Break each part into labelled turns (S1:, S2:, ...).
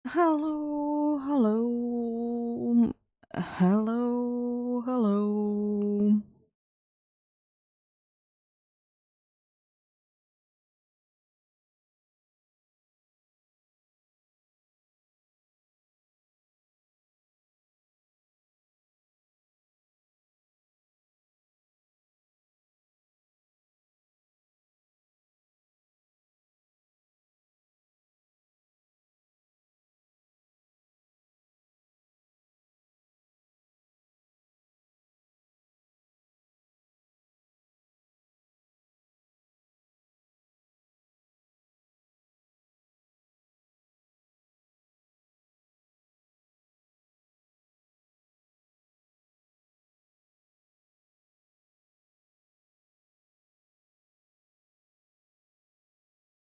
S1: Hello, hello, hello, hello.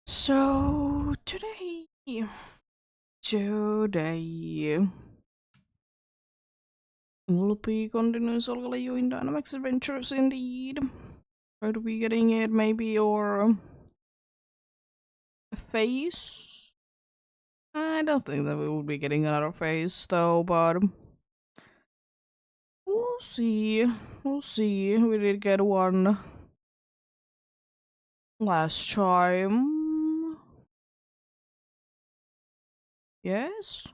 S1: So today we'll be continuing Solo you in Dynamax Adventures indeed. Try to be getting it maybe or a phase. I don't think that we will be getting another phase though, but we'll see. We'll see. We did get one last time. Yes?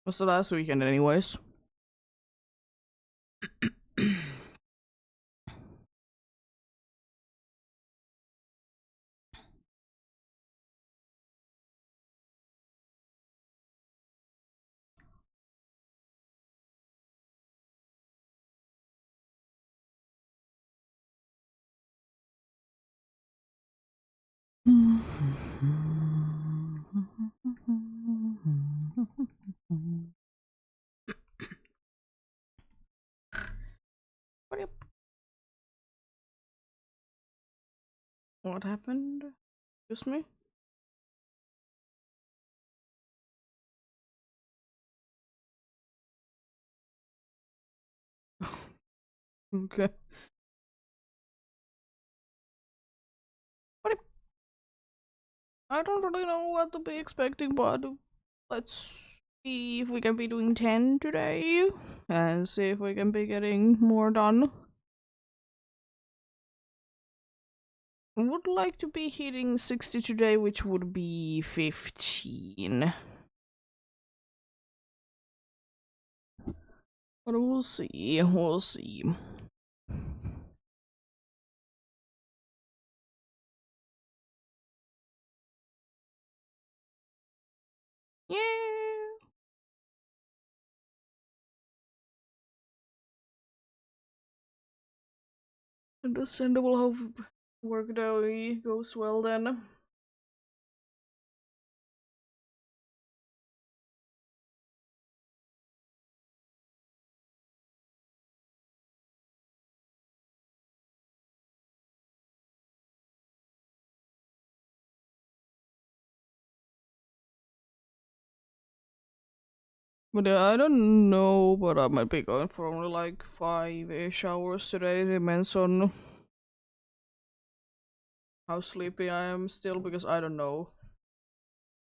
S1: Was the last weekend anyways. What happened? Just me? Okay. What I don't really know what to be expecting, but let's see if we can be doing 10 today and see if we can be getting more done. Would like to be hitting 60 today, which would be 15. But we'll see, we'll see. Yeah. Understandable. Hope work day goes well then. But I don't know, but I might be going for only like 5-ish hours today. Depends on how sleepy I am still, because I don't know.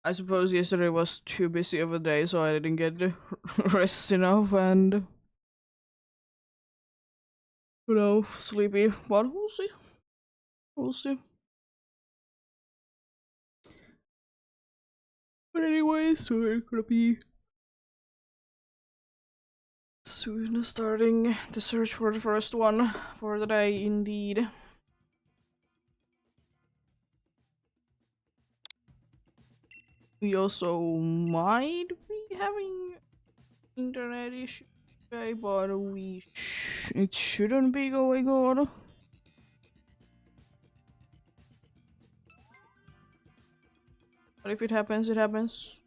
S1: I suppose yesterday was too busy of a day, so I didn't get the rest enough and, sleepy. But we'll see. We'll see. But anyways, we're gonna be soon starting the search for the first one for the day, indeed. We also might be having internet issues today, but it shouldn't be going on. But if it happens, it happens.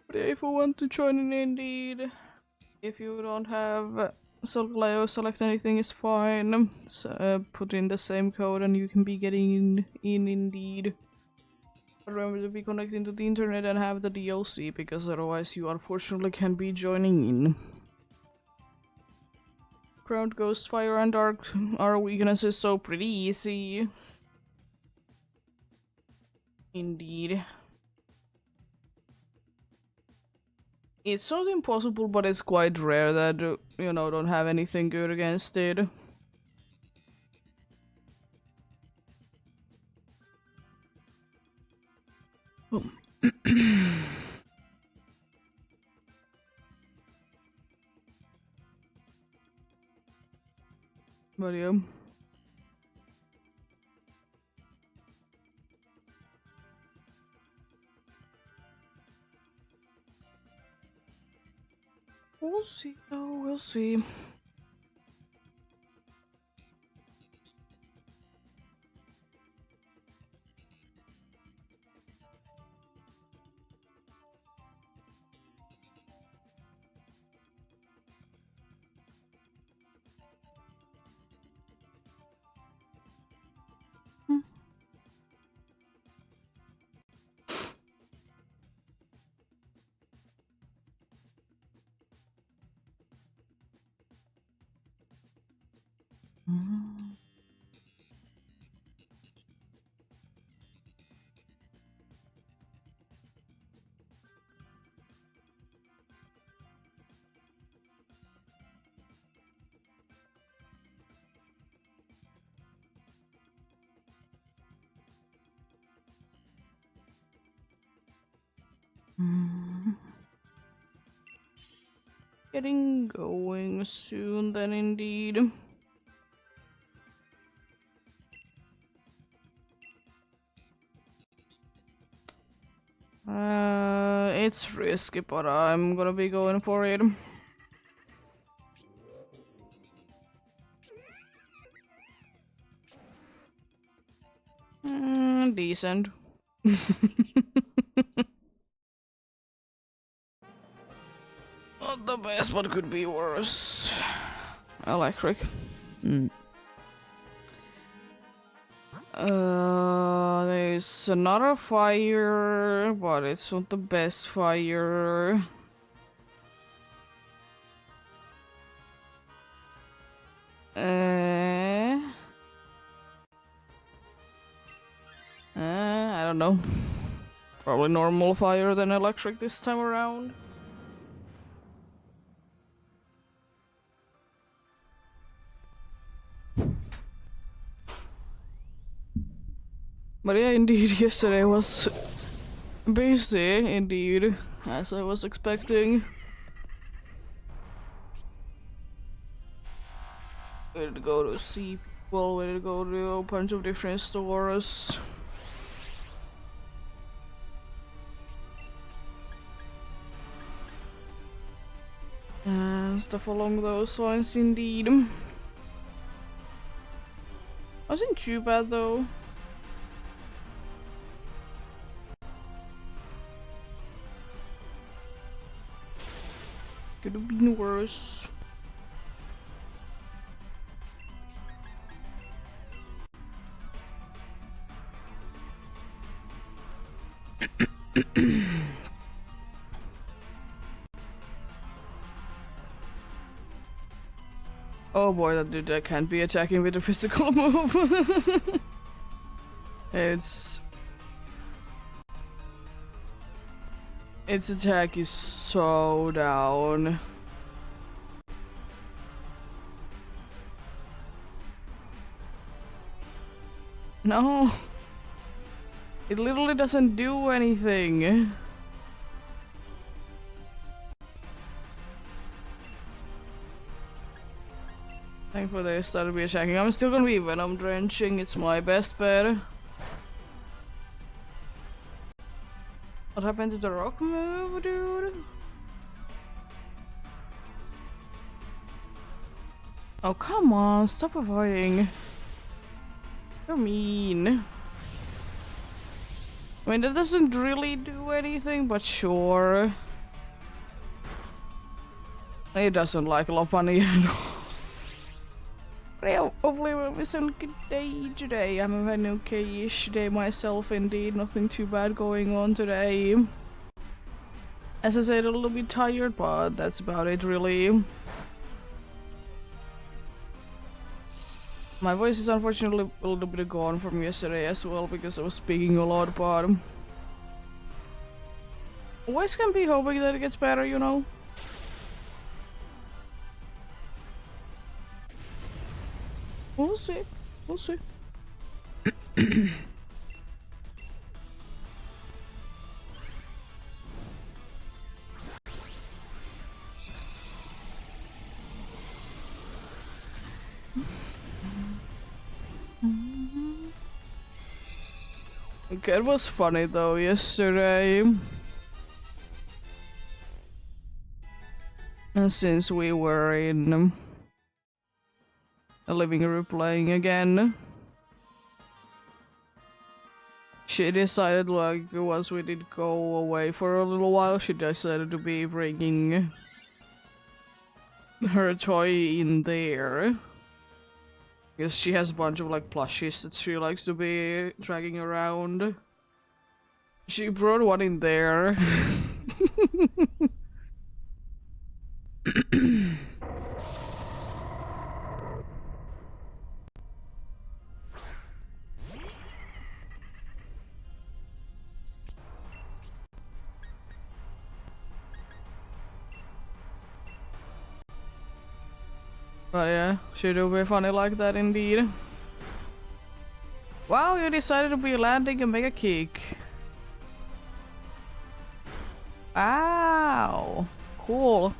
S1: But if you want to join in, indeed, if you don't have Solgaleo, select anything is fine. So, put in the same code and you can be getting in indeed. Remember to be connecting to the internet and have the DLC, because otherwise you unfortunately can't be joining in. Ground, Ghost, Fire, and Dark are weaknesses, so pretty easy. Indeed. It's not impossible, but it's quite rare that, you know, don't have anything good against it. But yeah. We'll see though, we'll see. Getting going soon then indeed. It's risky, but I'm gonna be going for it. Decent. Not the best, but could be worse. Electric. There's another fire, but it's not the best fire. I don't know. Probably normal fire than electric this time around. But yeah, indeed, yesterday was busy, indeed, as I was expecting. We had to go to see people, we had to go to a bunch of different stores. And stuff along those lines, indeed. Wasn't too bad though. Could have been worse. Oh boy, that dude that can't be attacking with a physical move. Its attack is so down. No. It literally doesn't do anything. Thankfully they started to be attacking. I'm still gonna be Venom Drenching, it's my best bet. What happened to the rock move, dude? Oh, come on, stop avoiding. You're mean. I mean, that doesn't really do anything, but sure. It doesn't like Lopunny at all. hopefully it will be some good day today. I'm having an okay-ish day myself indeed. Nothing too bad going on today. As I said, a little bit tired, but that's about it really. My voice is unfortunately a little bit gone from yesterday as well because I was speaking a lot, but always can be hoping that it gets better, you know? We'll see. We'll see. Okay, it was funny though yesterday. And since we were in a living room playing again, she decided, like, once we did go away for a little while, she decided to be bringing her toy in there. Because she has a bunch of, like, plushies that she likes to be dragging around. She brought one in there. But yeah, she do be funny like that indeed. Wow, you decided to be landing and make a kick. Ow! Cool.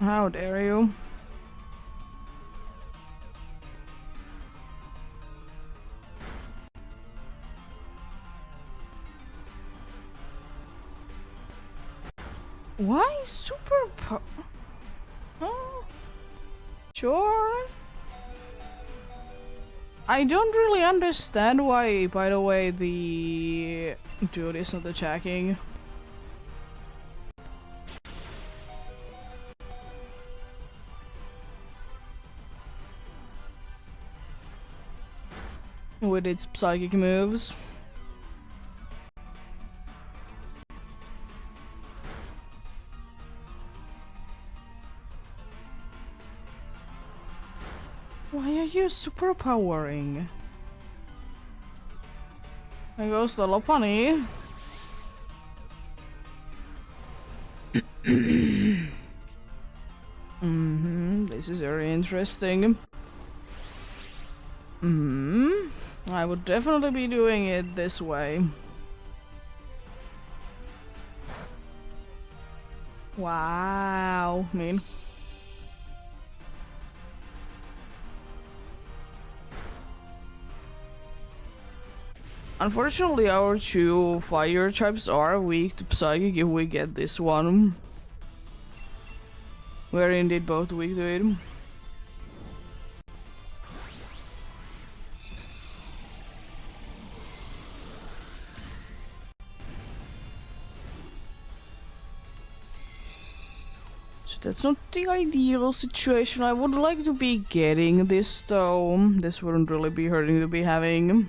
S1: How dare you? Why super oh, sure. I don't really understand why, by the way, the dude is not attacking. With its psychic moves. Why are you superpowering? There goes the Lopani. This is very interesting. I would definitely be doing it this way. Wow, mean. Unfortunately, our two fire types are weak to psychic if we get this one. We're indeed both weak to it. So that's not the ideal situation. I would like to be getting this though. This wouldn't really be hurting to be having.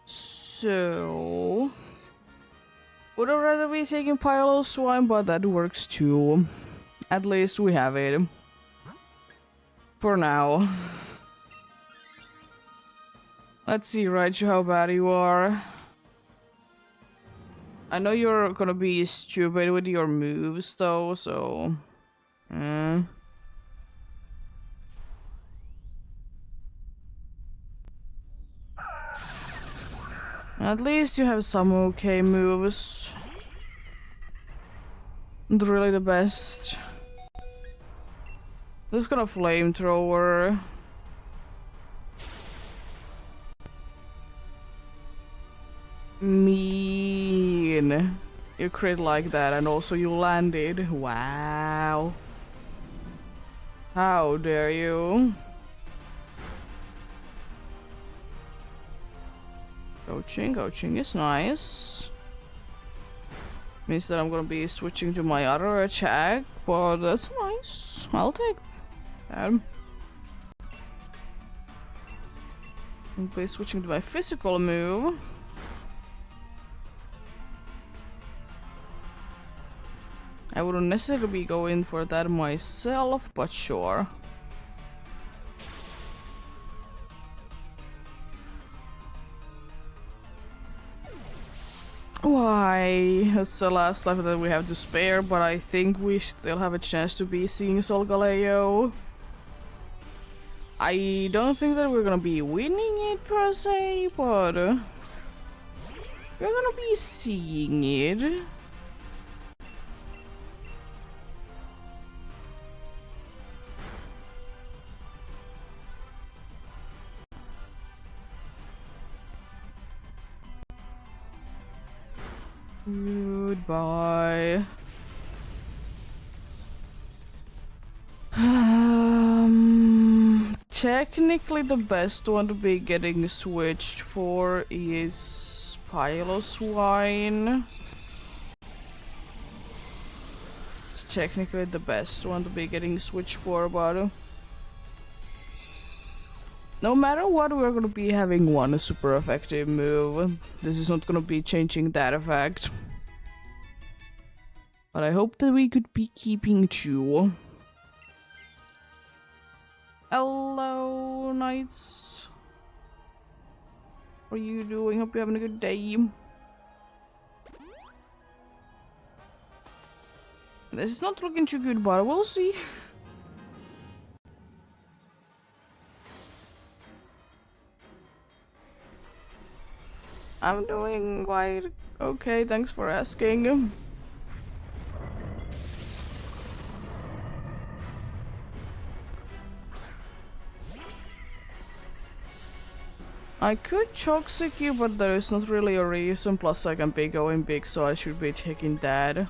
S1: So would I rather be taking Pylo Swine, but that works too. At least we have it. For now. Let's see, Raichu, how bad you are. I know you're gonna be stupid with your moves though, so... At least you have some okay moves. Not really the best. Just gonna flamethrower. Mean. You crit like that and also you landed. Wow. How dare you? Coaching is nice. Means that I'm gonna be switching to my other attack, but that's nice. I'll take that. I'll be switching to my physical move. I wouldn't necessarily be going for that myself, but sure. Why? That's the last life that we have to spare, but I think we still have a chance to be seeing Solgaleo. I don't think that we're gonna be winning it per se, but we're gonna be seeing it. Goodbye. Technically the best one to be getting switched for is Piloswine. It's technically the best one to be getting switched for, but no matter what, we're gonna be having one super effective move. This is not gonna be changing that effect. But I hope that we could be keeping two. Hello, knights. What are you doing? Hope you're having a good day. This is not looking too good, but we'll see. I'm doing quite okay, thanks for asking. I could toxic you, but there is not really a reason, plus I can be going big, so I should be taking that.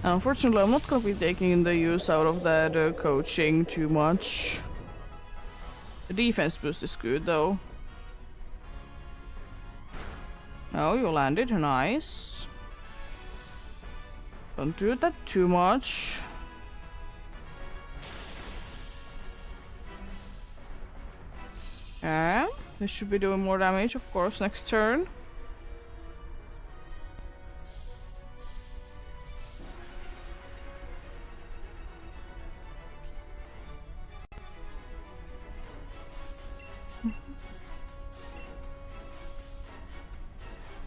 S1: Unfortunately, I'm not gonna be taking the use out of that coaching too much. The defense boost is good though. Oh, you landed, nice. Don't do that too much. Yeah, this should be doing more damage, of course, next turn.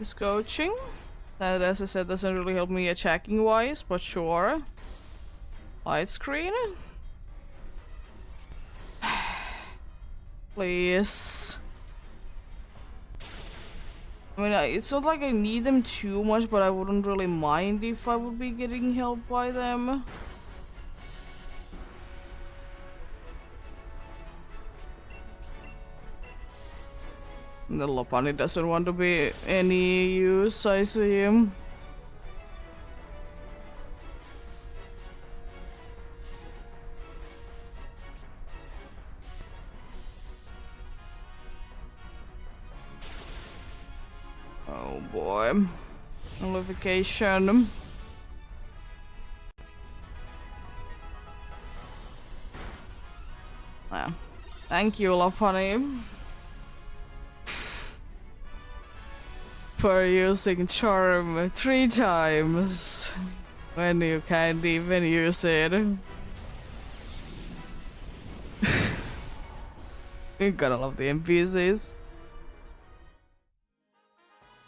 S1: This coaching, that as I said doesn't really help me attacking wise, but sure. Light screen. Please. I mean, it's not like I need them too much, but I wouldn't really mind if I would be getting help by them. The Lopunny doesn't want to be any use, I see him. Oh boy. Nullification. Yeah. Thank you, Lopunny. For using charm 3 times when you can't even use it. You gotta love the NPCs.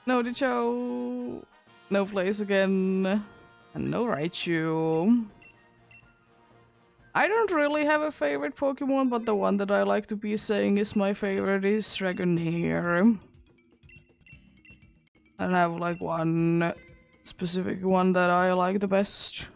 S1: No Dicho, no place again, and no Raichu. I don't really have a favorite Pokemon, but the one that I like to be saying is my favorite is Dragonair. And I have like one specific one that I like the best.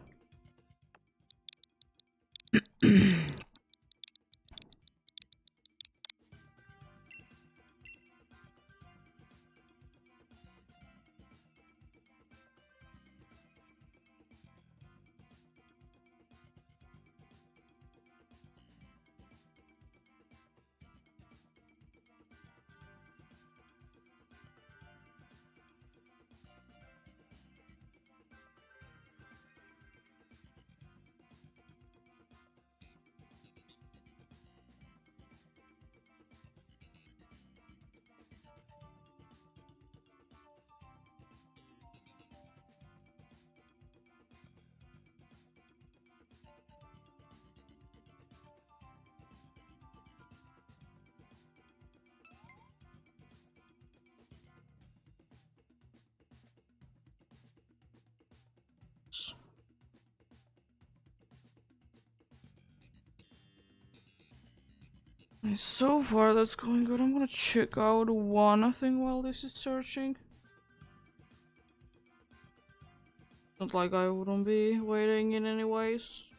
S1: So far that's going good. I'm gonna check out one thing while this is searching. Not like I wouldn't be waiting in any ways.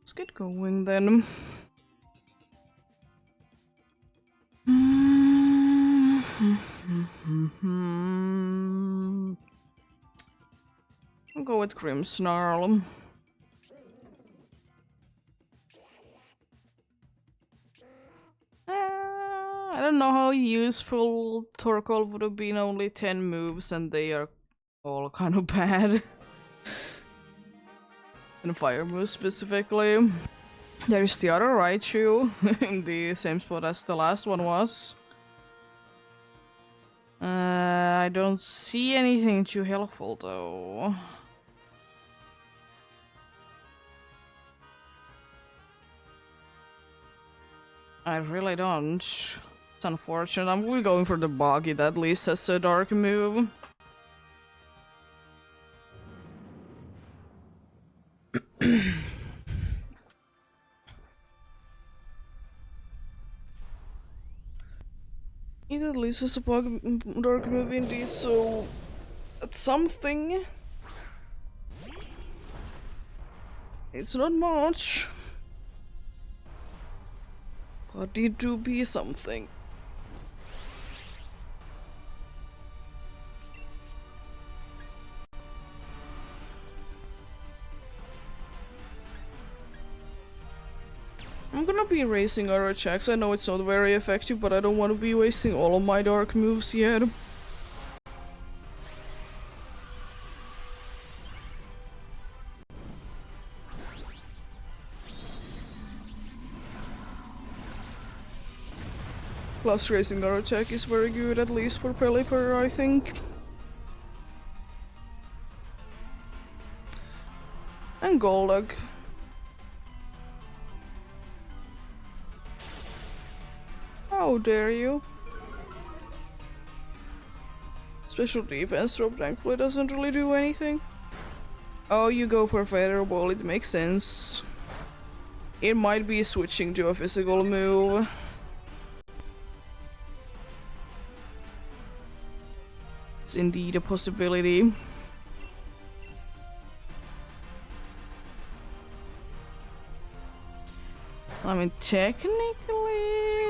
S1: Let's get going then. I'll go with Grimmsnarl. I don't know how useful Torkoal would have been, only 10 moves and they are all kind of bad. And fire moves specifically. There's the other Raichu in the same spot as the last one was. I don't see anything too helpful though. I really don't. It's unfortunate. I'm going for the Boggy that at least has a dark move. It at least has a dark move indeed, so that's something. It's not much, but it do be something. I'm gonna be raising other attacks. I know it's not very effective, but I don't want to be wasting all of my dark moves yet. Plus raising our attack is very good, at least for Pelipper, I think. And Golduck. How dare you? Special defense drop thankfully doesn't really do anything. Oh, you go for Feather Ball, it makes sense. It might be switching to a physical move. It's indeed a possibility. I mean, technically,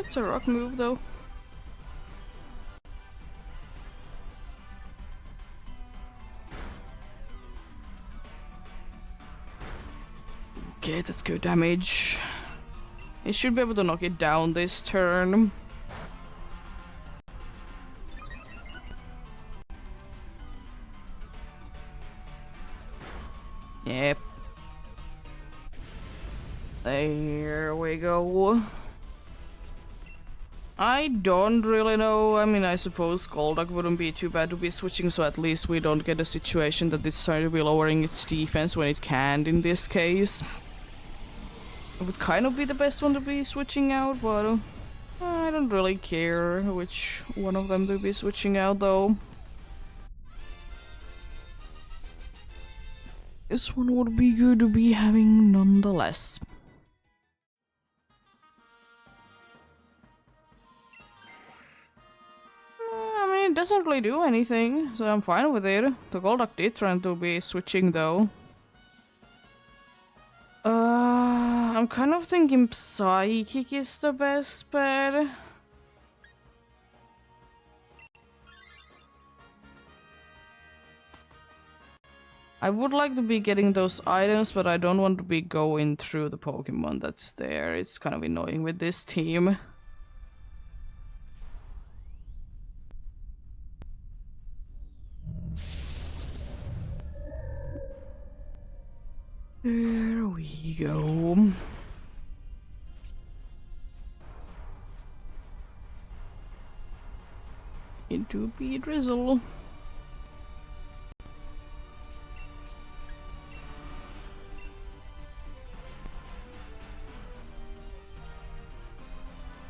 S1: it's a rock move though. Okay, that's good damage. It should be able to knock it down this turn. Yep. There we go. I don't really know. I mean, I suppose Golduck wouldn't be too bad to be switching, so at least we don't get a situation that it's trying to be lowering its defense when it can't in this case. It would kind of be the best one to be switching out, but I don't really care which one of them to be switching out though. This one would be good to be having nonetheless. I mean, it doesn't really do anything, so I'm fine with it. The Golduck did try to be switching though. I'm kind of thinking Psychic is the best bet. I would like to be getting those items, but I don't want to be going through the Pokemon that's there. It's kind of annoying with this team. There we go. Into be drizzle.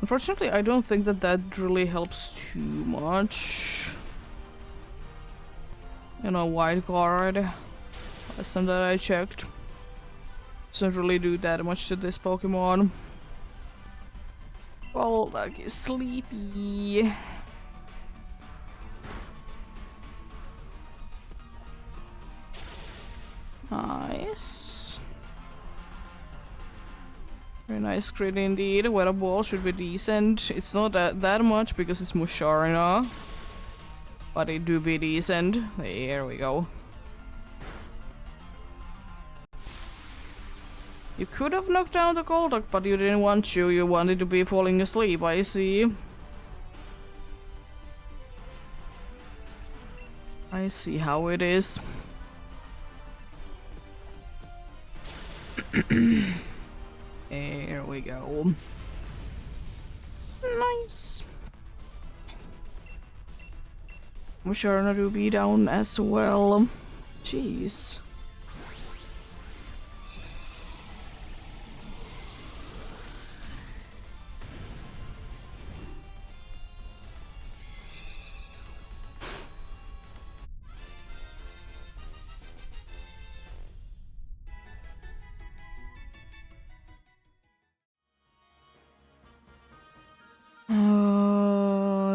S1: Unfortunately, I don't think that that really helps too much. You know, wild card. Last time that I checked. Doesn't really do that much to this Pokemon. Golduck is sleepy. Nice. Very nice crit indeed. Weather Ball should be decent. It's not that much because it's Musharna. But it do be decent. There we go. You could have knocked down the Golduck, but you didn't want to. You wanted to be falling asleep, I see. I see how it is. There we go. Nice. Musharna to be down as well. Jeez.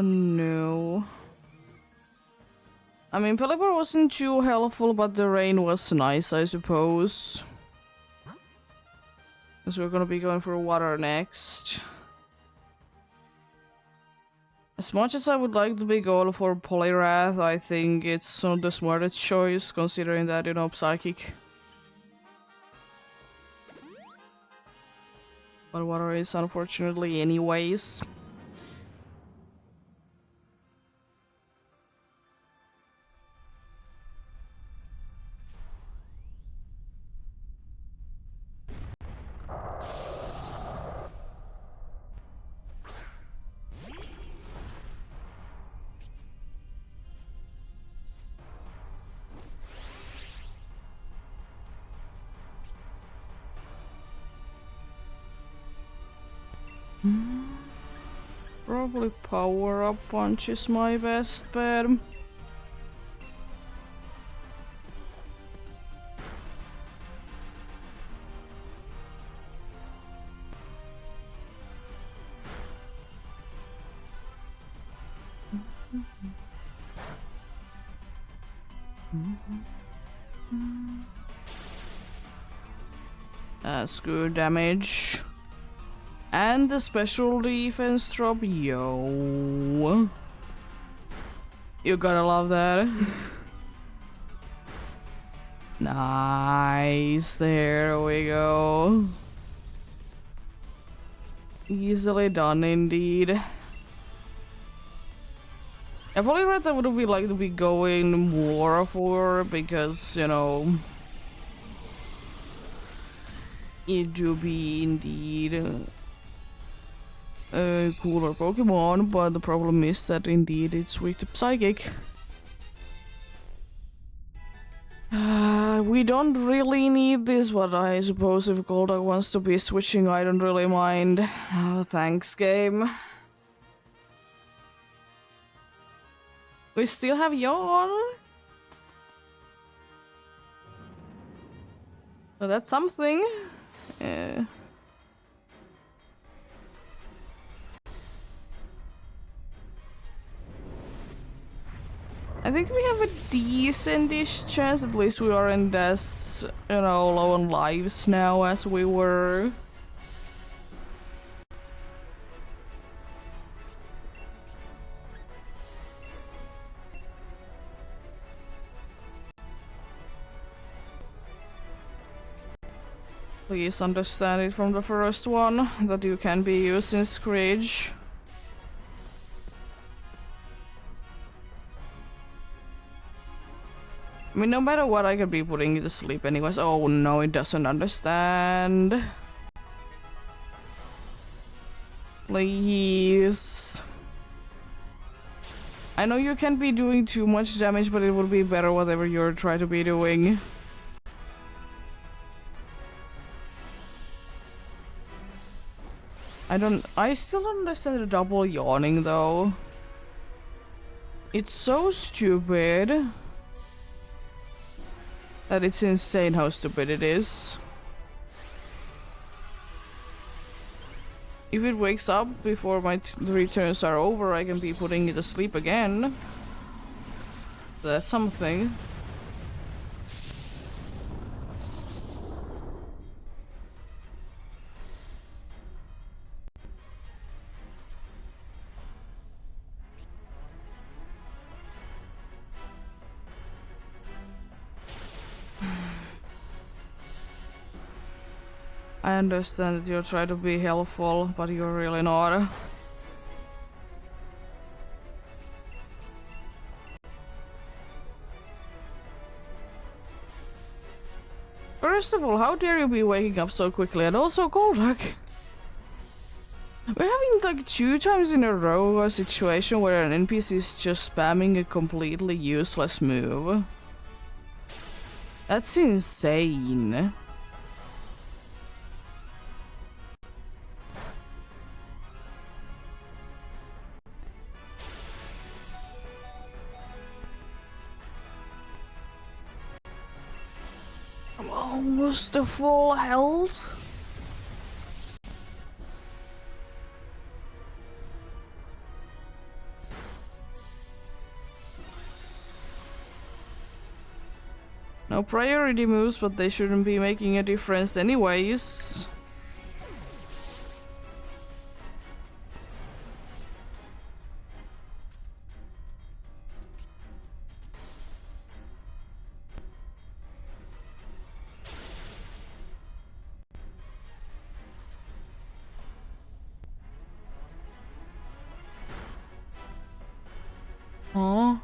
S1: No. I mean, Pelipper wasn't too helpful, but the rain was nice, I suppose. Because we're gonna be going for water next. As much as I would like to be going for Poliwrath, I think it's not the smartest choice, considering that, you know, Psychic. But water is unfortunately anyways. Probably power up punch is my best bet. That's good damage. And the special defense drop, yo. You gotta love that. Nice, there we go. Easily done indeed. I probably read that would be like to be going more for because, you know, it do be indeed a cooler Pokemon, but the problem is that indeed it's weak to Psychic. We don't really need this, but I suppose if Golduck wants to be switching, I don't really mind. Oh, thanks, game. We still have Yawn? So that's something. I think we have a decent-ish chance, at least we aren't as, you know, low on lives now as we were. Please understand it from the first one, that you can be using Screech. I mean, no matter what, I could be putting it to sleep anyways. Oh no, it doesn't understand. Please. I know you can't be doing too much damage, but it would be better whatever you're trying to be doing. I still don't understand the double yawning though. It's so stupid that it's insane how stupid it is. If it wakes up before my 3 turns are over, I can be putting it to sleep again. That's something. I understand that you're trying to be helpful, but you're really not. First of all, how dare you be waking up so quickly, and also Golduck. We're having like 2 times in a row a situation where an NPC is just spamming a completely useless move. That's insane. I'm almost to full health. No priority moves, but they shouldn't be making a difference anyways. Huh?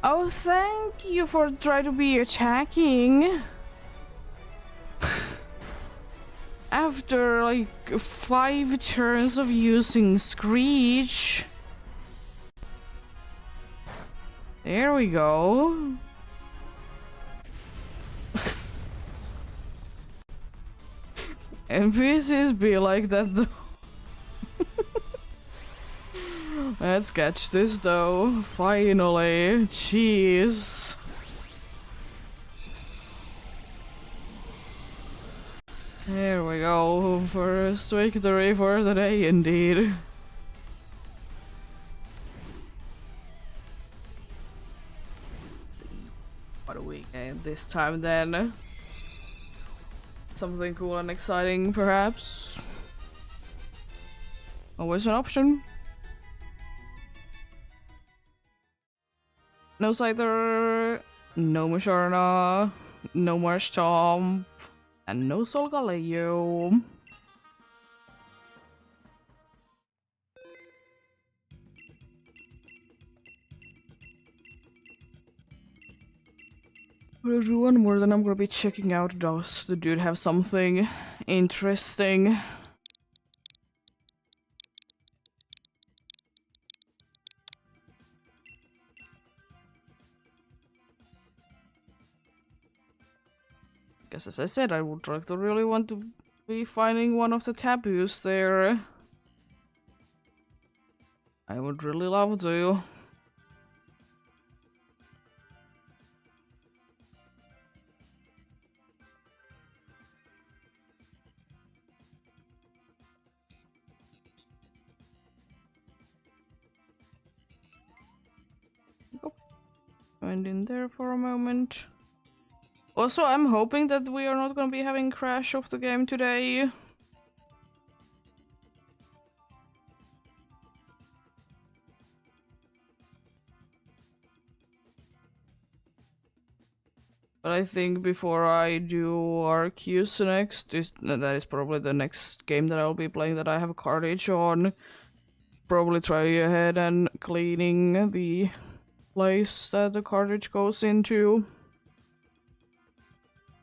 S1: Oh, thank you for trying to be attacking. After like 5 turns of using Screech. There we go. NPCs be like that though. Let's catch this though. Finally. Jeez. There we go. First victory for the day indeed. Let's see. What do we get this time then? Something cool and exciting perhaps. Always an option. No Scyther, no Musharna, no Marshtomp, and no Solgaleo. We'll do one more, then I'm gonna be checking out. Does the dude have something interesting? Guess as I said, I would like to really want to be finding one of the taboos there. I would really love to. Oh, went in there for a moment. Also, I'm hoping that we are not gonna be having crash of the game today. But I think before I do Arceus next, that is probably the next game that I'll be playing that I have a cartridge on. Probably try ahead and cleaning the place that the cartridge goes into.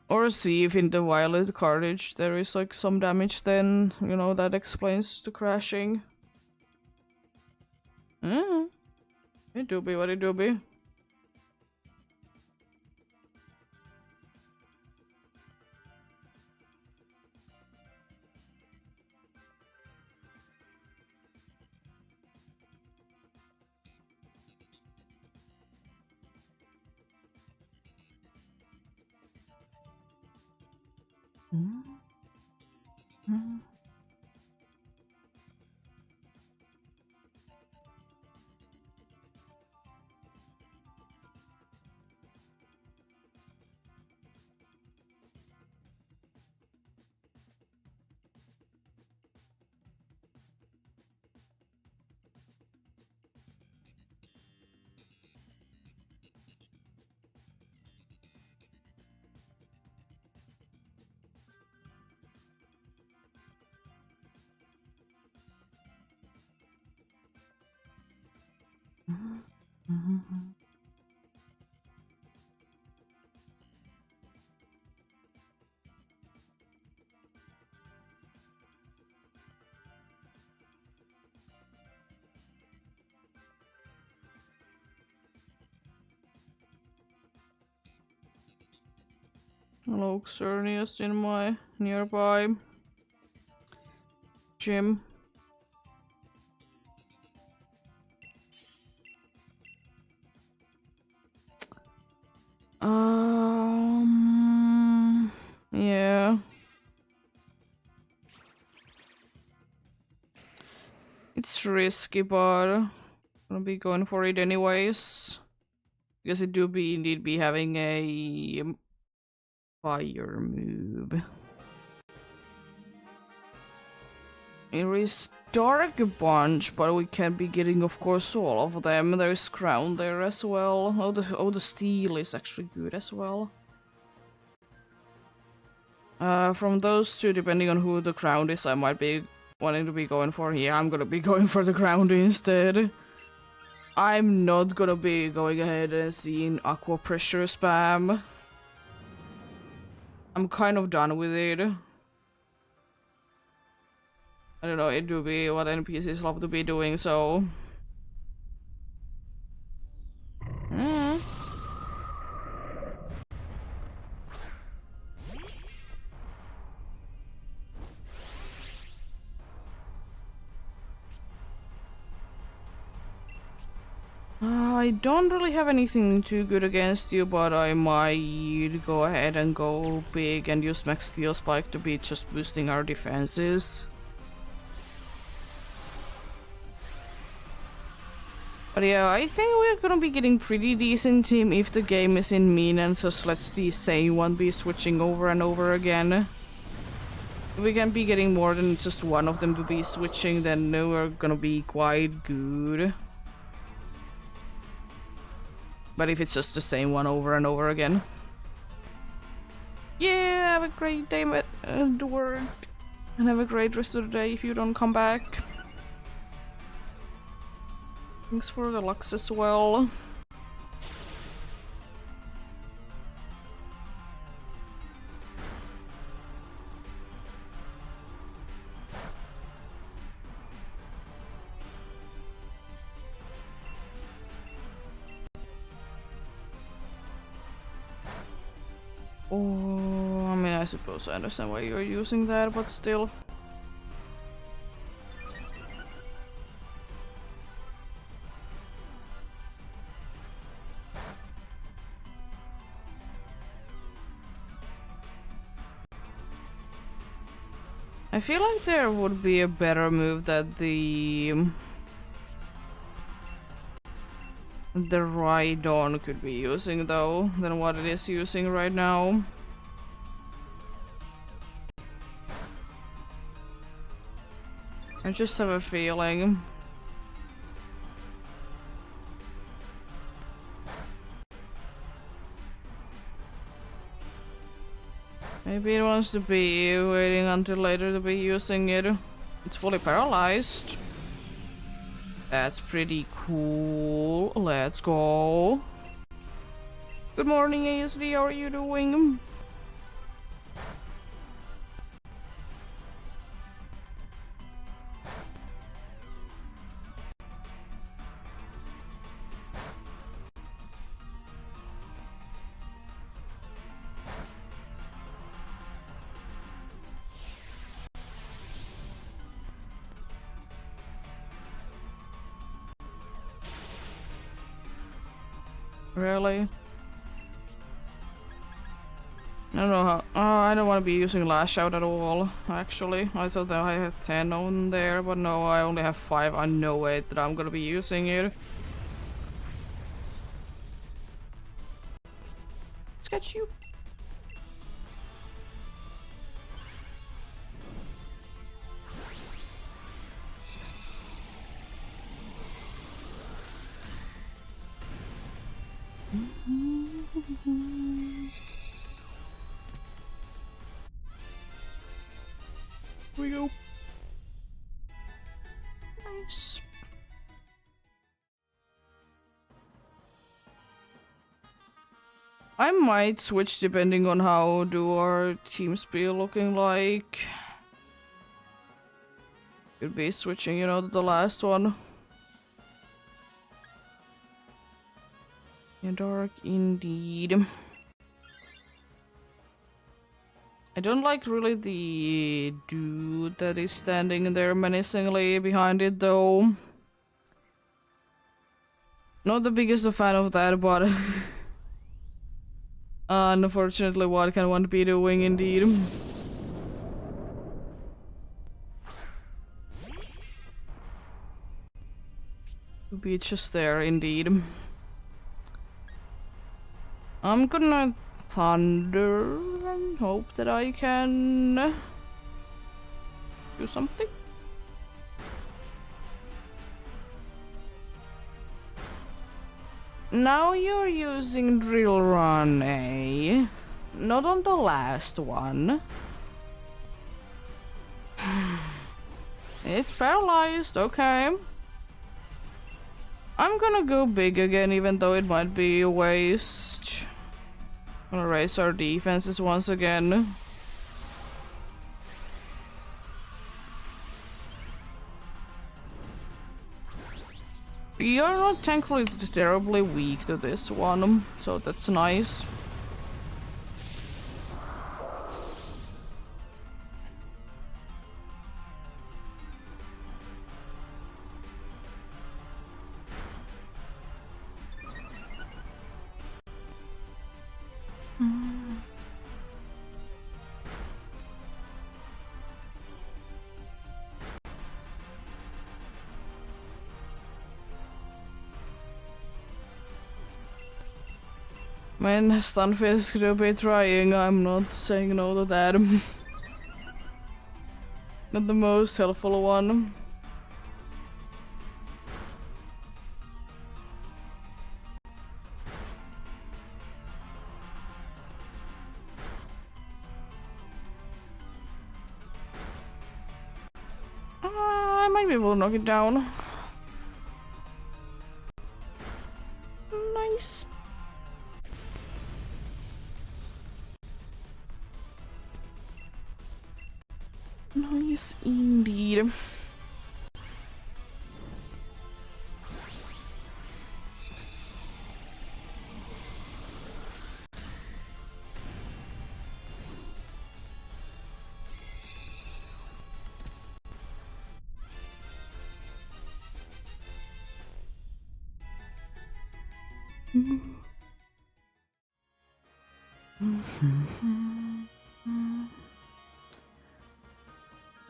S1: Or see if in the violet cartridge there is like some damage, then, you know, that explains the crashing. It do be what it do be. Hello, Xerneas in my nearby gym. Yeah. It's risky, but I'm gonna be going for it anyways. Because it do be indeed be having a fire move. It is dark a bunch, but we can be getting, of course, all of them. There's crown there as well. Oh, the steel is actually good as well. From those two, depending on who the crown is, I might be wanting to be going for. Yeah, I'm gonna be going for the crown instead. I'm not gonna be going ahead and seeing aqua pressure spam. I'm kind of done with it. I don't know, it do be what NPCs love to be doing, so... I don't really have anything too good against you, but I might go ahead and go big and use Max Steel Spike to be just boosting our defenses. But yeah, I think we're gonna be getting pretty decent team if the game is in mean and just lets the same one be switching over and over again. If we can be getting more than just one of them to be switching, then we're gonna be quite good. But if it's just the same one over and over again. Yeah, have a great day at work. And have a great rest of the day if you don't come back. Thanks for the Lux as well. Oh, I mean, I suppose I understand why you're using that, but still. I feel like there would be a better move that the Rhydon could be using though, than what it is using right now. I just have a feeling. Maybe it wants to be waiting until later to be using it. It's fully paralyzed. That's pretty cool. Let's go. Good morning, EEST. How are you doing? Really? I don't know how. Oh, I don't want to be using Lash Out at all, actually. I thought that I had 10 on there, but no, I only have 5. I know way that I'm gonna be using it. Let's catch you. Here we go. Nice. I might switch depending on how do our teams be looking like. Could be switching, you know, to the last one. Yeah, dark indeed. I don't like really the dude that is standing there menacingly behind it though. Not the biggest fan of that, but unfortunately what can one be doing indeed. To be just there indeed. I'm gonna thunder and hope that I can do something. Now you're using Drill Run, eh? Not on the last one. It's paralyzed, okay. I'm gonna go big again, even though it might be a waste. Gonna raise our defenses once again. We are not thankfully terribly weak to this one, so that's nice. Man, Stunfisk could be trying, I'm not saying no to that. Not the most helpful one. I might be able to knock it down. Nice. Nice indeed.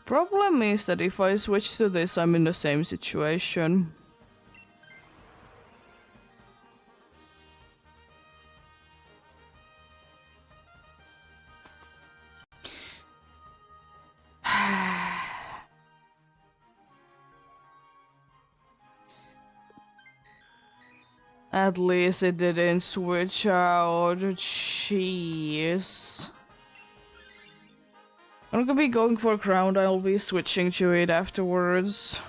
S1: Problem is that if I switch to this, I'm in the same situation. At least it didn't switch out. Jeez. I'm gonna be going for crown, I'll be switching to it afterwards.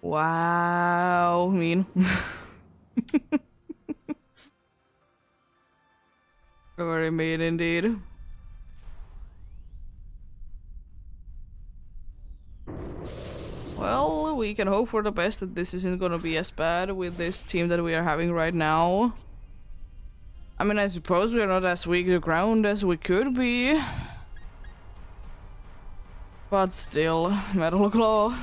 S1: Wow, mean. Very mean indeed. Well, we can hope for the best that this isn't gonna be as bad with this team that we are having right now. I mean, I suppose we are not as weak to ground as we could be. But still, Metal Claw.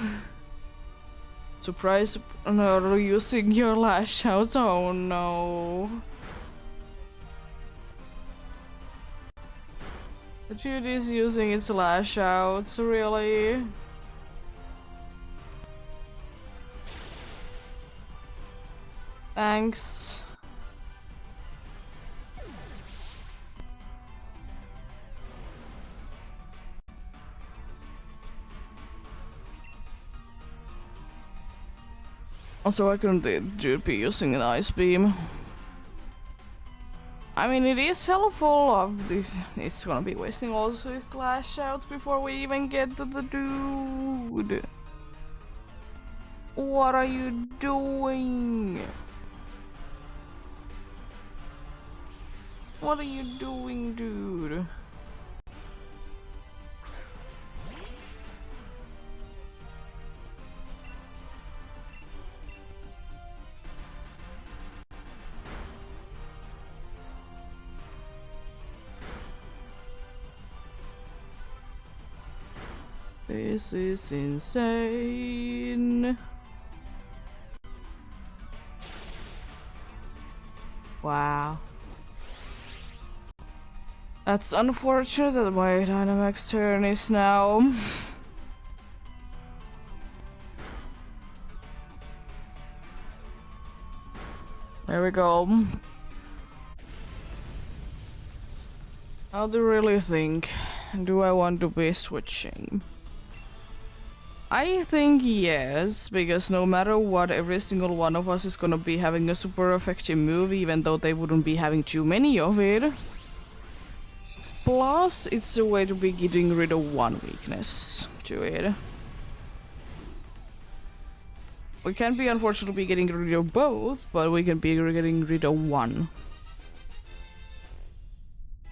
S1: Surprise, no, using your lash outs, oh no. The dude is using its lash outs, really? Thanks. Also, why couldn't the dude be using an ice beam? I mean, it is helpful. It's gonna be wasting also his lash outs before we even get to the dude. What are you doing? What are you doing, dude? This is insane. Wow. That's unfortunate that my Dynamax turn is now. There we go. How do you really think? Do I want to be switching? I think yes, because no matter what, every single one of us is gonna be having a super effective move, even though they wouldn't be having too many of it. Plus, it's a way to be getting rid of one weakness to it. We can't be unfortunately getting rid of both, but we can be getting rid of one.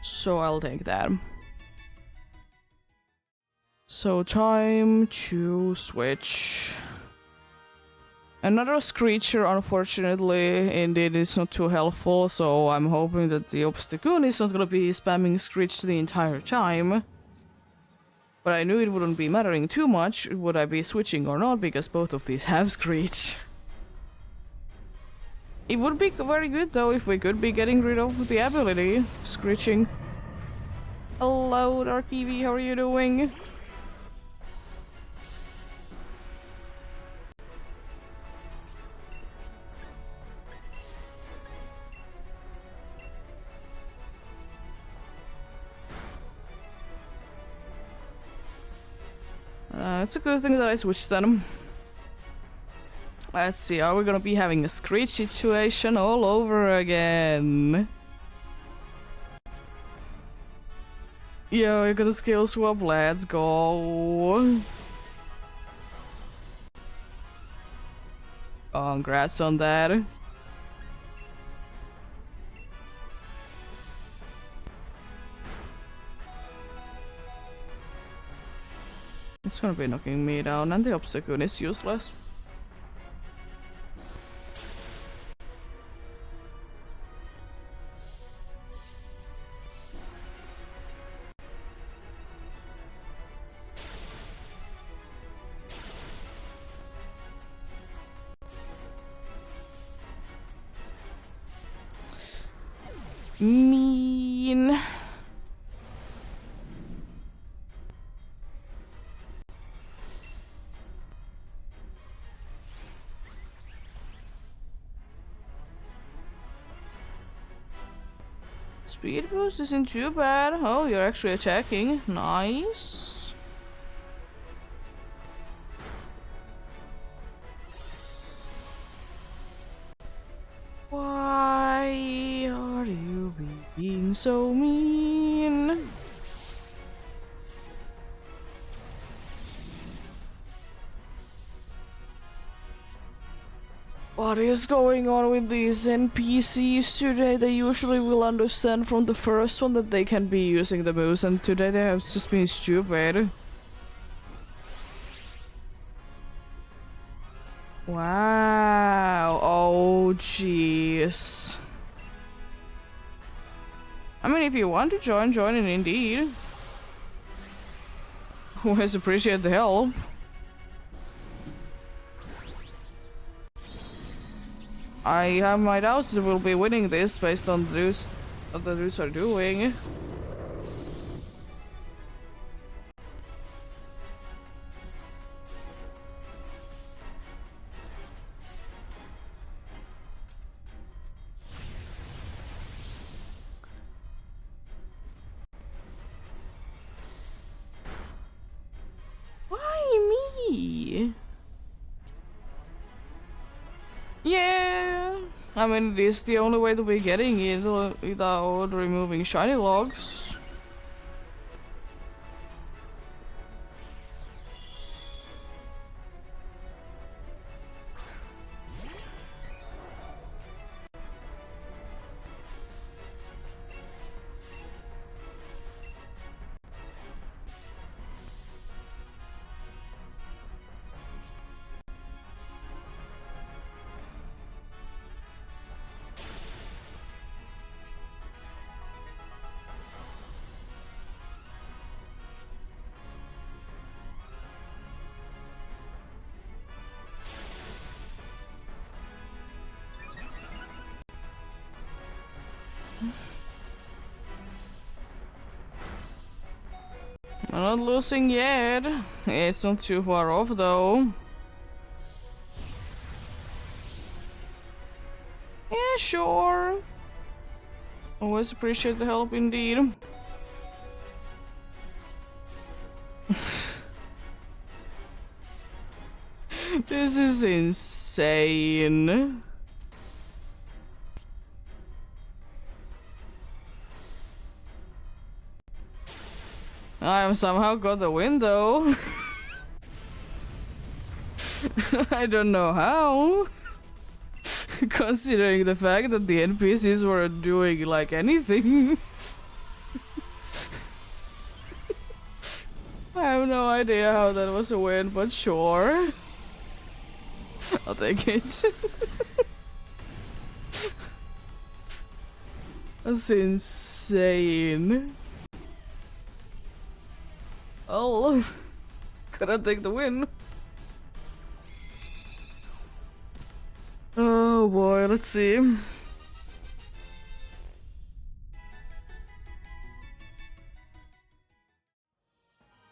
S1: So I'll take that. So time to switch. Another Screecher, unfortunately, indeed is not too helpful, so I'm hoping that the Obstagoon is not gonna be spamming Screech the entire time. But I knew it wouldn't be mattering too much, would I be switching or not, because both of these have Screech. It would be very good though if we could be getting rid of the ability, Screeching. Hello, Dark Eevee, how are you doing? It's a good thing that I switched them. Let's see, are we gonna be having a screech situation all over again? Yo, you got a skill swap, let's go. Congrats on that. It's gonna be knocking me down, and the obstacle is useless. Mean. Speed boost isn't too bad. Oh, you're actually attacking. Nice. Why are you being so mean? What is going on with these NPCs today? They usually will understand from the first one that they can be using the moves, and today they have just been stupid. Wow. Oh, jeez. I mean, if you want to join it indeed. Always appreciate the help. I have my doubts that we'll be winning this based on what the dudes are doing. Why me? Yeah, I mean, it is the only way to be getting it without removing shiny logs. I'm not losing yet. It's not too far off though. Yeah, sure. Always appreciate the help indeed. This is insane. I have somehow got the win though. I don't know how. Considering the fact that the NPCs weren't doing like anything. I have no idea how that was a win, but sure. I'll take it. That's insane. Oh, gotta take the win. Oh boy, let's see.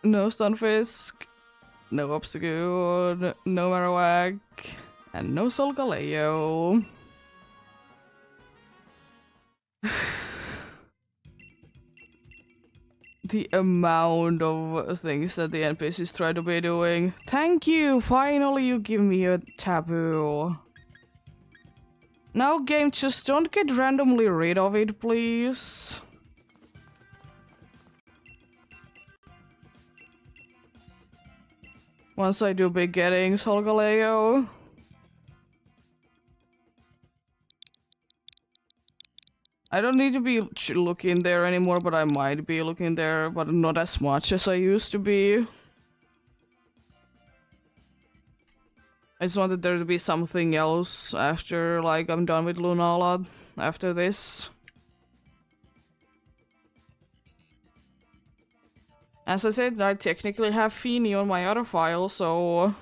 S1: No Stunfisk, no Obstagoon, no Marowak, and no Solgaleo. the amount of things that the NPCs try to be doing. Thank you! Finally you give me a taboo. Now game, just don't get randomly rid of it, please. Once I do big gettings, Holgaleo. I don't need to be looking there anymore, but I might be looking there, but not as much as I used to be. I just wanted there to be something else after, like, I'm done with Lunala after this. As I said, I technically have Feeny on my other file, so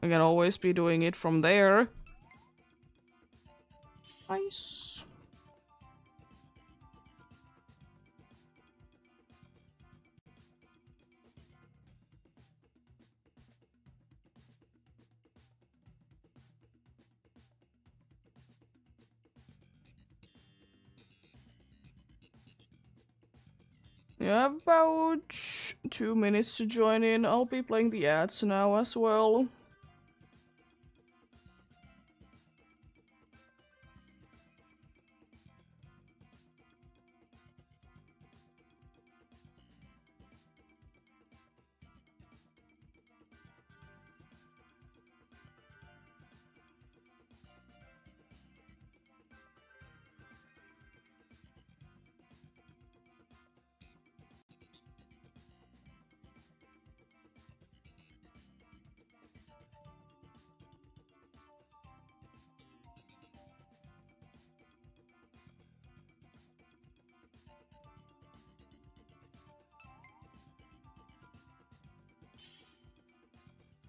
S1: I can always be doing it from there. Nice. Yeah, about 2 minutes to join in. I'll be playing the ads now as well.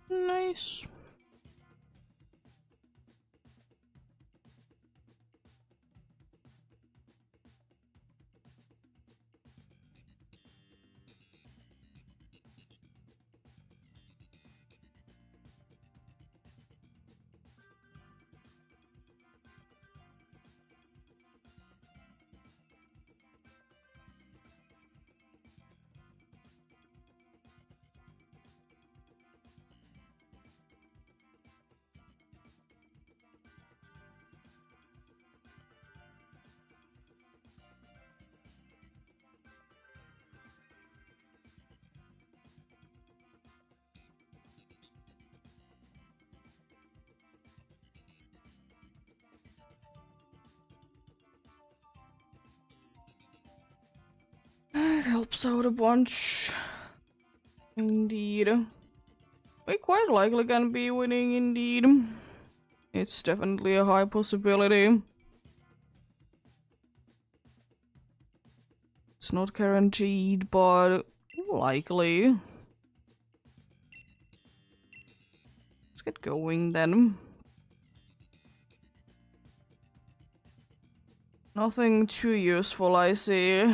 S1: Nice. It helps out a bunch. Indeed. We quite likely can be winning, indeed. It's definitely a high possibility. It's not guaranteed, but likely. Let's get going then. Nothing too useful, I see.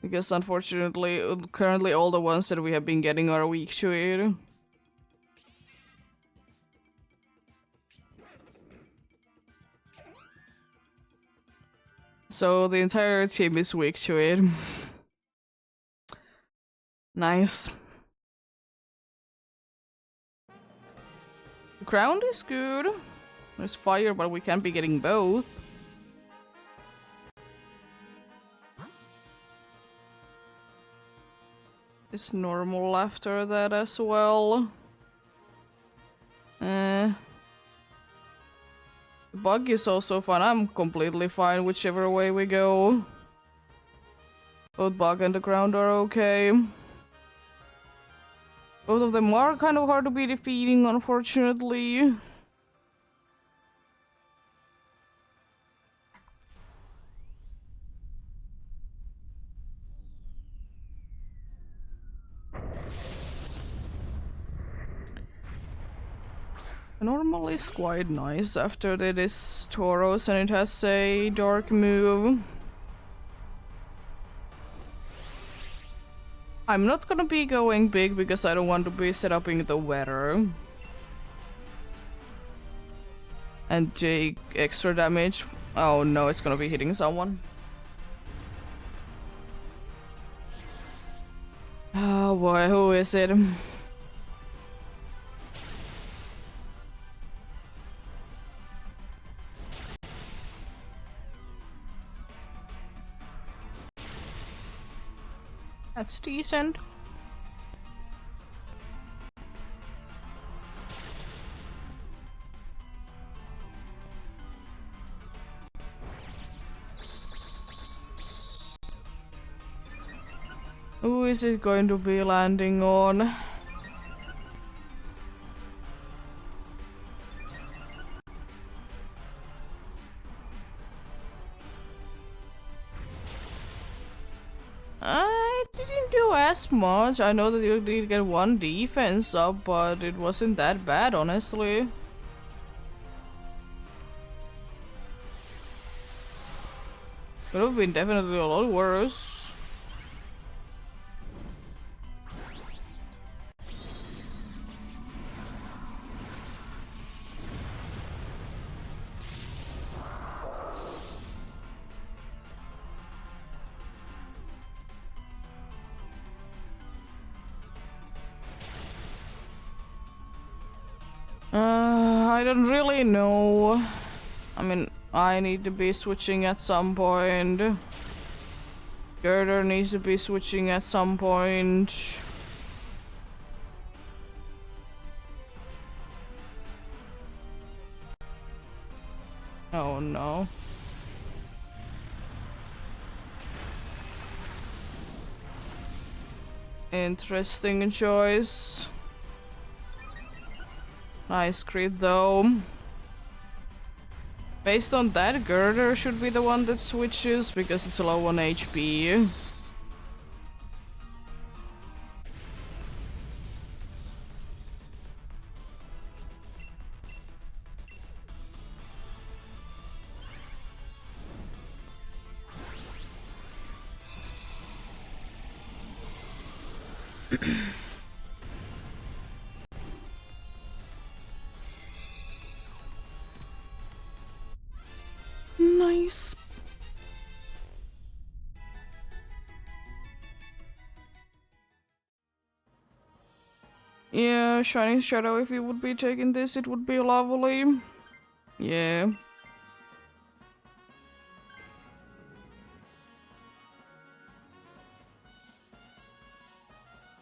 S1: Because unfortunately, currently all the ones that we have been getting are weak to it. So the entire team is weak to it. Nice. The ground is good. There's fire, but we can't be getting both. It's normal after that as well. The bug is also fine. I'm completely fine whichever way we go. Both bug and the ground are okay. Both of them are kind of hard to be defeating, unfortunately. Normal is quite nice after it is Tauros and it has a dark move. I'm not gonna be going big because I don't want to be set up in the weather. And take extra damage. Oh no, it's gonna be hitting someone. Oh boy, who is it? That's decent. Who is it going to be landing on? I didn't do as much. I know that you did get one defense up, but it wasn't that bad, honestly. Could have been definitely a lot worse. I don't really know. I mean, I need to be switching at some point. Girder needs to be switching at some point. Oh no. Interesting choice. Nice crit though. Based on that, Girder should be the one that switches because it's low on HP. Nice. Yeah, Shining Shadow, if you would be taking this, it would be lovely. Yeah.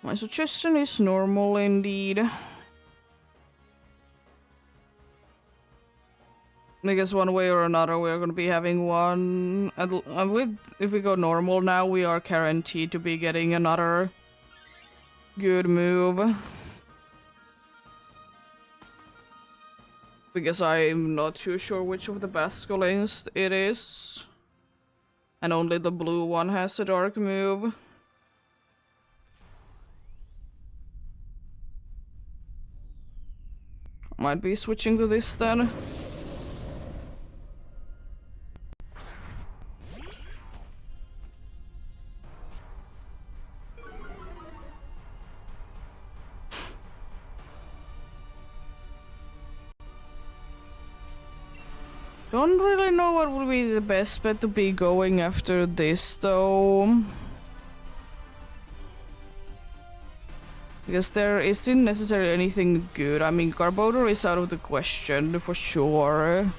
S1: My suggestion is normal indeed. Because one way or another we're gonna be having one. If we go normal now, we are guaranteed to be getting another good move. Because I'm not too sure which of the Basculins it is. And only the blue one has a dark move. Might be switching to this then. Don't really know what would be the best bet to be going after this though. Because there isn't necessarily anything good. I mean, Garbodor is out of the question for sure.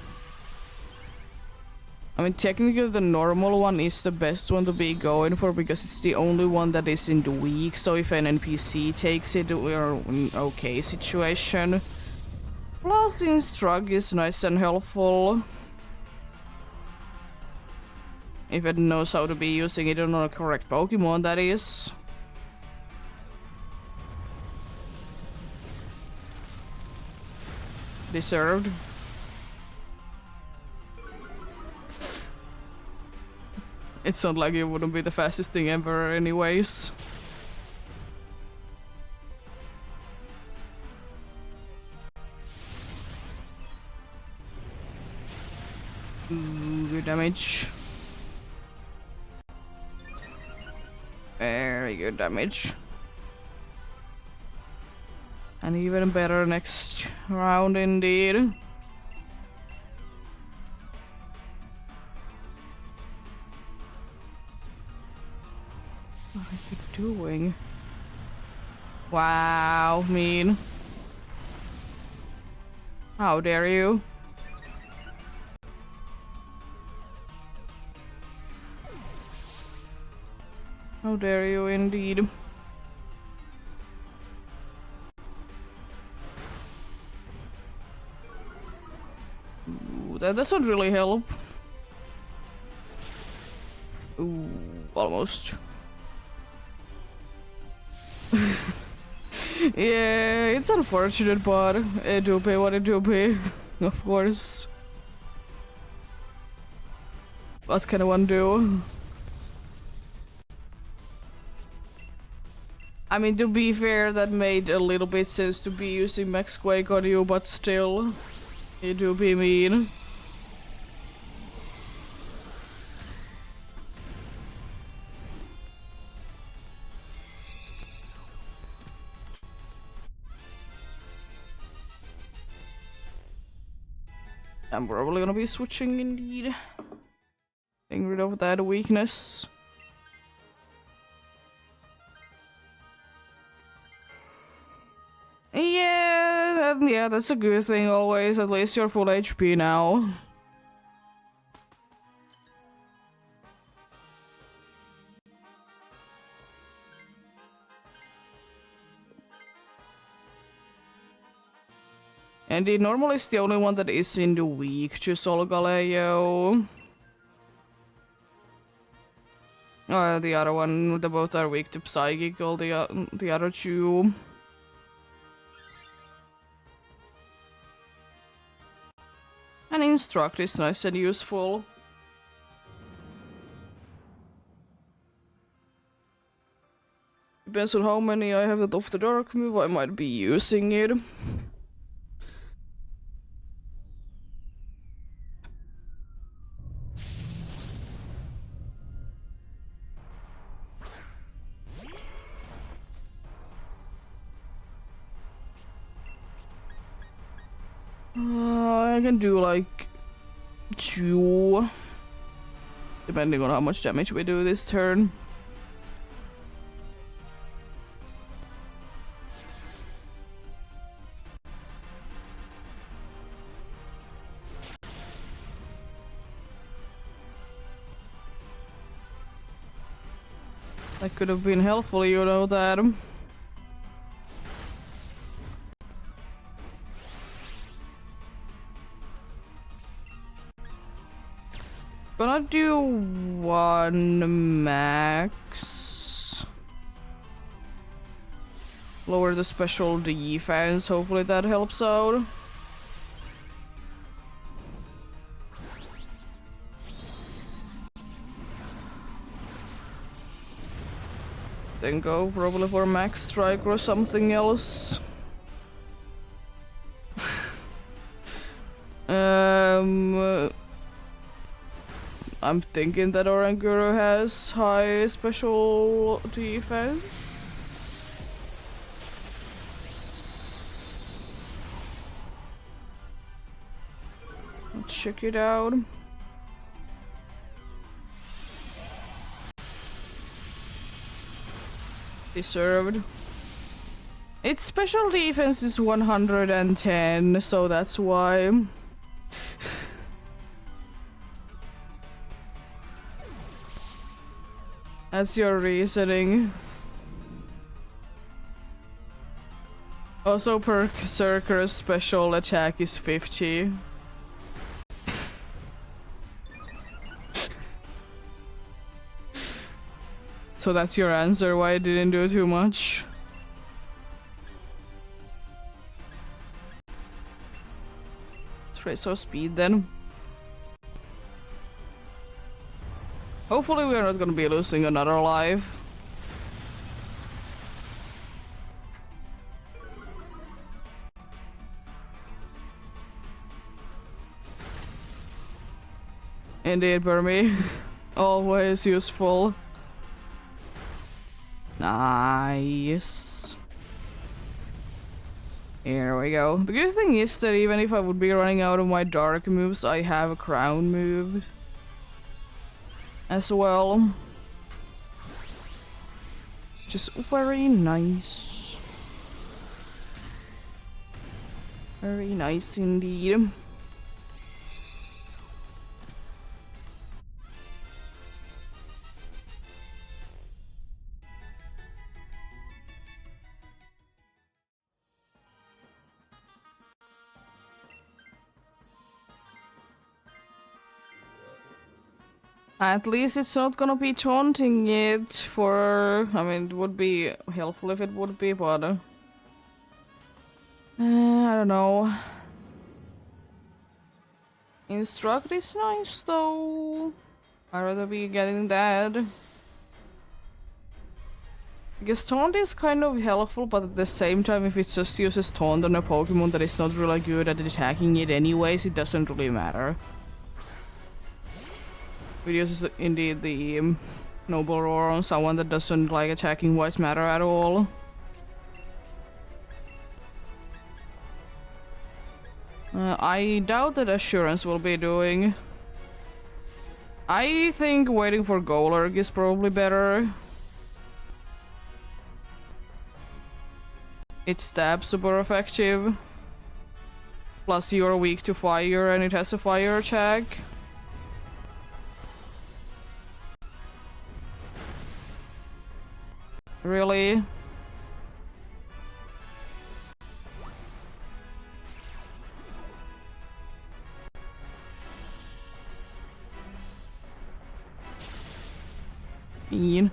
S1: I mean, technically the normal one is the best one to be going for because it's the only one that isn't weak. So if an NPC takes it, we're in an okay situation. Plus, Instruct is nice and helpful. If it knows how to be using it on a correct Pokemon, that is. Deserved. It's not like it wouldn't be the fastest thing ever anyways. Ooh, good damage. Very good damage. And even better next round indeed. What are you doing? Wow, mean. How dare you? How dare you indeed. Ooh, that doesn't really help. Ooh, almost. Yeah, it's unfortunate, but it do pay what it do pay. Of course. What can one do? I mean, to be fair, that made a little bit sense to be using Max Quake on you, but still, it do be mean. I'm probably gonna be switching indeed. Getting rid of that weakness. Yeah, that's a good thing always. At least you're full HP now. And it normally is the only one that is in the weak to Solgaleo. The other one, the both are weak to Psychical, the other two. And Instruct is nice and useful. Depends on how many I have that of the dark move, I might be using it. I can do like 2, depending on how much damage we do this turn. That could have been helpful, you know that. Gonna do 1 max. Lower the special defense, hopefully that helps out. Then go probably for max strike or something else. I'm thinking that Oranguru has high special defense. Let's check it out. Deserved. Its special defense is 110, so that's why. That's your reasoning. Also, Berserker's special attack is 50. So that's your answer why I didn't do too much. Let's raise our speed then. Hopefully we're not gonna be losing another life. Indeed, Burmy. Always useful. Nice. Here we go. The good thing is that even if I would be running out of my dark moves, I have a crown move as well. Just very nice. Very nice indeed. At least it's not gonna be taunting it for... I mean, it would be helpful if it would be, but... I don't know. Instruct is nice, though. I'd rather be getting that. Because taunt is kind of helpful, but at the same time, if it just uses taunt on a Pokemon that is not really good at attacking it anyways, it doesn't really matter. It uses indeed the Noble Roar on someone that doesn't like attacking wise matter at all. I doubt that Assurance will be doing. I think waiting for Golurk is probably better. Its stab super effective. Plus you're weak to fire and it has a fire attack. Really? Mean.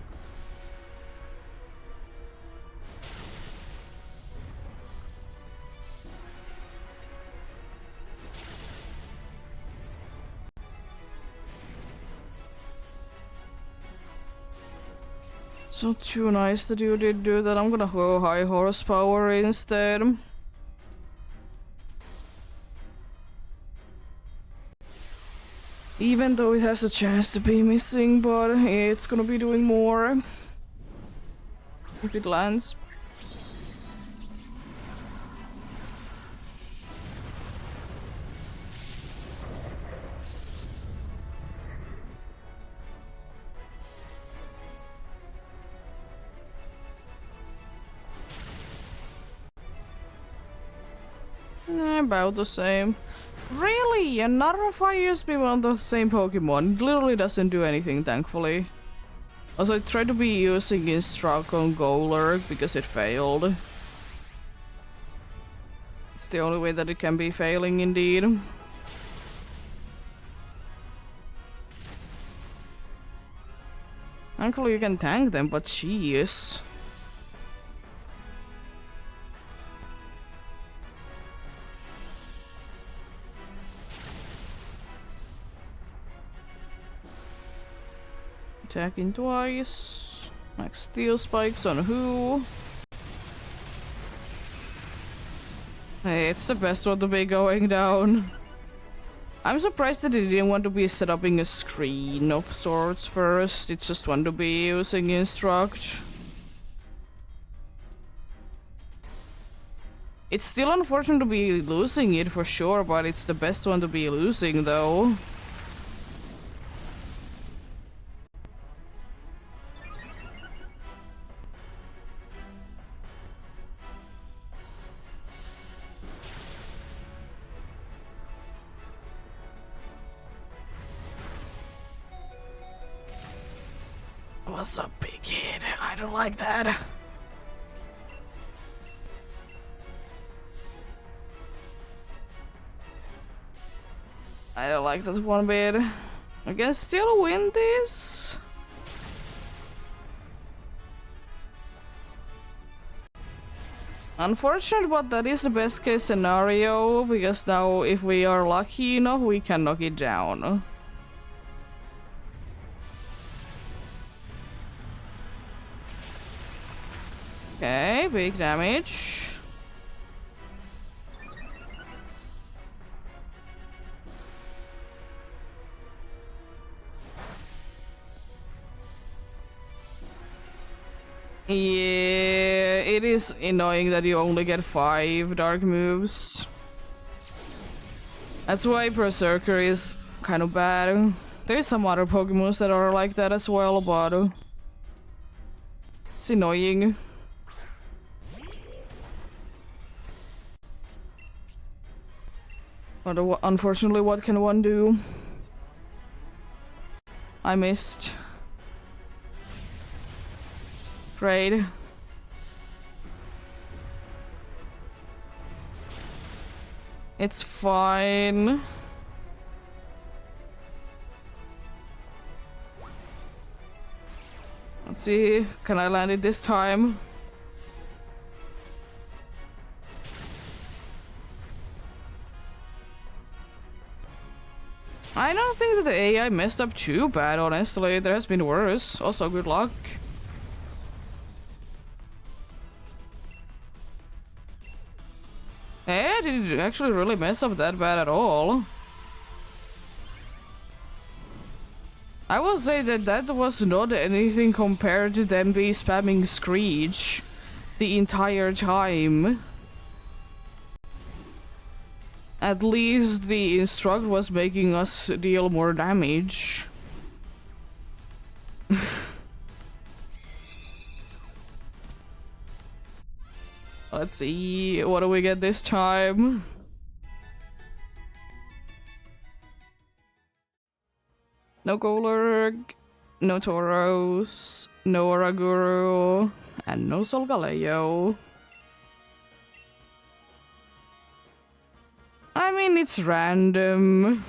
S1: It's not too nice that you did do that. I'm gonna go high horsepower instead. Even though it has a chance to be missing, but it's gonna be doing more if it lands. About the same. Really? Another fire beam on the same Pokemon? It literally doesn't do anything, thankfully. Also, I tried to be using Instruct on Golurk because it failed. It's the only way that it can be failing, indeed. Thankfully you can tank them, but jeez. Attacking twice. Max steel spikes on who? Hey, it's the best one to be going down. I'm surprised that it didn't want to be set up in a screen of sorts first. It just wanted to be using Instruct. It's still unfortunate to be losing it for sure, but it's the best one to be losing though. What's up, big kid? I don't like that. I don't like that one bit. I can still win this. Unfortunate, but that is the best case scenario, because now if we are lucky enough, we can knock it down. Okay, big damage. Yeah, it is annoying that you only get 5 dark moves. That's why Berserker is kind of bad. There's some other Pokemons that are like that as well, but it's annoying. But unfortunately, what can one do? I missed. Great. It's fine. Let's see, can I land it this time? I don't think that the AI messed up too bad, honestly. There has been worse. Also, good luck. AI didn't actually really mess up that bad at all. I will say that that was not anything compared to them be spamming Screech the entire time. At least the instruct was making us deal more damage. Let's see, what do we get this time? No Golurk, no Tauros, no Oraguru, and no Solgaleo. I mean, it's random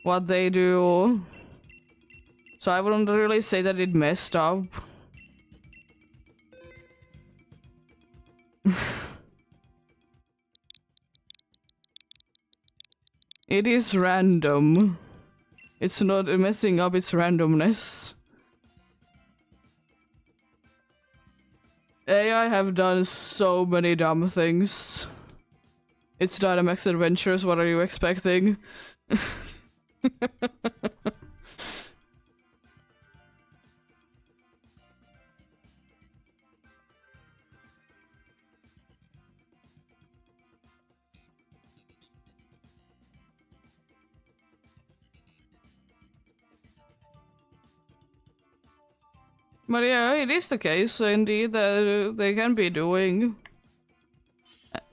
S1: what they do, so I wouldn't really say that it messed up. It is random. It's not messing up its randomness. AI have done so many dumb things. It's Dynamax Adventures, what are you expecting? But yeah, it is the case, indeed, that they can be doing.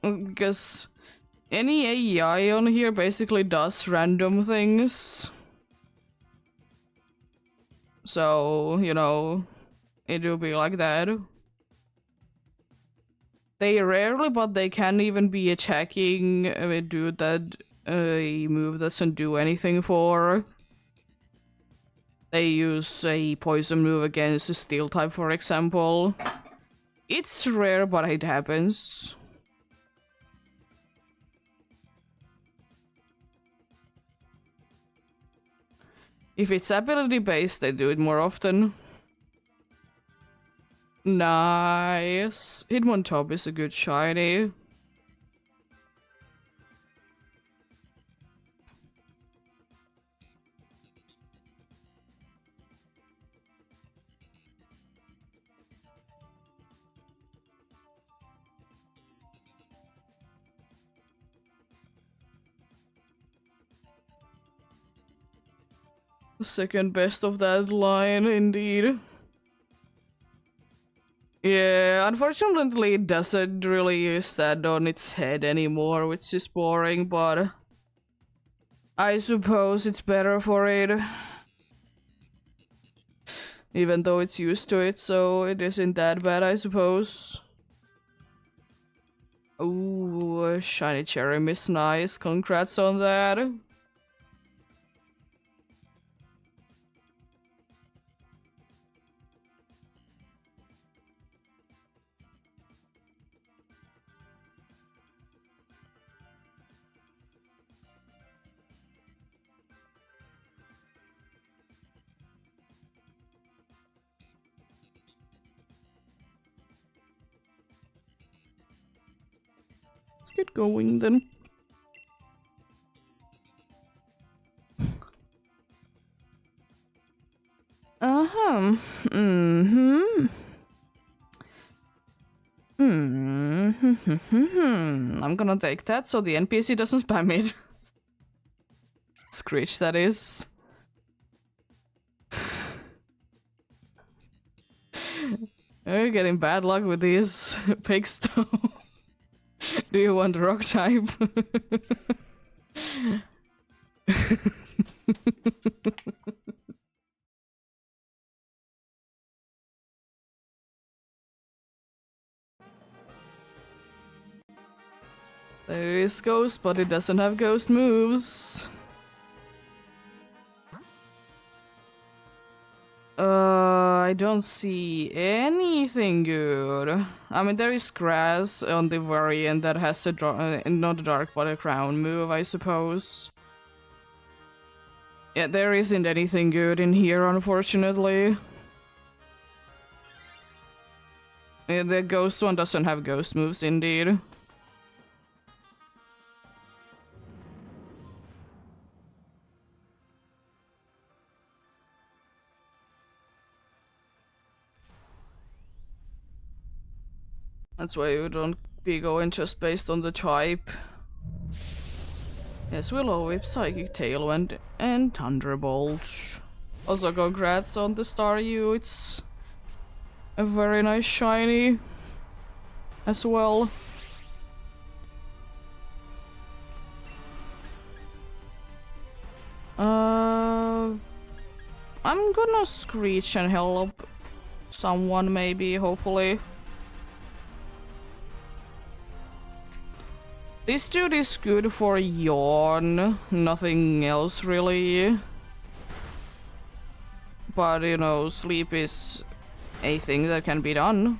S1: Because any AI on here basically does random things. So, you know, it will be like that. They rarely, but they can even be attacking a dude that a move doesn't do anything for. They use a poison move against a steel type, for example. It's rare, but it happens. If it's ability based, they do it more often. Nice. Hitmontop is a good shiny. The second best of that line, indeed. Yeah, unfortunately it doesn't really stand on its head anymore, which is boring, but I suppose it's better for it. Even though it's used to it, so it isn't that bad, I suppose. Ooh, shiny cherry is nice. Congrats on that. Let's get going then. Uh-huh. Mm-hmm. I'm gonna take that so the NPC doesn't spam it. Screech, that is. We're getting bad luck with these pigs though. Do you want rock type? There is ghost, but it doesn't have ghost moves. I don't see anything good. I mean, there is grass on the variant that has a not a dark, but a crown move, I suppose. Yeah, there isn't anything good in here, unfortunately. Yeah, the ghost one doesn't have ghost moves, indeed. That's why you don't be going just based on the type. Yes, Willow Whip, Psychic Tailwind, and Thunderbolt. Also, congrats on the Staryu, it's a very nice shiny as well. I'm gonna screech and help someone, maybe, hopefully. This dude is good for yawn, nothing else really. But, you know, sleep is a thing that can be done.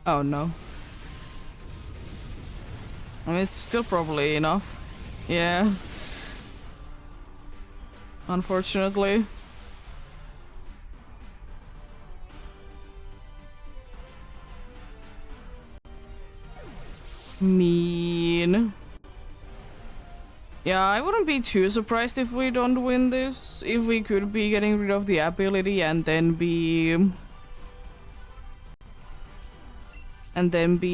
S1: Oh no. I mean, it's still probably enough. Yeah. Unfortunately. Mean. Yeah, I wouldn't be too surprised if we don't win this. If we could be getting rid of the ability and then be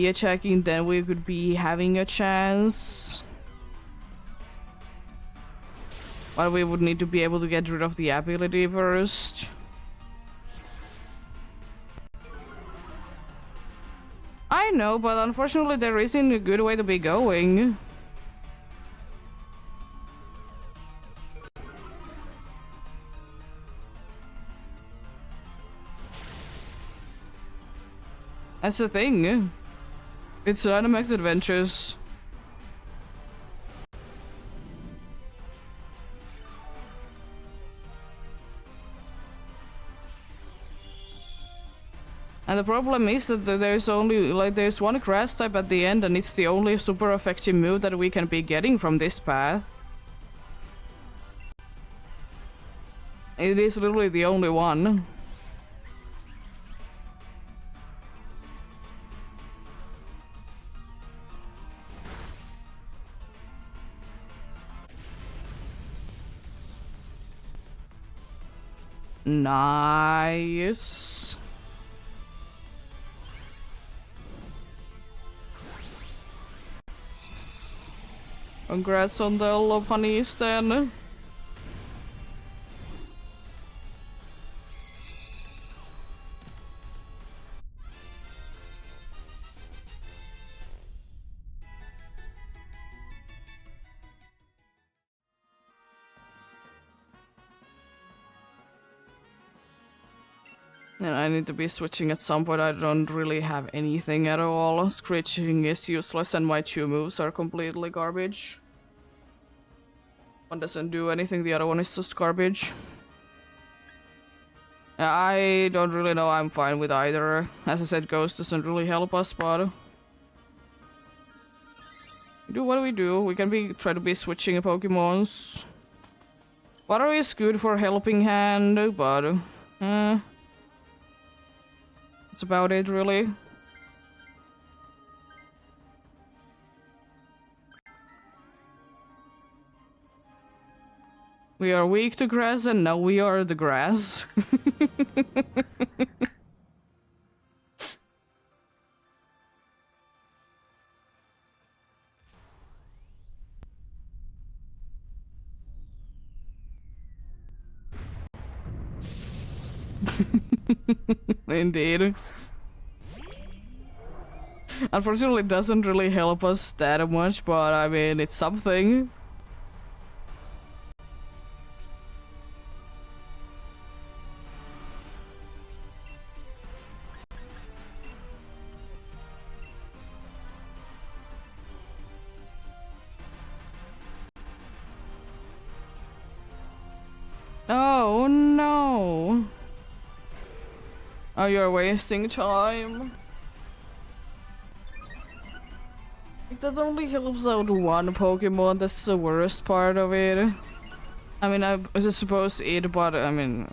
S1: attacking, then we could be having a chance. But we would need to be able to get rid of the ability first. I know, but unfortunately there isn't a good way to be going. That's the thing. It's Dynamax Adventures. And the problem is that there's only, like, there's one grass type at the end and it's the only super effective move that we can be getting from this path. It is literally the only one. Nice. Congrats on the Lopunnies then. And I need to be switching at some point. I don't really have anything at all. Screeching is useless and my two moves are completely garbage. One doesn't do anything, the other one is just garbage. I don't really know, I'm fine with either. As I said, Ghost doesn't really help us, but... what do we do? We can try to be switching Pokemons. Water is good for Helping Hand, but... that's about it, really. We are weak to grass and now we are the grass. Indeed. Unfortunately, it doesn't really help us that much, but I mean, it's something. Oh no! Oh, you're wasting time. That only helps out one Pokemon, that's the worst part of it. I mean, I was supposed to eat, but I mean,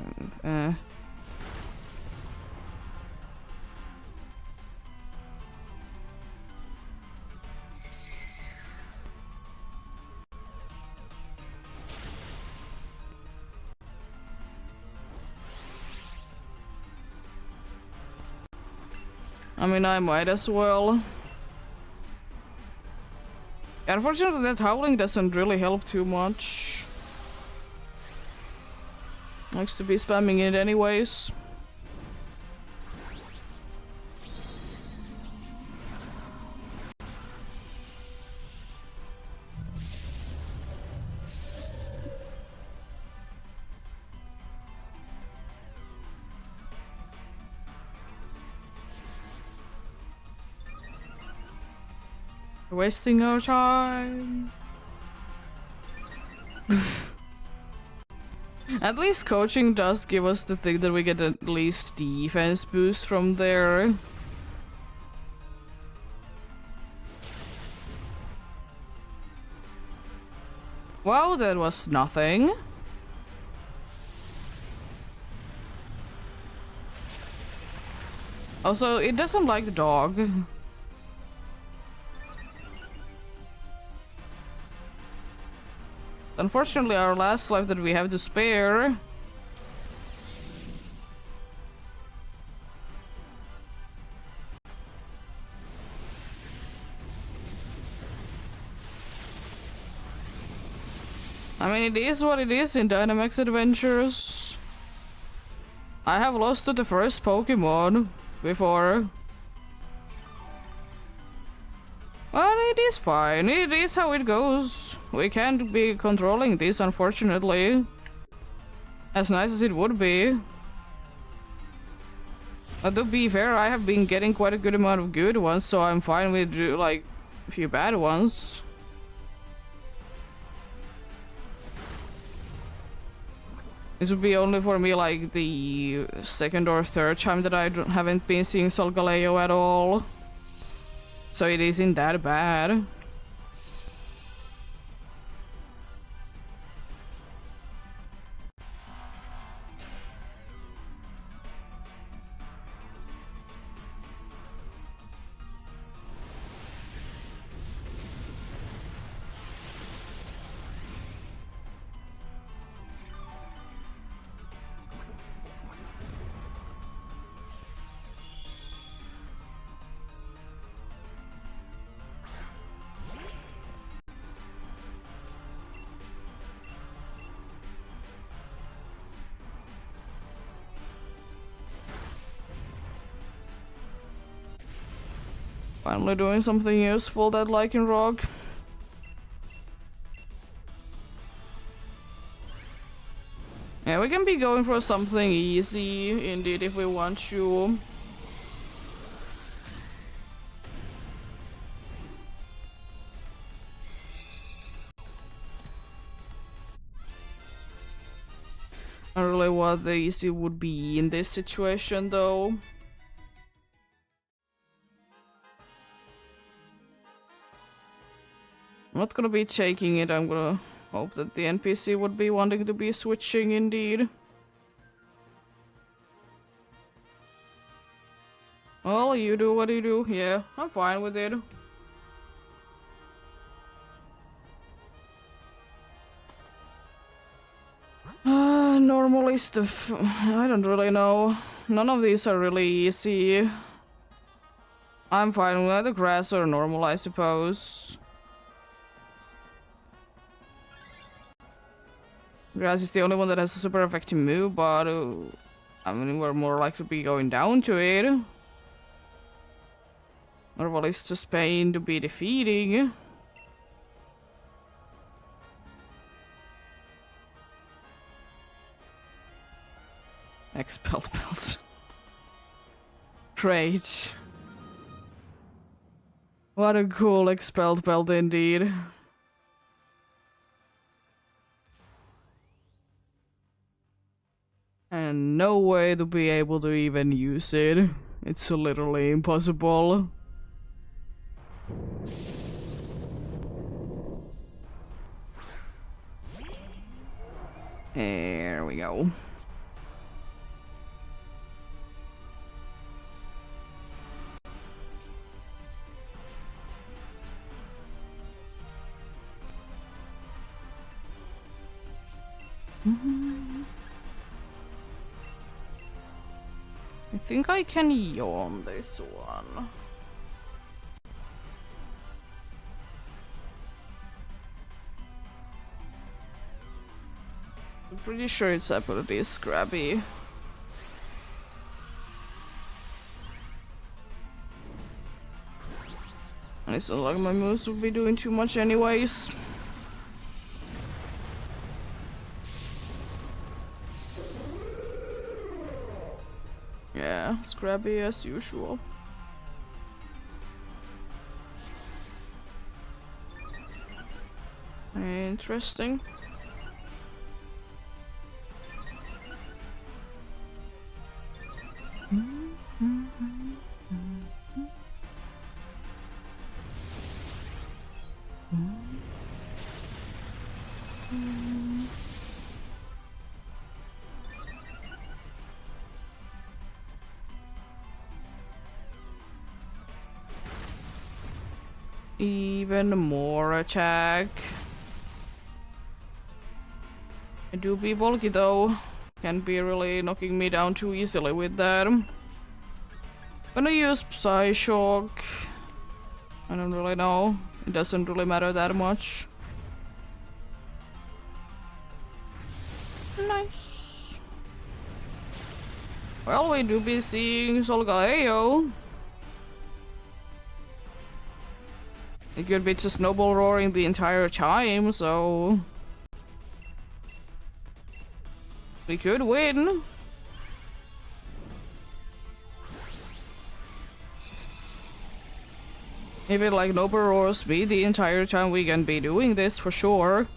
S1: I might as well. Unfortunately, that howling doesn't really help too much. Likes to be spamming it anyways. Wasting our time. At least coaching does give us the thing that we get at least defense boost from there. Wow, that was nothing. Also, it doesn't like the dog. Unfortunately, our last life that we have to spare. I mean, it is what it is in Dynamax Adventures. I have lost to the first Pokemon before. But it is fine, it is how it goes. We can't be controlling this, unfortunately. As nice as it would be. But to be fair, I have been getting quite a good amount of good ones, so I'm fine with like a few bad ones. This would be only for me like the second or third time that I haven't been seeing Solgaleo at all. So it isn't that bad. Finally doing something useful that like in Rock. Yeah, we can be going for something easy, indeed, if we want to. I don't really what the easy would be in this situation, though. I'm not gonna be taking it, I'm gonna hope that the NPC would be wanting to be switching indeed. Well, you do what you do, yeah, I'm fine with it. Normally stuff, I don't really know. None of these are really easy. I'm fine with either grass or normal, I suppose. Grass is the only one that has a super effective move, but I mean, we're more likely to be going down to it. Or is just pain to be defeating. Expelled belt. Great. What a cool expelled belt indeed. And no way to be able to even use it. It's literally impossible. There we go. I think I can yawn this one. I'm pretty sure its ability is Scrabby. And it's not like my moves would be doing too much anyways. Yeah, Scrabby as usual. Interesting. Even more attack. I do be bulky though. Can be really knocking me down too easily with that. Gonna use Psy Shock. I don't really know. It doesn't really matter that much. Nice. Well, we do be seeing Solgaleo. It could be just Noble Roaring the entire time, so we could win. If it like Noble Roars me the entire time, we can be doing this for sure.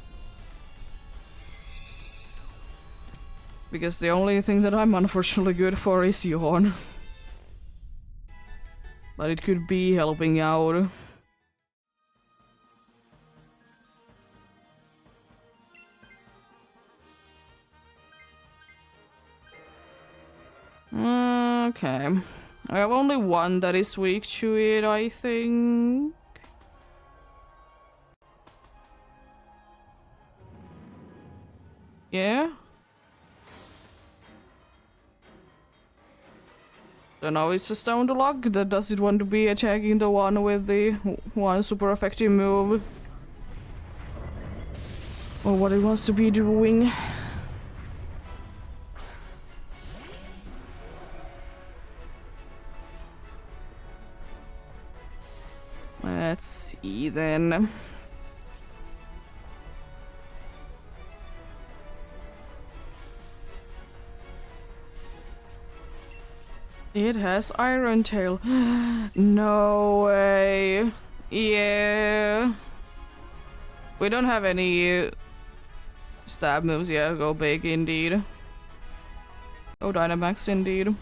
S1: Because the only thing that I'm unfortunately good for is Yawn. But it could be helping out. Okay. I have only one that is weak to it, I think. Yeah? So now it's just down to luck that does it want to be attacking the one with the one super effective move. Or what it wants to be doing. Let's see then. It has Iron Tail. No way. Yeah. We don't have any stab moves yet. Go big indeed. Go Dynamax indeed.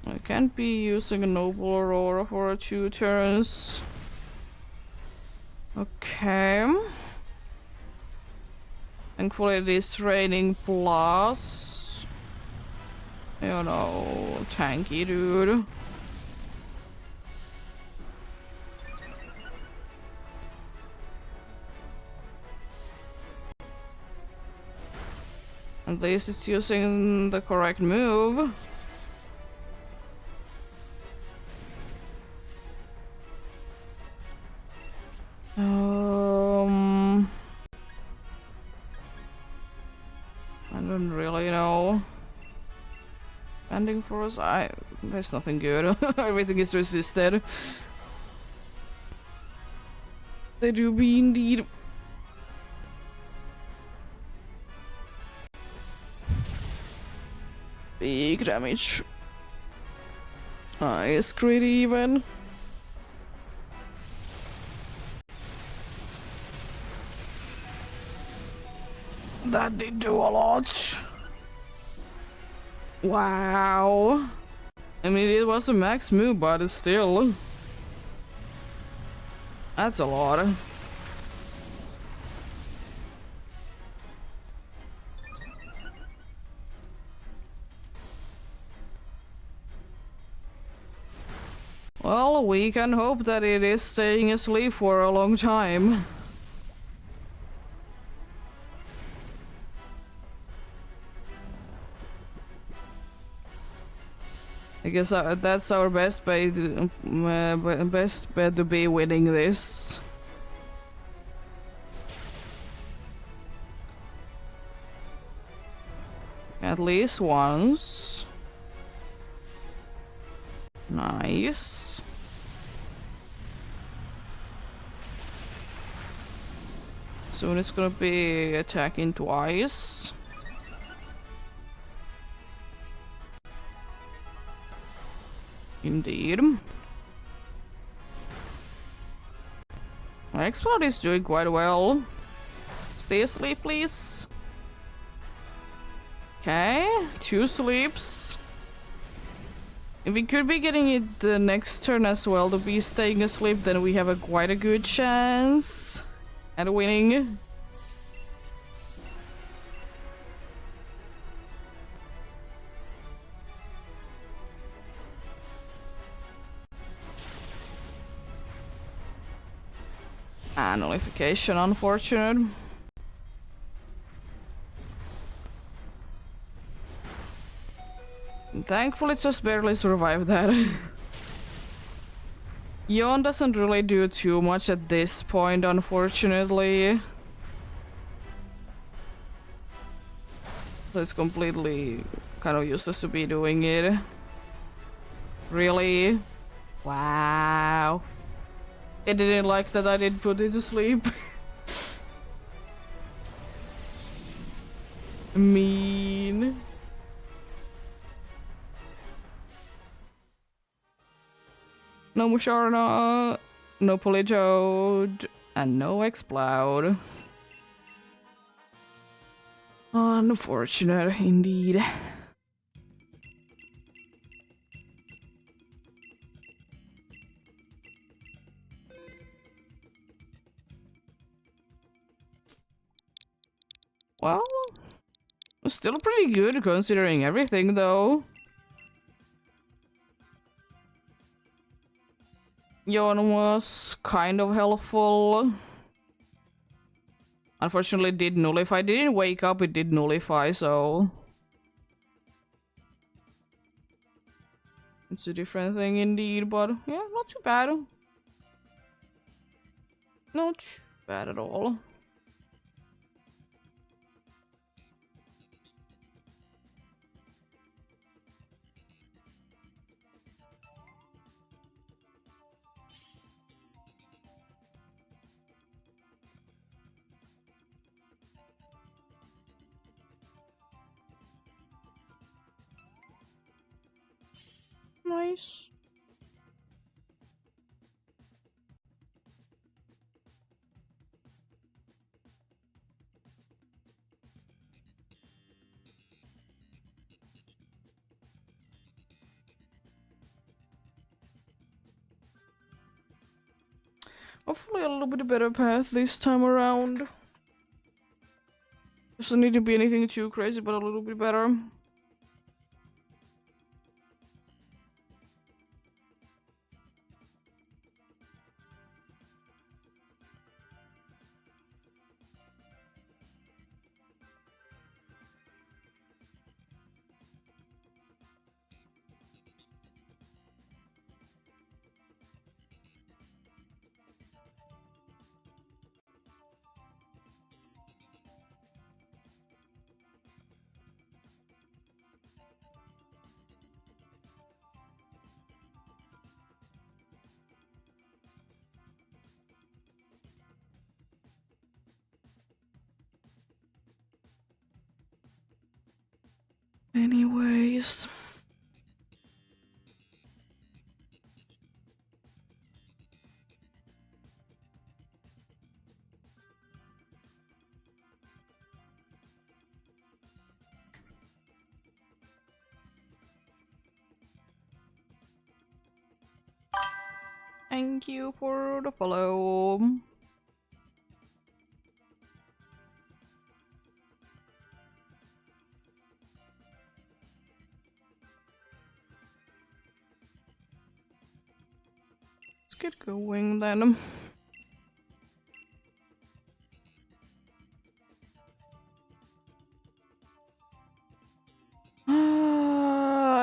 S1: I can't be using a Noble Aurora for 2 turns. Okay. Thankfully it is raining plus... You know, tanky dude. At least it's using the correct move. I don't really know. Ending for us, there's nothing good. Everything is resisted. They do be indeed. Big damage. Nice crit even. That did do a lot. Wow. I mean, it was a max move, but it's still... That's a lot. Well, we can hope that it is staying asleep for a long time. I guess that's our best bet to be winning this. At least once. Nice. Soon it's gonna be attacking twice. Indeed. My Explode is doing quite well. Stay asleep, please. Okay, 2 sleeps. If we could be getting it the next turn as well to be staying asleep, then we have quite a good chance at winning. Nullification, unfortunate. Thankfully, just barely survived that. Yawn doesn't really do too much at this point, unfortunately. So it's completely kind of useless to be doing it. Really? Wow. It didn't like that I didn't put it to sleep. Mean. No Musharna, no Polytoad, and no Explode. Unfortunate indeed. Well, still pretty good considering everything though. Yawn was kind of helpful. Unfortunately, it did nullify. I didn't wake up, it did nullify, so... It's a different thing indeed, but yeah, not too bad. Not too bad at all. Nice. Hopefully a little bit better path this time around. Doesn't need to be anything too crazy, but a little bit better. Anyways. Thank you for the follow. Let's get going then.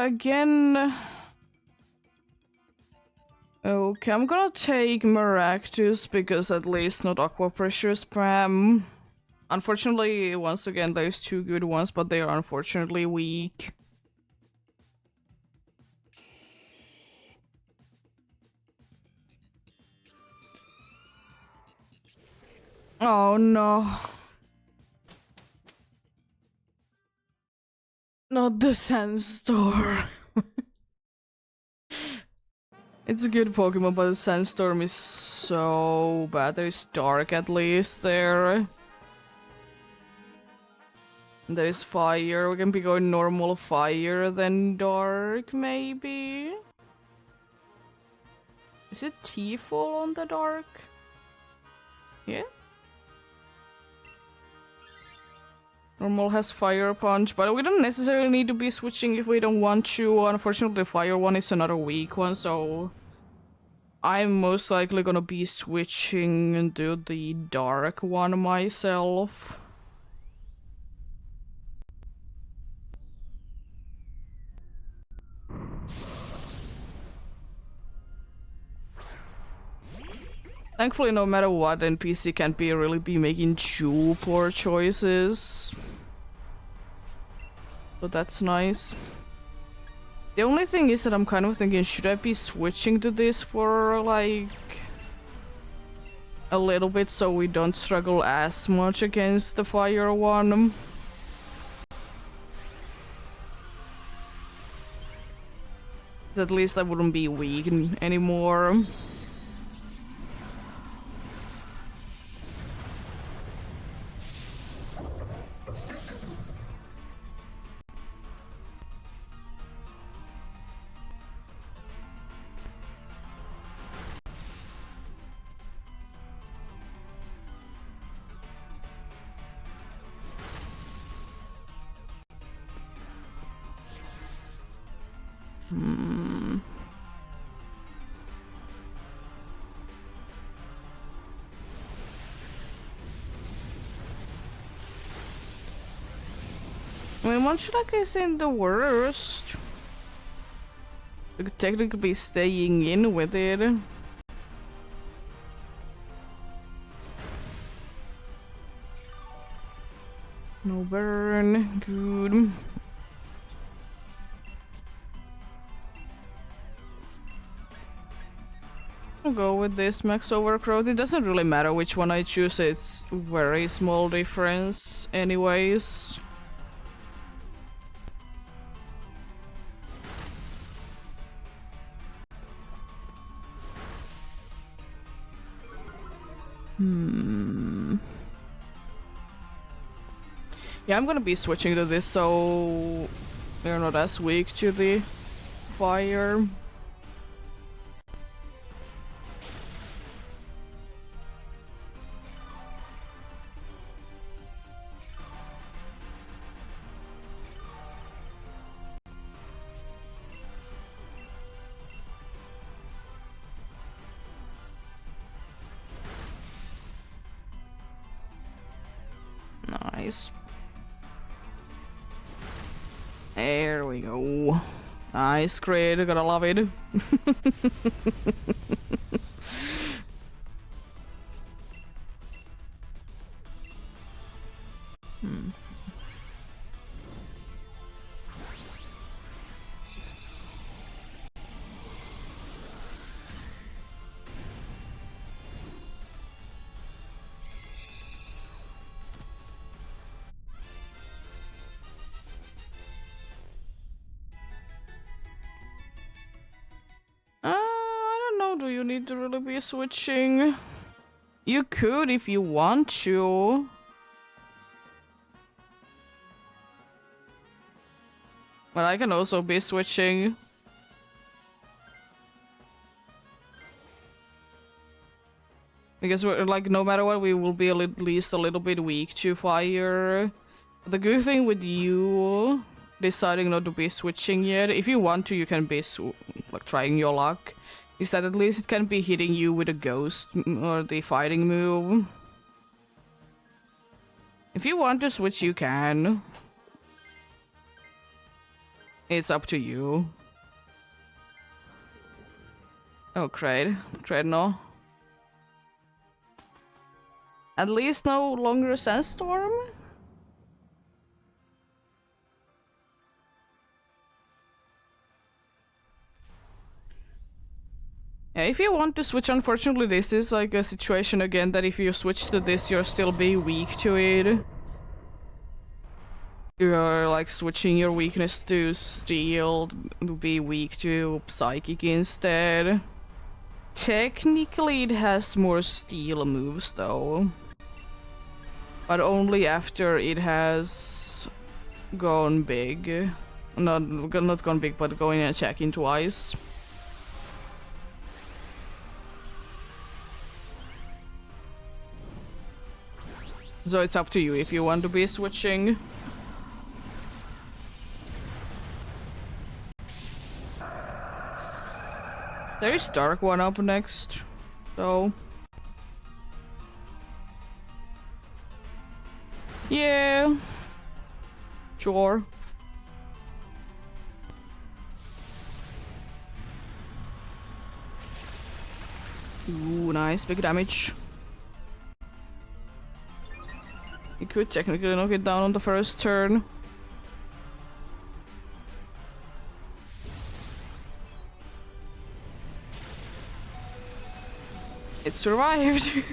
S1: Again. Okay, I'm gonna take Maractus because at least not Aqua Pressure Spam. Unfortunately, once again, there's two good ones, but they are unfortunately weak. Oh no. Not the Sandstorm. It's a good Pokemon, but the Sandstorm is so bad. There's Dark at least there. There is Fire. We can be going normal Fire, then Dark, maybe? Is it T-Fall on the Dark? Yeah? Normal has Fire Punch, but we don't necessarily need to be switching if we don't want to. Unfortunately, the Fire one is another weak one, so I'm most likely gonna be switching into the Dark one myself. Thankfully, no matter what, NPC can't really be making too poor choices. So that's nice. The only thing is that I'm kind of thinking, should I be switching to this for like a little bit so we don't struggle as much against the Fire one? At least I wouldn't be weak anymore. I mean, Munchlax isn't the worst. We could technically be staying in with it. No burn, good. I'll go with this max overgrowth. It doesn't really matter which one I choose, it's very small difference anyways. Yeah, I'm gonna be switching to this so we're not as weak to the Fire. Nice. There we go. Nice, great, gotta love it. I don't know, do you need to really be switching? You could if you want to. But I can also be switching. Because we're, like, no matter what, we will be at least a little bit weak to fire. The good thing with you deciding not to be switching yet, if you want to, you can be like trying your luck, is that at least it can be hitting you with a ghost or the fighting move. If you want to switch, you can. It's up to you. Oh, great. Great, no. At least no longer sandstorm? Yeah, if you want to switch, unfortunately this is like a situation again that if you switch to this, you'll still be weak to it. You're like switching your weakness to steel to be weak to psychic instead. Technically it has more steel moves though. But only after it has gone big. Not gone big, but going and attacking twice. So it's up to you if you want to be switching. There's Dark One up next, so... yeah... sure. Ooh, nice, big damage. You could technically knock it down on the first turn. It survived.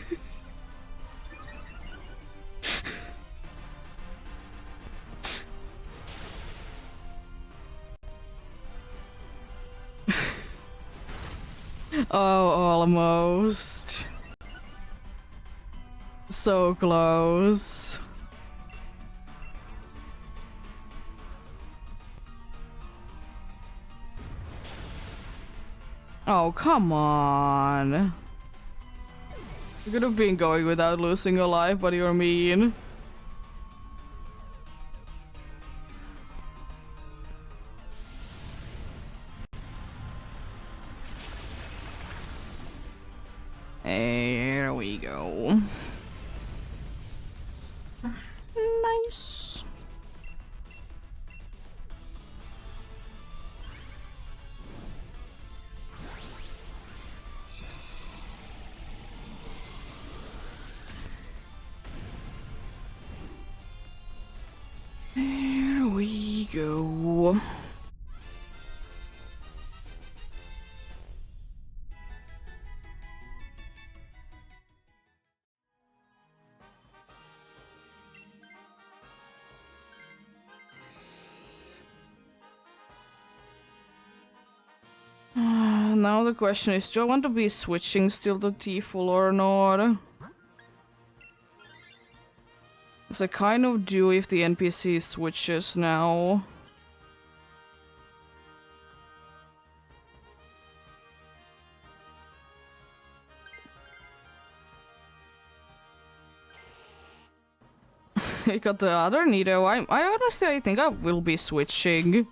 S1: Oh, almost. So close. Oh, come on. You could have been going without losing your life, but you're mean. There we go. Nice. There we go. Now the question is, do I want to be switching still to T-Full or not? As I kind of do if the NPC switches now. I got the other Nido. I honestly, I think I will be switching.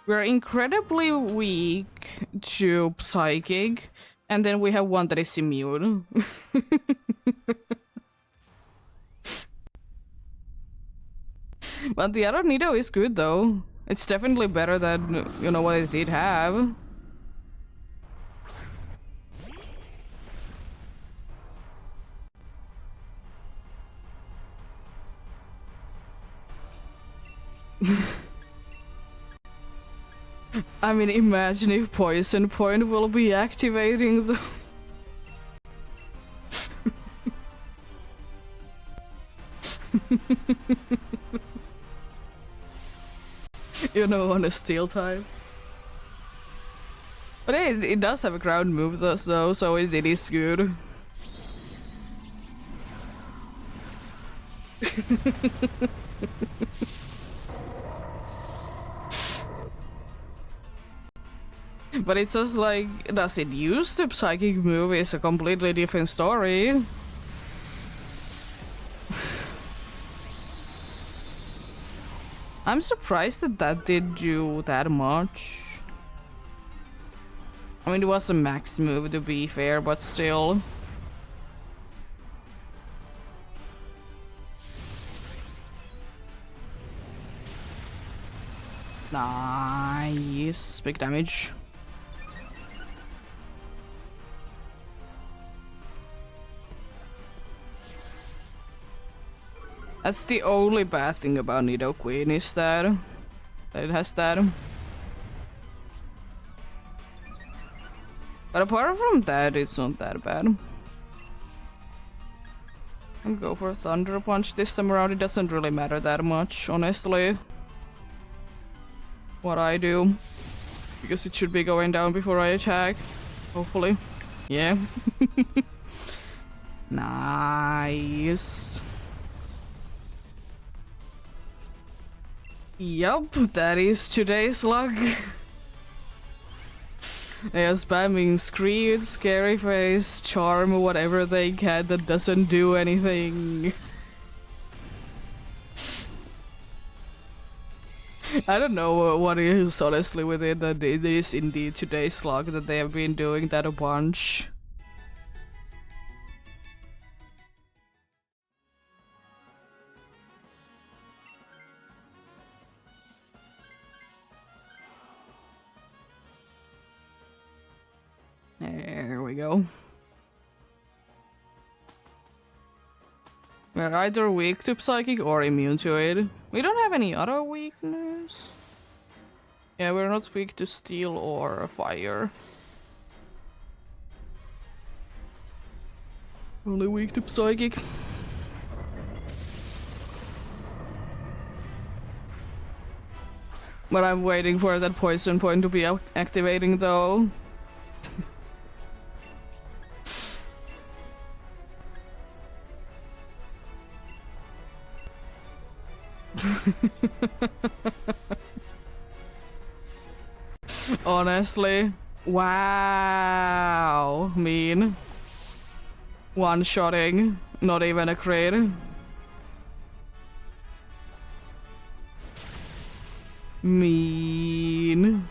S1: We're incredibly weak to Psychic, and then we have one that is immune. But the other Nido is good though. It's definitely better than, you know, what it did have. I mean, imagine if Poison Point will be activating the... You know, on a steel type. But hey, it does have a ground move though, so it is good. But it's just like, does it use the psychic move is a completely different story. I'm surprised that that did do that much. I mean, it was a max move to be fair, but still. Nice. Big damage. That's the only bad thing about Nidoqueen is that it has that. But apart from that, it's not that bad. I'll go for a Thunder Punch this time around. It doesn't really matter that much, honestly. What I do. Because it should be going down before I attack. Hopefully. Yeah. Nice. Yup, that is today's luck. They are spamming Screed, Scary Face, Charm, whatever they can that doesn't do anything. I don't know what is honestly with it, that it is indeed today's luck that they have been doing that a bunch. There we go. We're either weak to Psychic or immune to it. We don't have any other weakness. Yeah, we're not weak to Steel or Fire. Only weak to Psychic. But I'm waiting for that Poison Point to be activating though. Honestly, wow, mean. One-shotting, not even a crit. Mean.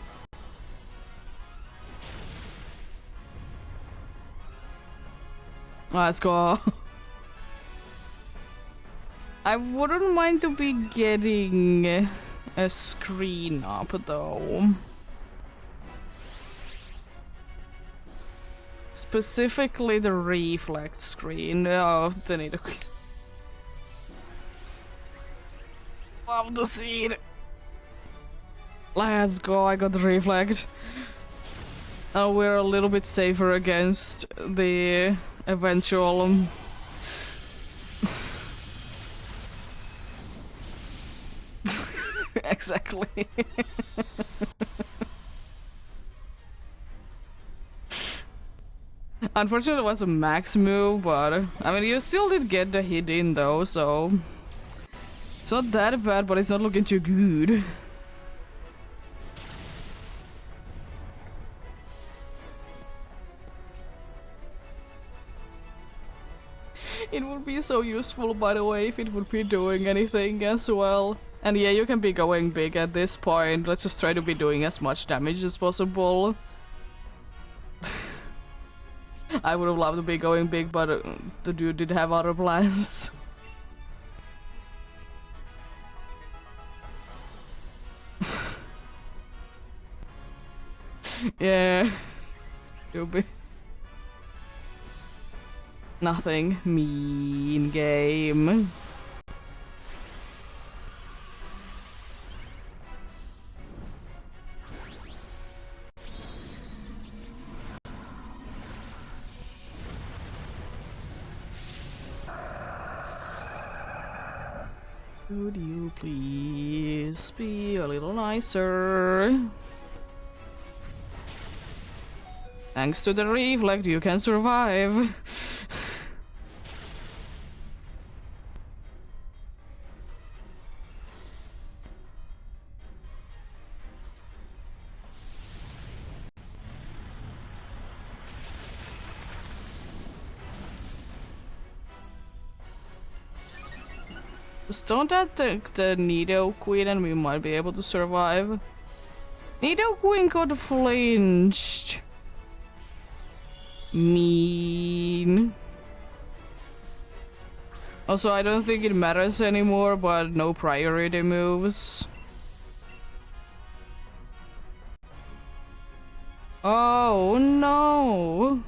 S1: Let's go. I wouldn't mind to be getting a screen up though. Specifically the reflect screen. Oh, the Nidoqueen. Love the seed. Let's go, I got the reflect. We're a little bit safer against the eventual exactly. Unfortunately, it was a max move, but I mean, you still did get the hit in though, so it's not that bad, but it's not looking too good. It would be so useful, by the way, if it would be doing anything as well. And yeah, you can be going big at this point. Let's just try to be doing as much damage as possible. I would have loved to be going big, but the dude did have other plans. Yeah. Stupid. Nothing. Mean game. Could you please be a little nicer? Thanks to the reflect, you can survive. Just don't attack the Nido Queen and we might be able to survive. Nido Queen got flinched. Mean. Also, I don't think it matters anymore, but no priority moves. Oh no!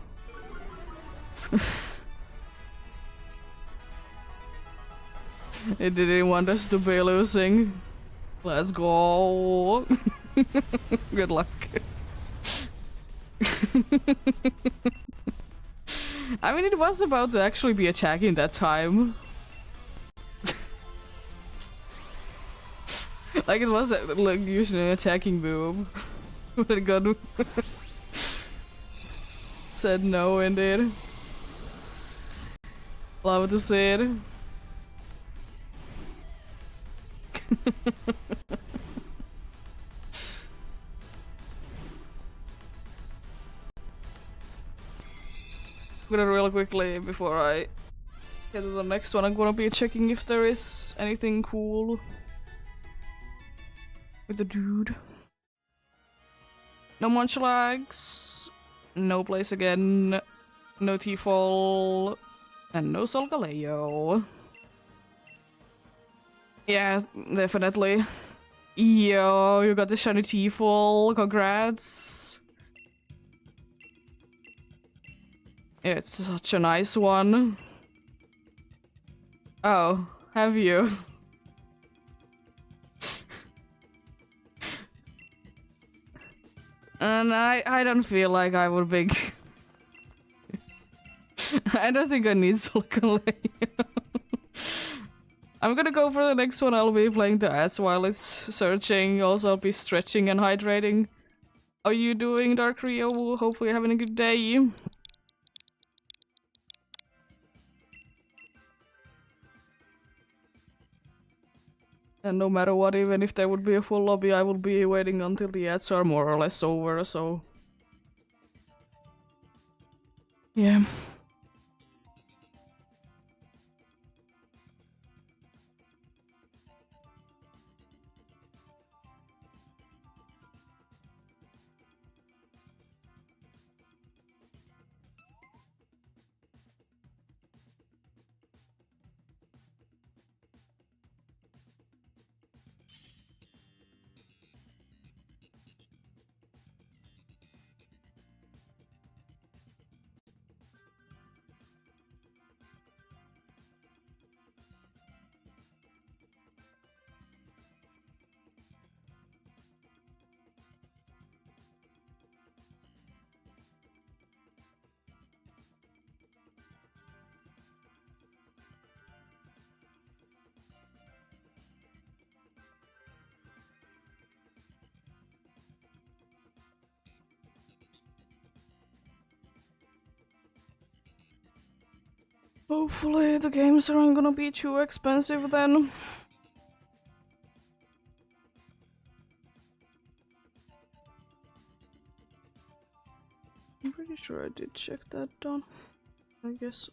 S1: It didn't want us to be losing. Let's go. Good luck. I mean, it was about to actually be attacking that time. Like, it was like using an attacking move. But it got said no indeed. Love to see it. I'm gonna real quickly before I get to the next one. I'm gonna be checking if there is anything cool with the dude. No Munchlags, no Place Again, no T-Fall, and no Solgaleo. Yeah, definitely. Yo, you got the shiny T-Fall, congrats. Yeah, it's such a nice one. Oh, have you? And I don't feel like I would be... I don't think I need Solgaleo. I'm gonna go for the next one. I'll be playing the ads while it's searching. Also, I'll be stretching and hydrating. How are you doing, Dark Rio? Hopefully you're having a good day. And no matter what, even if there would be a full lobby, I will be waiting until the ads are more or less over, so... Yeah. Hopefully the games aren't gonna be too expensive then. I'm pretty sure I did check that down. I guess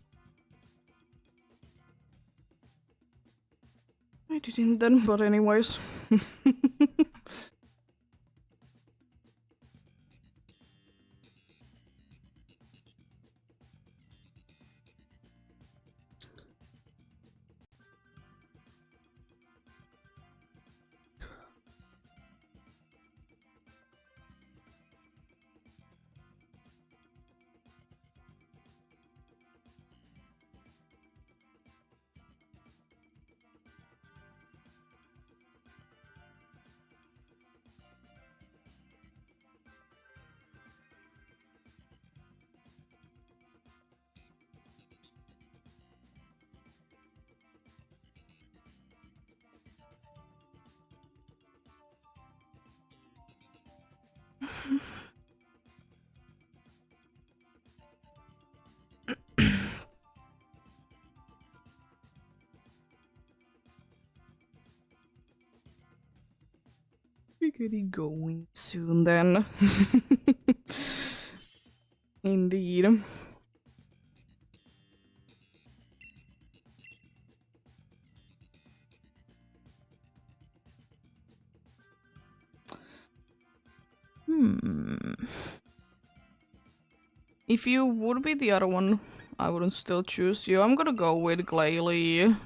S1: I didn't then, but anyways. We're getting going soon then. Indeed. If you would be the other one, I wouldn't still choose you. I'm gonna go with Glalie.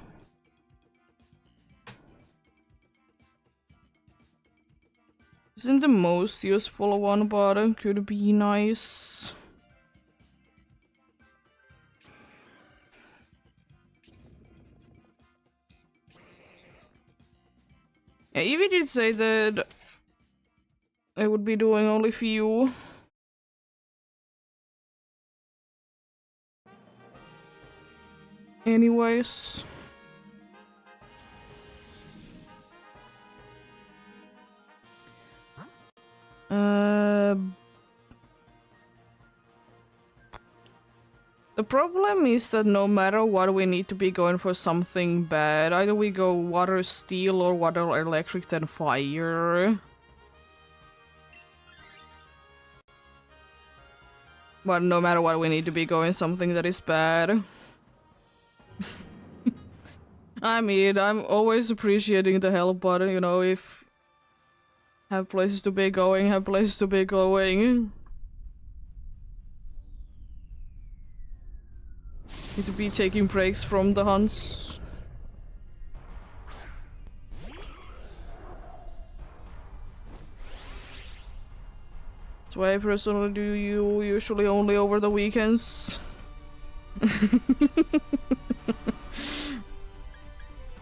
S1: Isn't the most useful one, but it could be nice. Yeah, Evie did say that I would be doing only few. Anyways. The problem is that no matter what, we need to be going for something bad. Either we go water steel or water electric then fire. But no matter what, we need to be going something that is bad. I mean, I'm always appreciating the help, but you know, if have places to be going, have places to be going. Need to be taking breaks from the hunts. That's why I personally do you usually only over the weekends.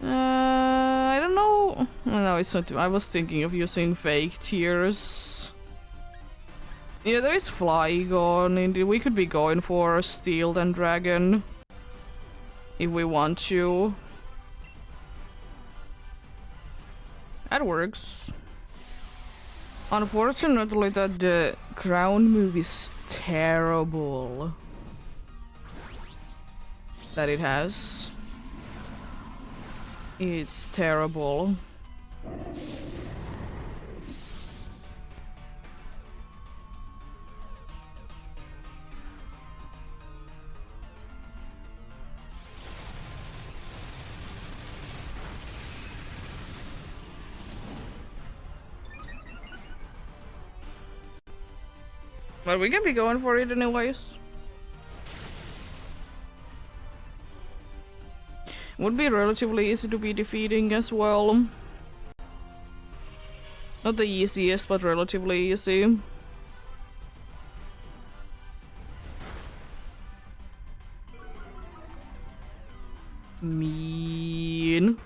S1: I don't know. No, it's not. I was thinking of using fake tears. Yeah, there is Flygon. Indeed, we could be going for Steel and Dragon if we want to. That works. Unfortunately, that Crown move is terrible. That it has. It's terrible. But we can be going for it anyways. Would be relatively easy to be defeating as well. Not the easiest, but relatively easy. Mean.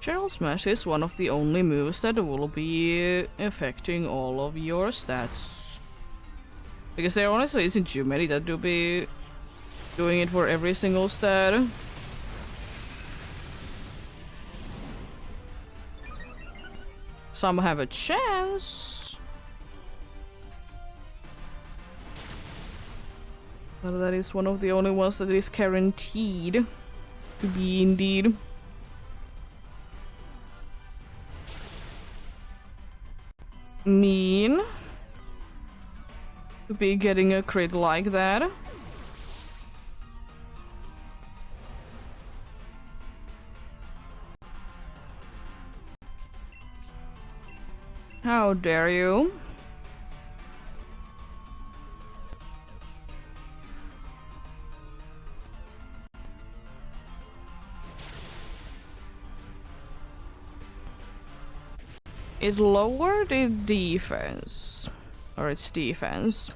S1: Shadow Smash is one of the only moves that will be affecting all of your stats. Because there honestly isn't too many that do be doing it for every single stat. Some have a chance. But that is one of the only ones that is guaranteed to be indeed. Mean to be getting a crit like that. How dare you? It lowered its defense, or its defense,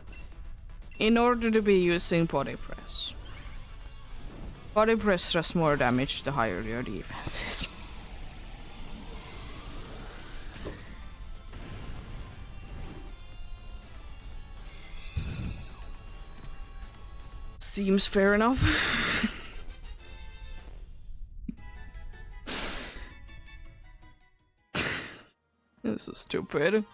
S1: in order to be using body press. Body press does more damage the higher your defense is. seems fair enough. This is stupid.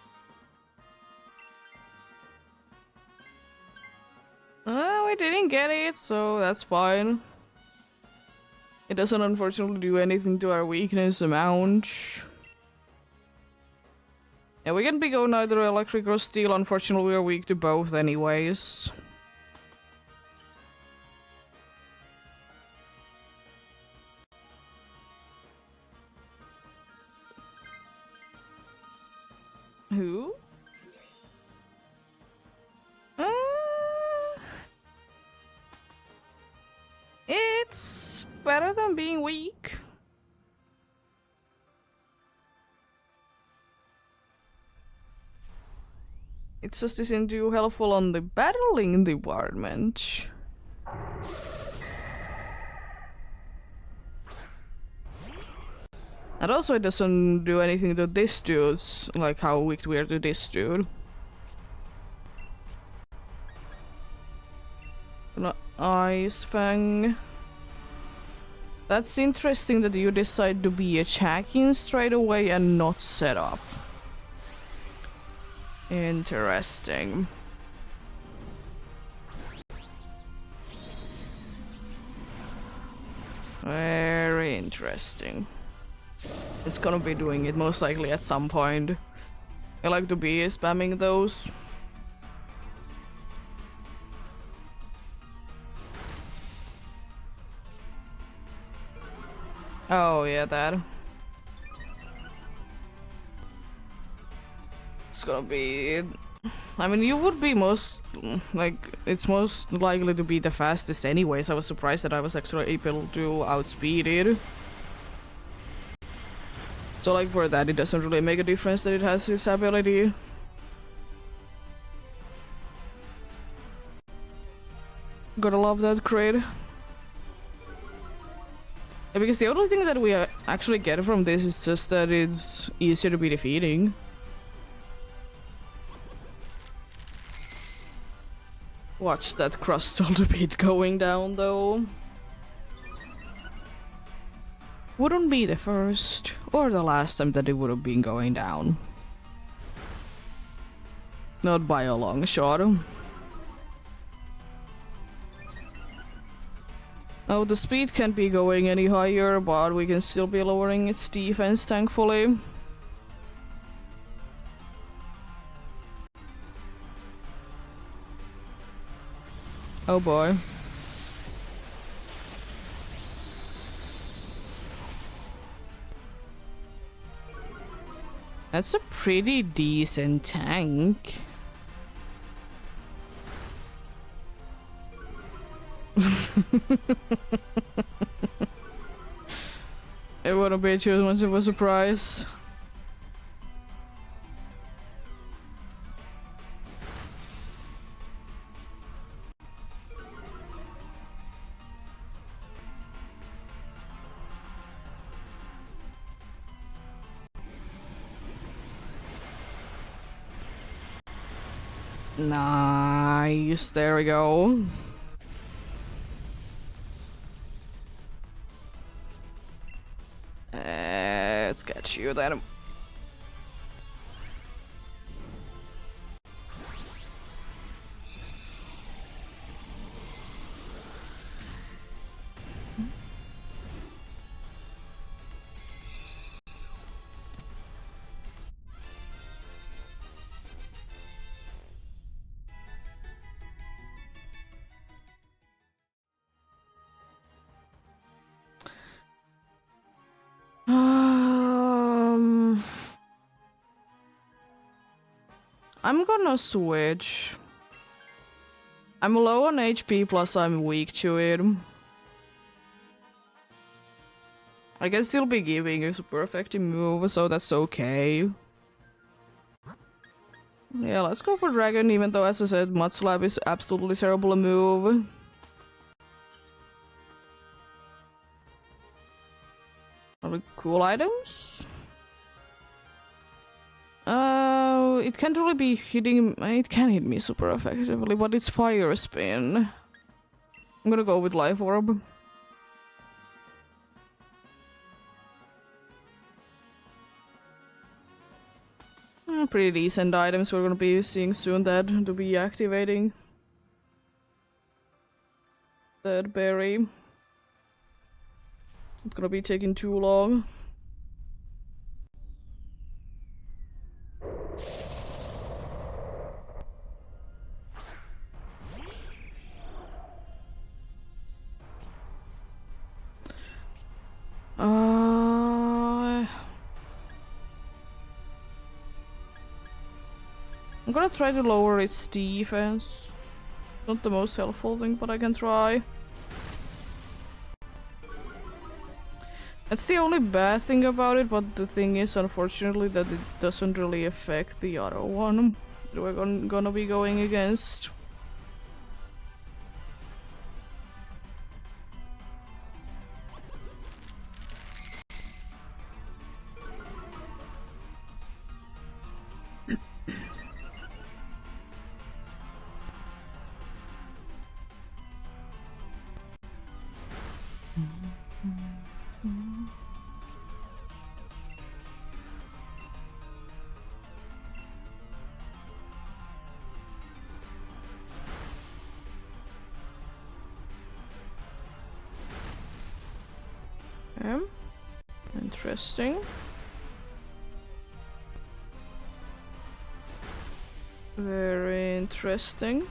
S1: We didn't get it, so that's fine. It doesn't unfortunately do anything to our weakness amount. Yeah, we can be going either electric or steel. Unfortunately, we are weak to both anyways. Who? It's better than being weak. It just isn't too helpful on the battling department. And also it doesn't do anything to this dude, like how weak we are to this dude. Ice Fang. That's interesting that you decide to be attacking straight away and not set up. Interesting. Very interesting. It's gonna be doing it most likely at some point. I like to be spamming those. Oh yeah, that. It's gonna be... I mean, you would be most... like, it's most likely to be the fastest anyways. I was surprised that I was actually able to outspeed it. So like for that, it doesn't really make a difference that it has this ability. Gotta love that crit. Yeah, because the only thing that we actually get from this is just that it's easier to be defeating. Watch that crustal bit going down though. Wouldn't be the first or the last time that it would have been going down. Not by a long shot. Oh, the speed can't be going any higher, but we can still be lowering its defense, thankfully. Oh boy. That's a pretty decent tank. It wouldn't be too much of a surprise. Nice, there we go. Let's get you then. I'm gonna switch. I'm low on HP, plus I'm weak to it. I can still be giving a super effective move, so that's okay. Yeah, let's go for Dragon, even though, as I said, Mud Slap is absolutely terrible a move. Are cool items? It can't really be hitting. It can hit me super effectively, but it's Fire Spin. I'm gonna go with Life Orb. Pretty decent items we're gonna be seeing soon that to be activating. That berry. It's gonna be taking too long. I'm gonna try to lower its defense. Not the most helpful thing, but I can try. That's the only bad thing about it, but the thing is, unfortunately, that it doesn't really affect the other one that we're gonna be going against. Interesting. Very interesting.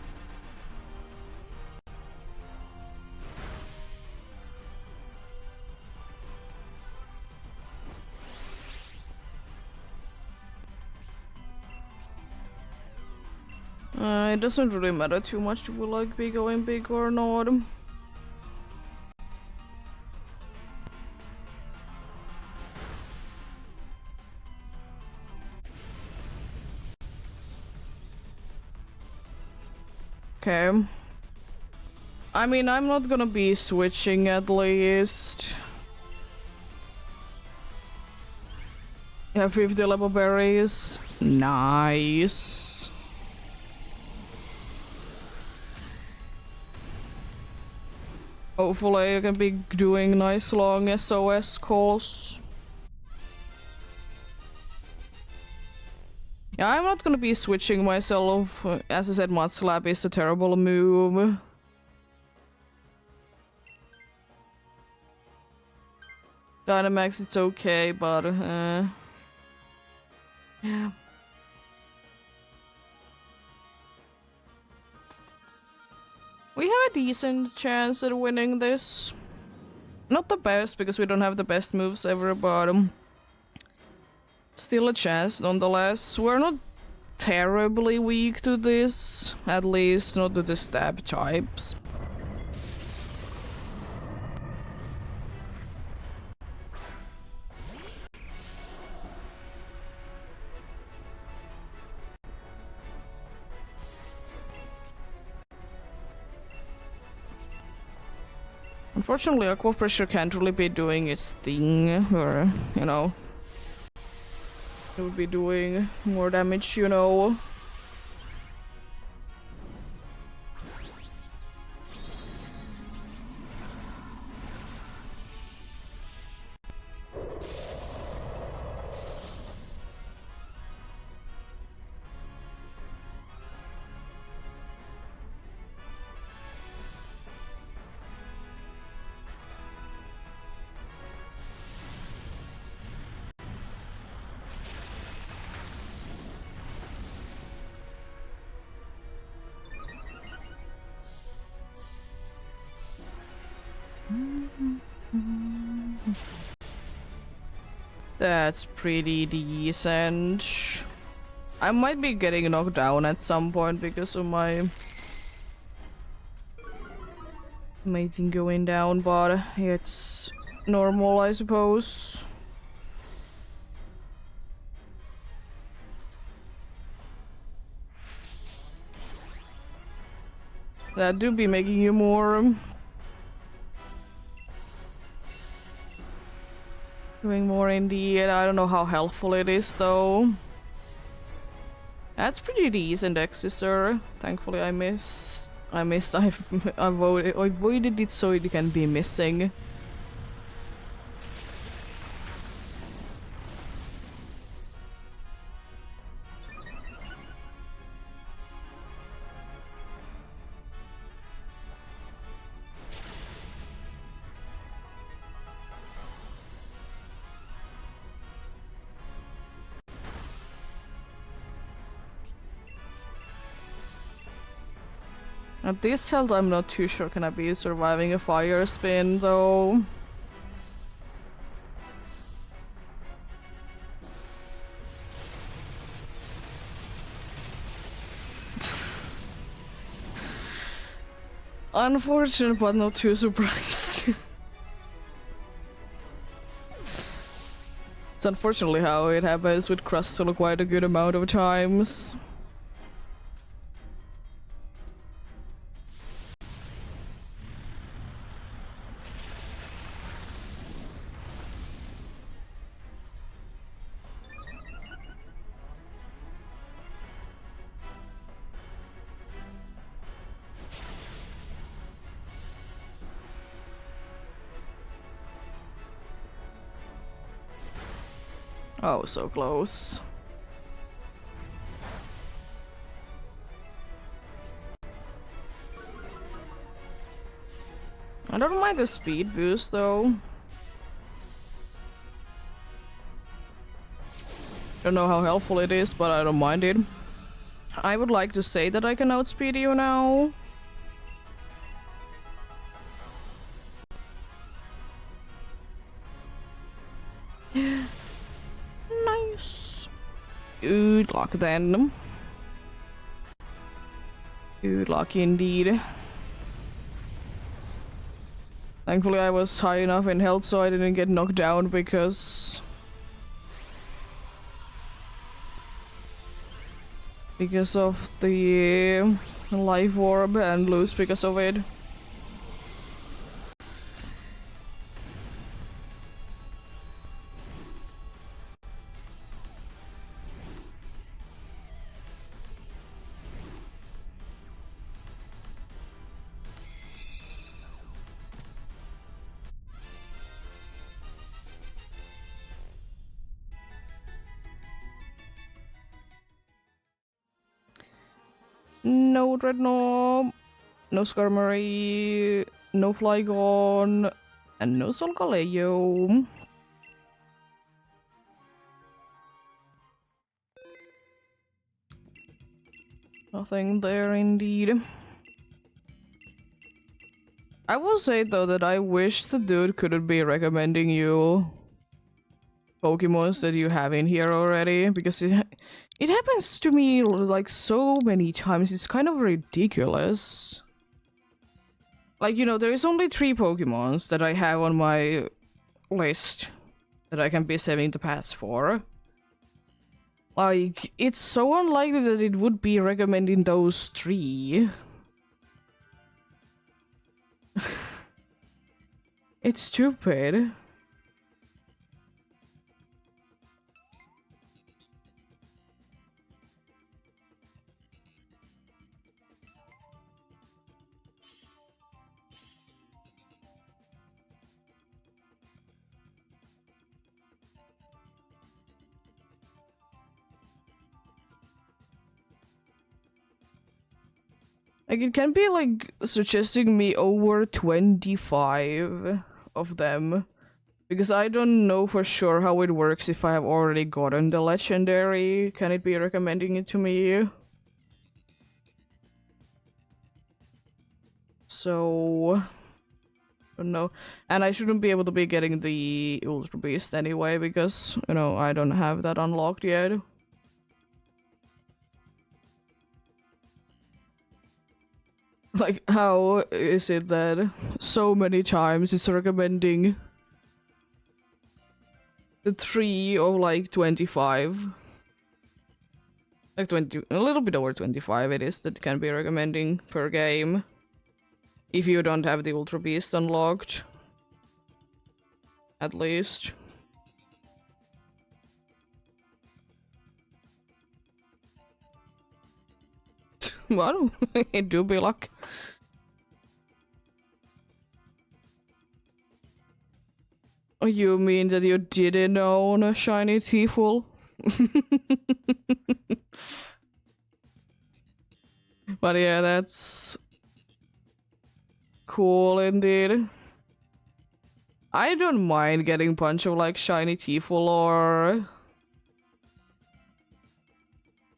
S1: It doesn't really matter too much if we like be going big or not. Okay. I mean, I'm not gonna be switching at least. Yeah, 50 level berries. Nice. Hopefully I can be doing nice long SOS calls. Yeah, I'm not gonna be switching myself. As I said, Mud Slap is a terrible move. Dynamax, it's okay, but yeah. We have a decent chance at winning this. Not the best, because we don't have the best moves ever, but still a chance nonetheless. We're not terribly weak to this, at least not to the stab types. Unfortunately, Aqua Pressure can't really be doing its thing, or, you know, it would be doing more damage, you know. That's pretty decent. I might be getting knocked down at some point because of my thing going down, but it's normal, I suppose. That do be making you more doing more indeed. I don't know how helpful it is though. That's pretty decent, Exisor. Thankfully I missed. I missed. I've avoided it so it can be missing. At this health, I'm not too sure can I be surviving a fire spin though. Unfortunate, but not too surprised. It's unfortunately how it happens with Crustle quite a good amount of times. Oh, so close. I don't mind the speed boost though. Don't know how helpful it is, but I don't mind it. I would like to say that I can outspeed you now. Nice. Good luck then. Good luck indeed. Thankfully I was high enough in health so I didn't get knocked down because of the life orb and lose because of it. No Dreadnought, no Skarmory, no Flygon, and no Solgaleo. Nothing there indeed. I will say though that I wish the dude couldn't be recommending you Pokemons that you have in here already, because it happens to me like so many times. It's kind of ridiculous. Like, you know, there is only 3 Pokemons that I have on my list that I can be saving the paths for. Like, it's so unlikely that it would be recommending those 3. It's stupid. Like, it can be, like, suggesting me over 25 of them. Because I don't know for sure how it works if I have already gotten the legendary. Can it be recommending it to me? So... I don't know. And I shouldn't be able to be getting the Ultra Beast anyway, because, you know, I don't have that unlocked yet. Like, how is it that so many times it's recommending the 3 of like 25? Like 20, a little bit over 25 it is that can be recommending per game. If you don't have the Ultra Beast unlocked. At least. Well, it do be luck. You mean that you didn't own a shiny T-Full? But yeah, that's cool indeed. I don't mind getting a bunch of like shiny T-Full or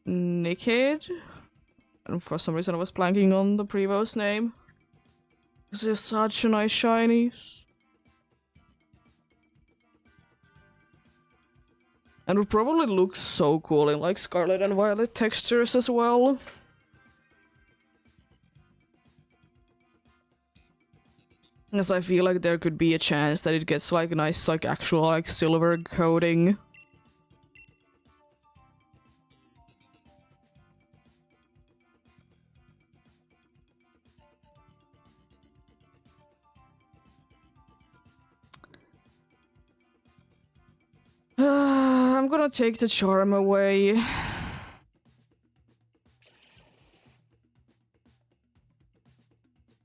S1: Nickade. And for some reason I was blanking on the previous name. It's just such a nice shiny. And would probably look so cool in like scarlet and violet textures as well. Because I feel like there could be a chance that it gets like a nice like actual like silver coating. I'm gonna take the charm away.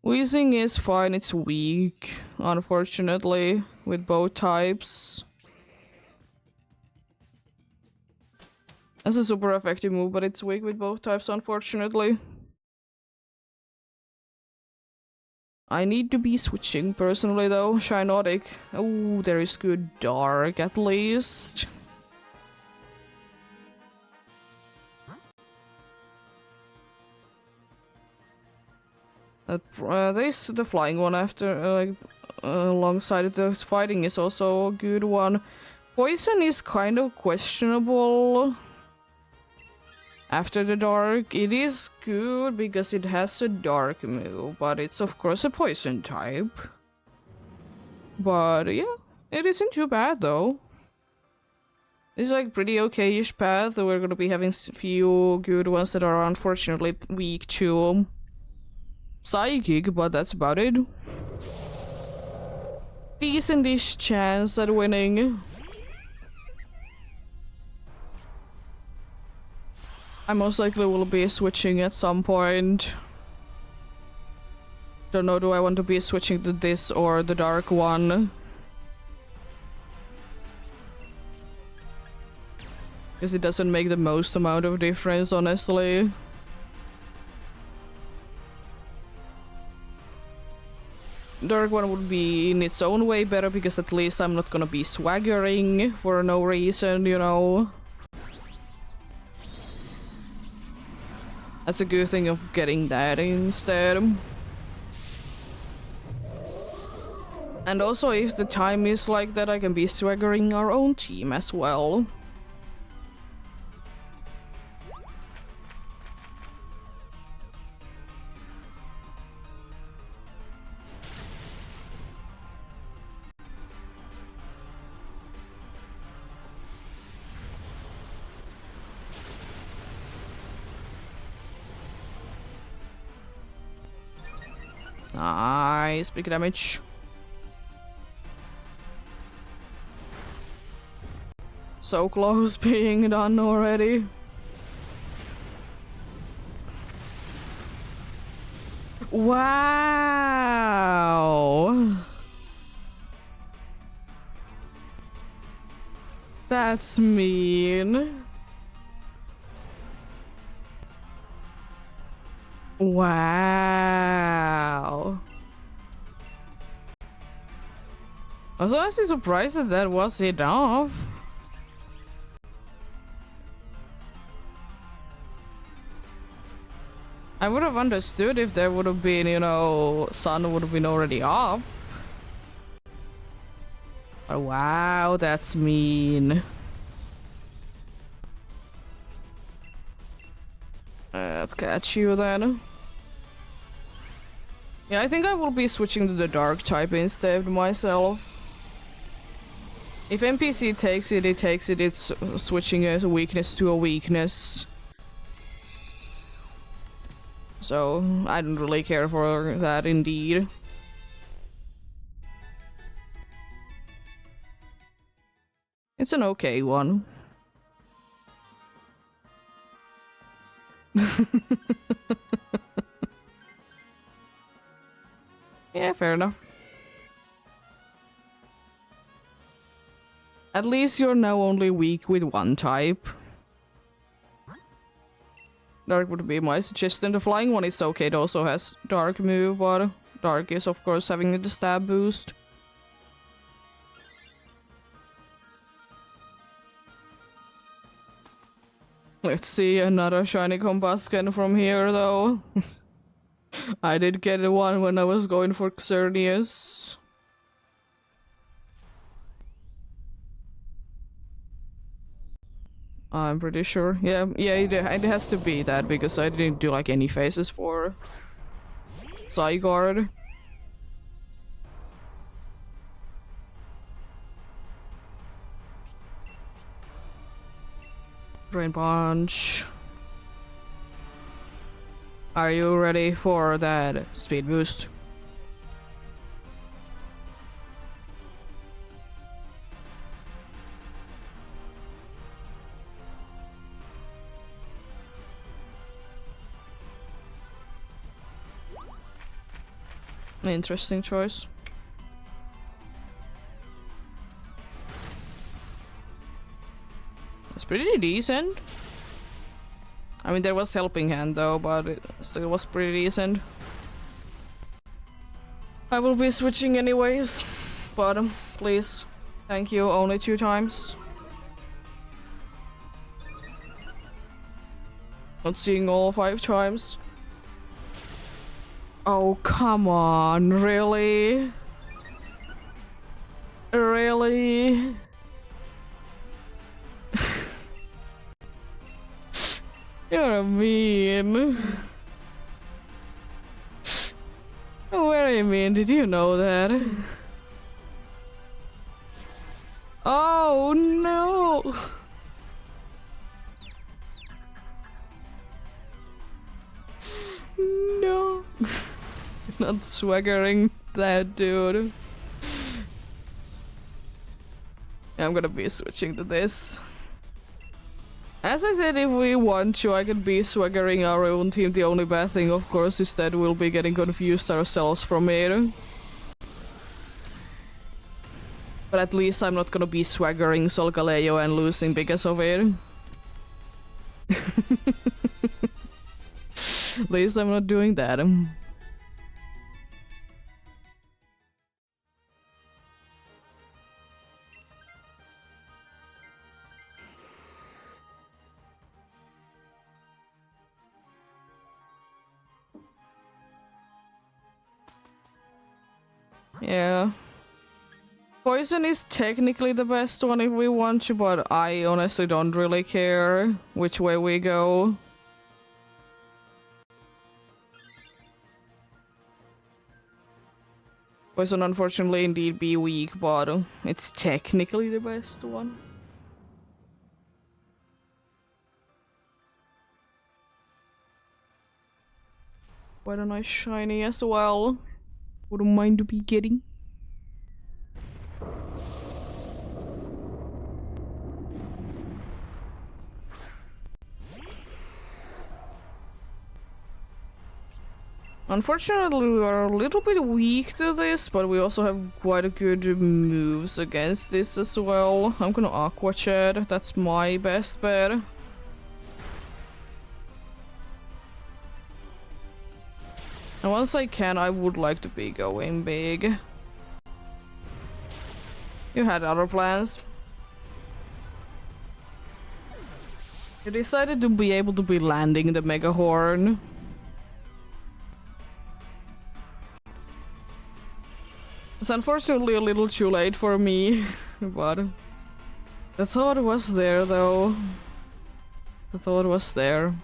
S1: Wheezing is fine, it's weak, unfortunately, with both types. It's a super effective move, but it's weak with both types, unfortunately. I need to be switching personally though. Shinotic. Oh, there is good dark at least. The flying one after alongside the fighting is also a good one. Poison is kind of questionable. After the dark, it is good because it has a dark move, but it's of course a poison type. But yeah, it isn't too bad though. It's like pretty okay-ish path. We're gonna be having few good ones that are unfortunately weak to Psychic, but that's about it. Decent-ish chance at winning. I most likely will be switching at some point. Don't know, do I want to be switching to this or the dark one? Because it doesn't make the most amount of difference, honestly. Dark one would be in its own way better because at least I'm not gonna be swaggering for no reason, you know. That's a good thing of getting that instead. And also if the time is like that, I can be swaggering our own team as well. Nice, big damage. So close being done already. Wow. That's mean. Wow. I was honestly surprised that that was enough. I would have understood if there would have been, you know, sun would have been already up. But wow, that's mean. Let's catch you then. Yeah, I think I will be switching to the dark type instead myself. If NPC takes it, it takes it. It's switching a weakness to a weakness. So, I don't really care for that indeed. It's an okay one. Yeah, fair enough. At least you're now only weak with one type. Dark would be my suggestion. The flying one is okay, it also has dark move, but dark is of course having the stab boost. Let's see another shiny Combusken from here though. I did get one when I was going for Xerneas. I'm pretty sure. Yeah, it has to be that because I didn't do like any faces for Zygarde. Drain Punch. Are you ready for that speed boost? Interesting choice. It's pretty decent. I mean, there was Helping Hand though, but it still was pretty decent. I will be switching anyways, but please, thank you, only 2 times. Not seeing all 5 times. Oh, come on, really? Really? You're mean. Very mean, did you know that? Oh no! No. Not swaggering that dude. I'm gonna be switching to this. As I said, if we want to, I could be swaggering our own team. The only bad thing, of course, is that we'll be getting confused ourselves from it. But at least I'm not gonna be swaggering Solgaleo and losing because of it. At least I'm not doing that. Yeah. Poison is technically the best one if we want to, but I honestly don't really care which way we go. Poison unfortunately indeed be weak, but it's technically the best one. Quite a nice shiny as well. Wouldn't mind to be getting. Unfortunately, we are a little bit weak to this, but we also have quite a good moves against this as well. I'm gonna Aqua Chat, that's my best bet. And once I can, I would like to be going big. You had other plans. You decided to be able to be landing the Mega Horn. It's unfortunately a little too late for me, but the thought was there though. The thought was there.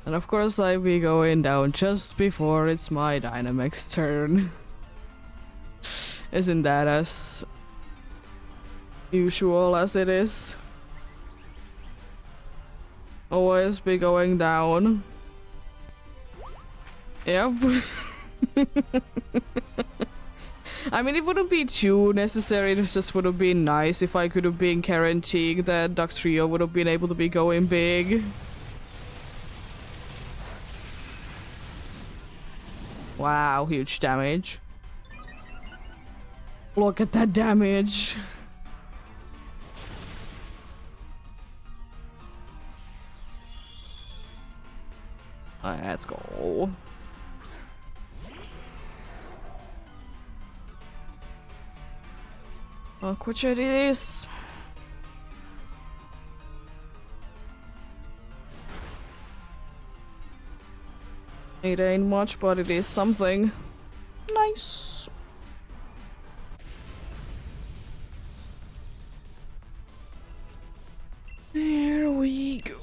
S1: And of course I'll be going down just before it's my Dynamax turn. Isn't that as usual as it is? Always be going down. Yep. I mean, it wouldn't be too necessary, it just would have been nice if I could have been guaranteed that Dugtrio would have been able to be going big. Wow, huge damage. Look at that damage. Let's go. Look what it is. It ain't much, but it is something. Nice. There we go.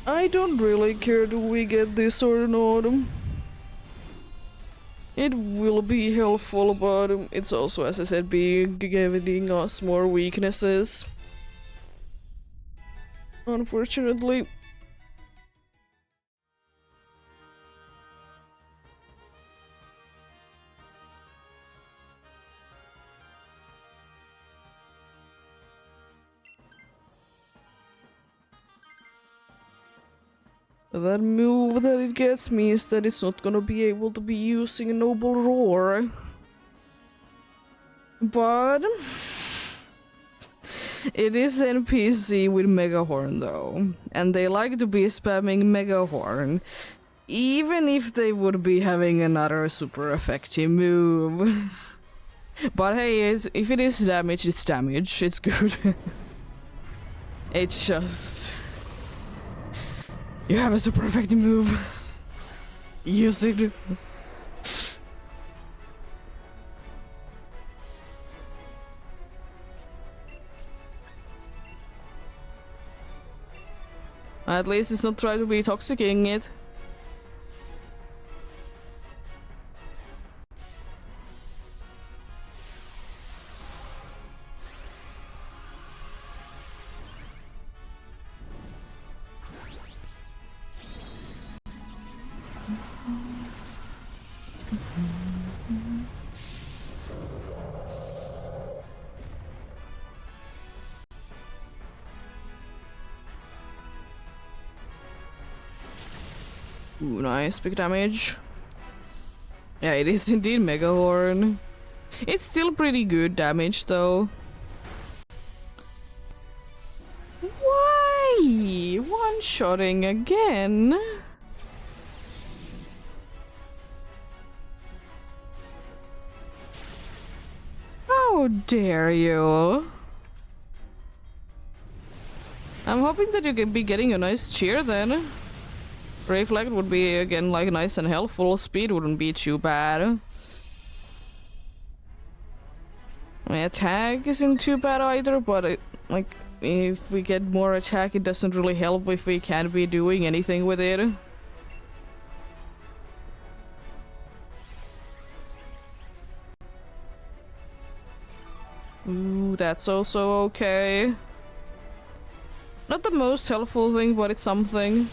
S1: I don't really care do we get this or not. It will be helpful, but it's also, as I said, giving us more weaknesses. Unfortunately. That move that it gets me is that it's not gonna be able to be using a Noble Roar. But it is NPC with Mega Horn though, and they like to be spamming Mega Horn, even if they would be having another super effective move. But hey, if it is damage, it's damage, it's good. It's just... You have a super effective move. Use it. At least it's not trying to be toxicking it. Ooh, nice, big damage. Yeah, it is indeed Mega Horn. It's still pretty good damage though. Why? One-shotting again? How dare you? I'm hoping that you can be getting a nice cheer then. Reflect would be again like nice and helpful. Speed wouldn't be too bad. My attack isn't too bad either, but like if we get more attack, it doesn't really help if we can't be doing anything with it. Ooh, that's also okay. Not the most helpful thing, but it's something.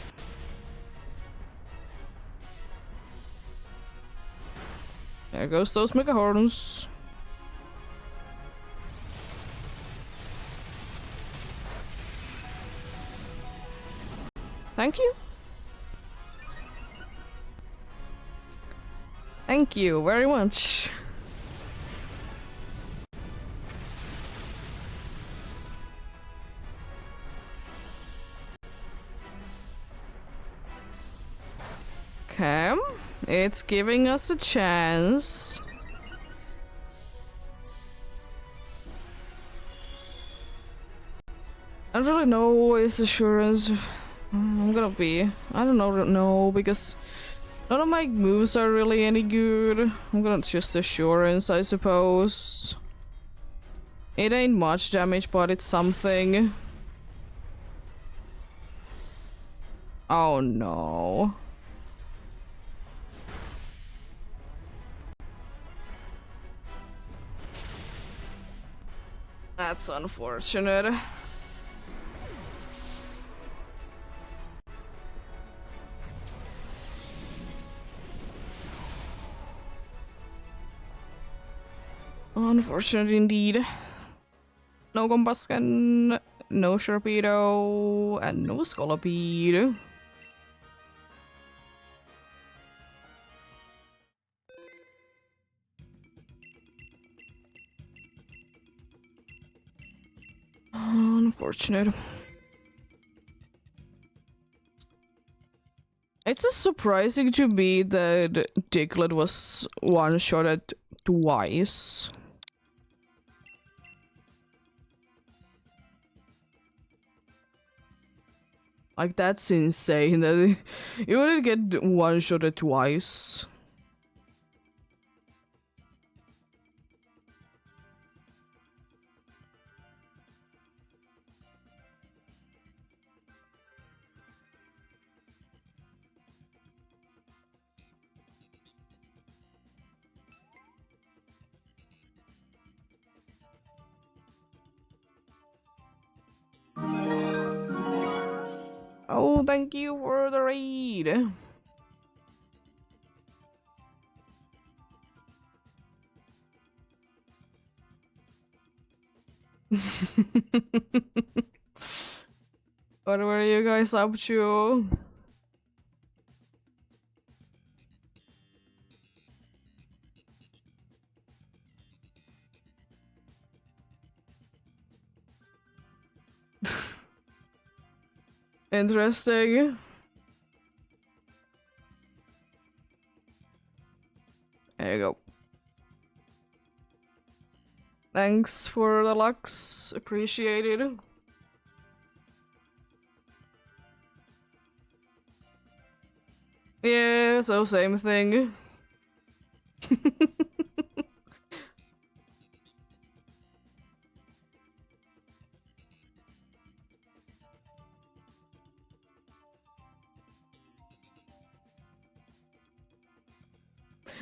S1: There goes those Mega Horns. Thank you. Thank you very much. Okay. It's giving us a chance. I don't really know is assurance. I'm gonna be. I don't know because none of my moves are really any good. I'm gonna just assurance, I suppose. It ain't much damage, but it's something. Oh no. That's unfortunate. Unfortunate indeed. No combustion. no Sharpedo, and no Scolipede. Unfortunate. It's just surprising to me that Diglett was one-shotted twice. Like, that's insane that you wouldn't get one-shotted twice. Oh, thank you for the raid. What were you guys up to? Interesting. There you go. Thanks for the lux. Appreciate it. Yeah, so same thing.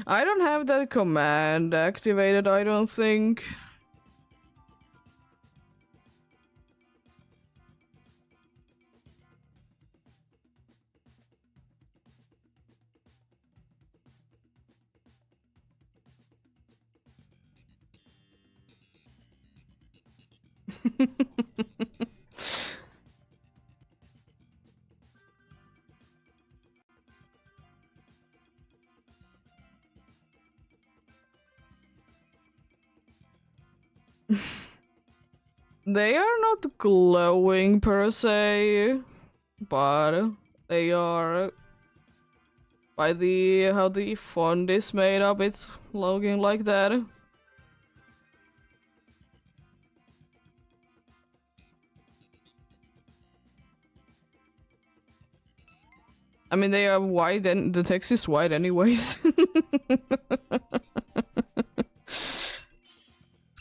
S1: I don't have that command activated, I don't think. They are not glowing per se, but they are by the how the font is made up, it's looking like that. I mean, they are white and the text is white anyways. Let's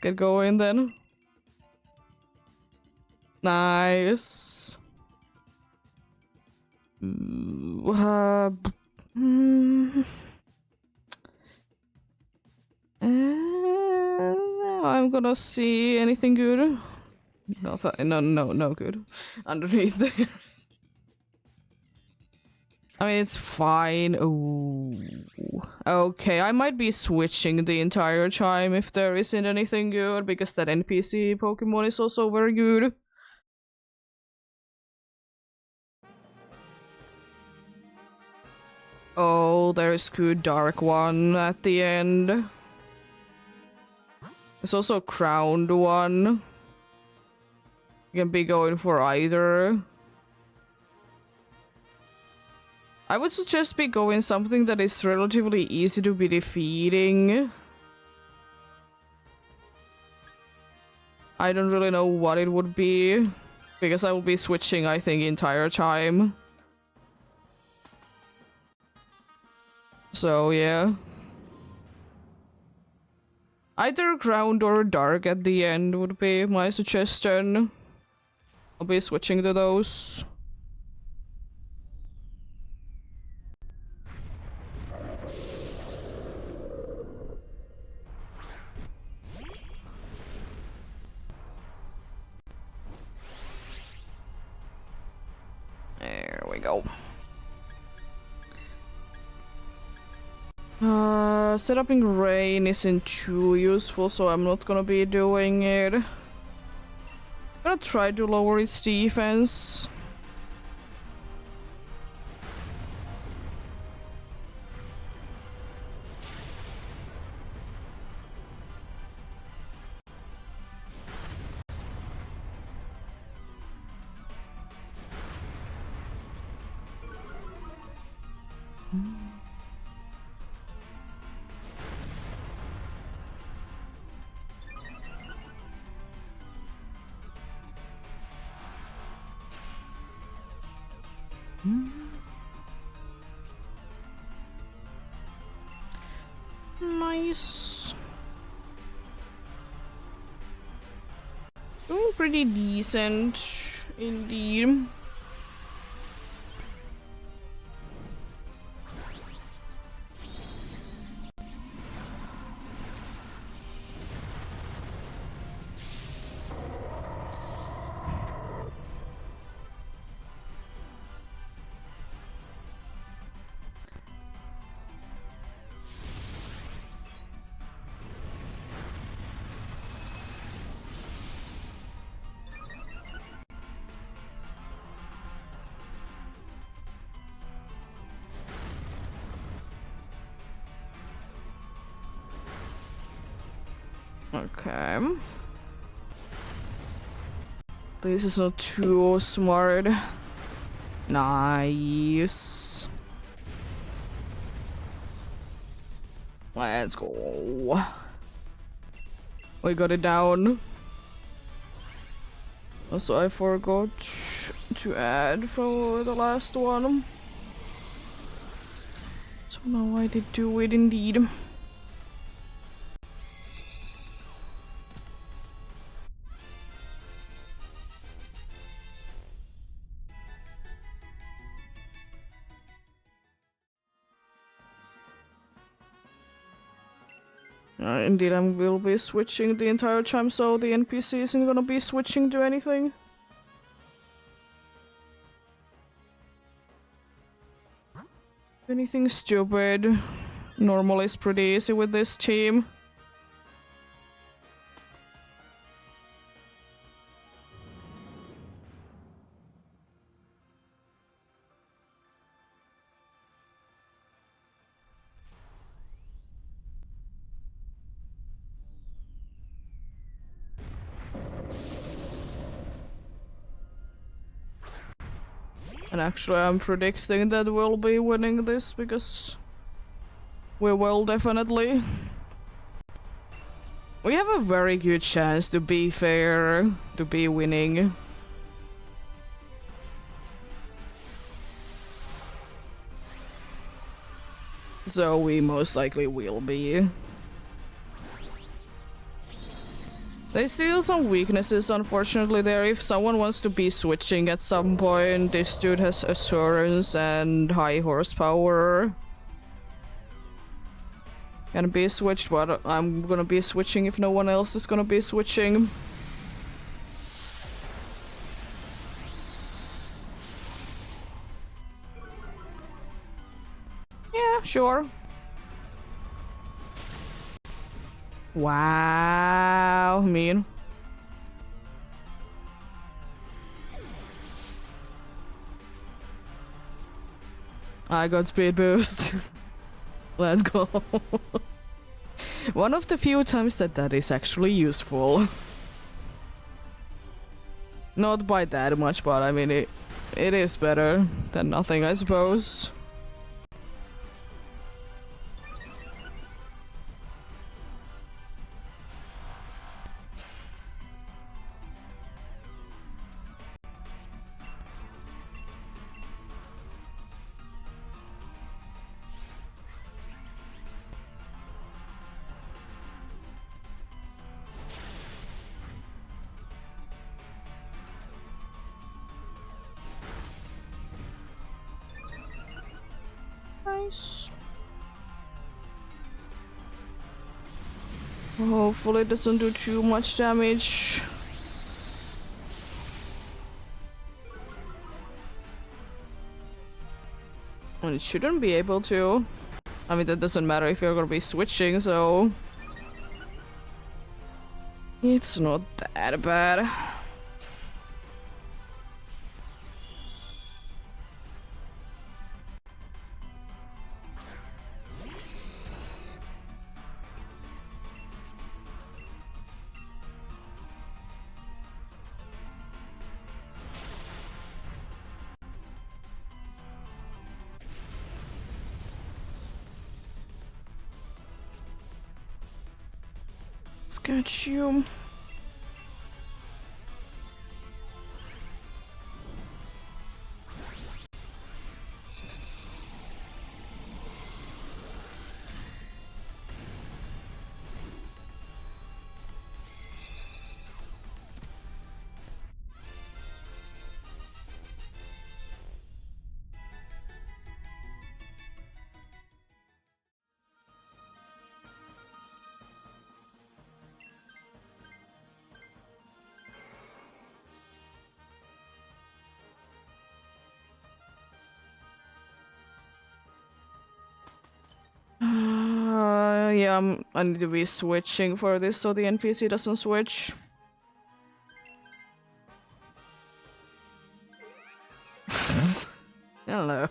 S1: get going then. Nice. I'm gonna see anything good. No good underneath there. I mean, it's fine. Ooh. Okay, I might be switching the entire time if there isn't anything good, because that NPC Pokemon is also very good. Oh, there's good dark one at the end. There's also a crowned one. You can be going for either. I would suggest be going something that is relatively easy to be defeating. I don't really know what it would be, because I will be switching, I think, entire time. So, yeah. Either ground or dark at the end would be my suggestion. I'll be switching to those. There we go. Setuping rain isn't too useful, so I'm not gonna be doing it. I'm gonna try to lower its defense. Nice. Doing pretty decent, indeed. Okay. This is not too smart. Nice. Let's go. We got it down. Also, I forgot to add for the last one. So now I did do it indeed. Indeed, I will be switching the entire time, so the NPC isn't gonna be switching to anything. Anything stupid. Normally it's pretty easy with this team. And actually I'm predicting that we'll be winning this because we will definitely. We have a very good chance, to be fair, to be winning. So we most likely will be. There's still some weaknesses, unfortunately, there. If someone wants to be switching at some point, this dude has assurance and high horsepower. Can be switched, but I'm gonna be switching if no one else is gonna be switching. Yeah, sure. Wow, mean. I got speed boost. Let's go. One of the few times that is actually useful. Not by that much, but I mean it is better than nothing, I suppose. Nice. Hopefully it doesn't do too much damage. And it shouldn't be able to. I mean, that doesn't matter if you're gonna be switching, so... It's not that bad. Sketch you. Yeah, I need to be switching for this so the NPC doesn't switch. Hello.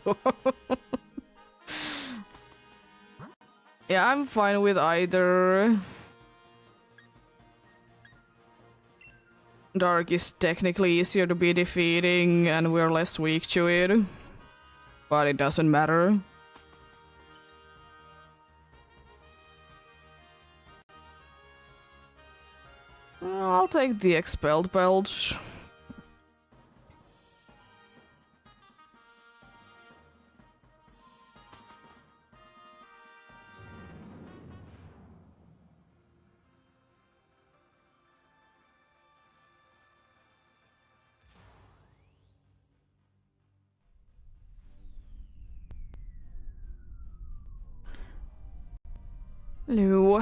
S1: Yeah, I'm fine with either. Dark is technically easier to be defeating and we're less weak to it. But it doesn't matter. I'll take the expelled belt. Hello.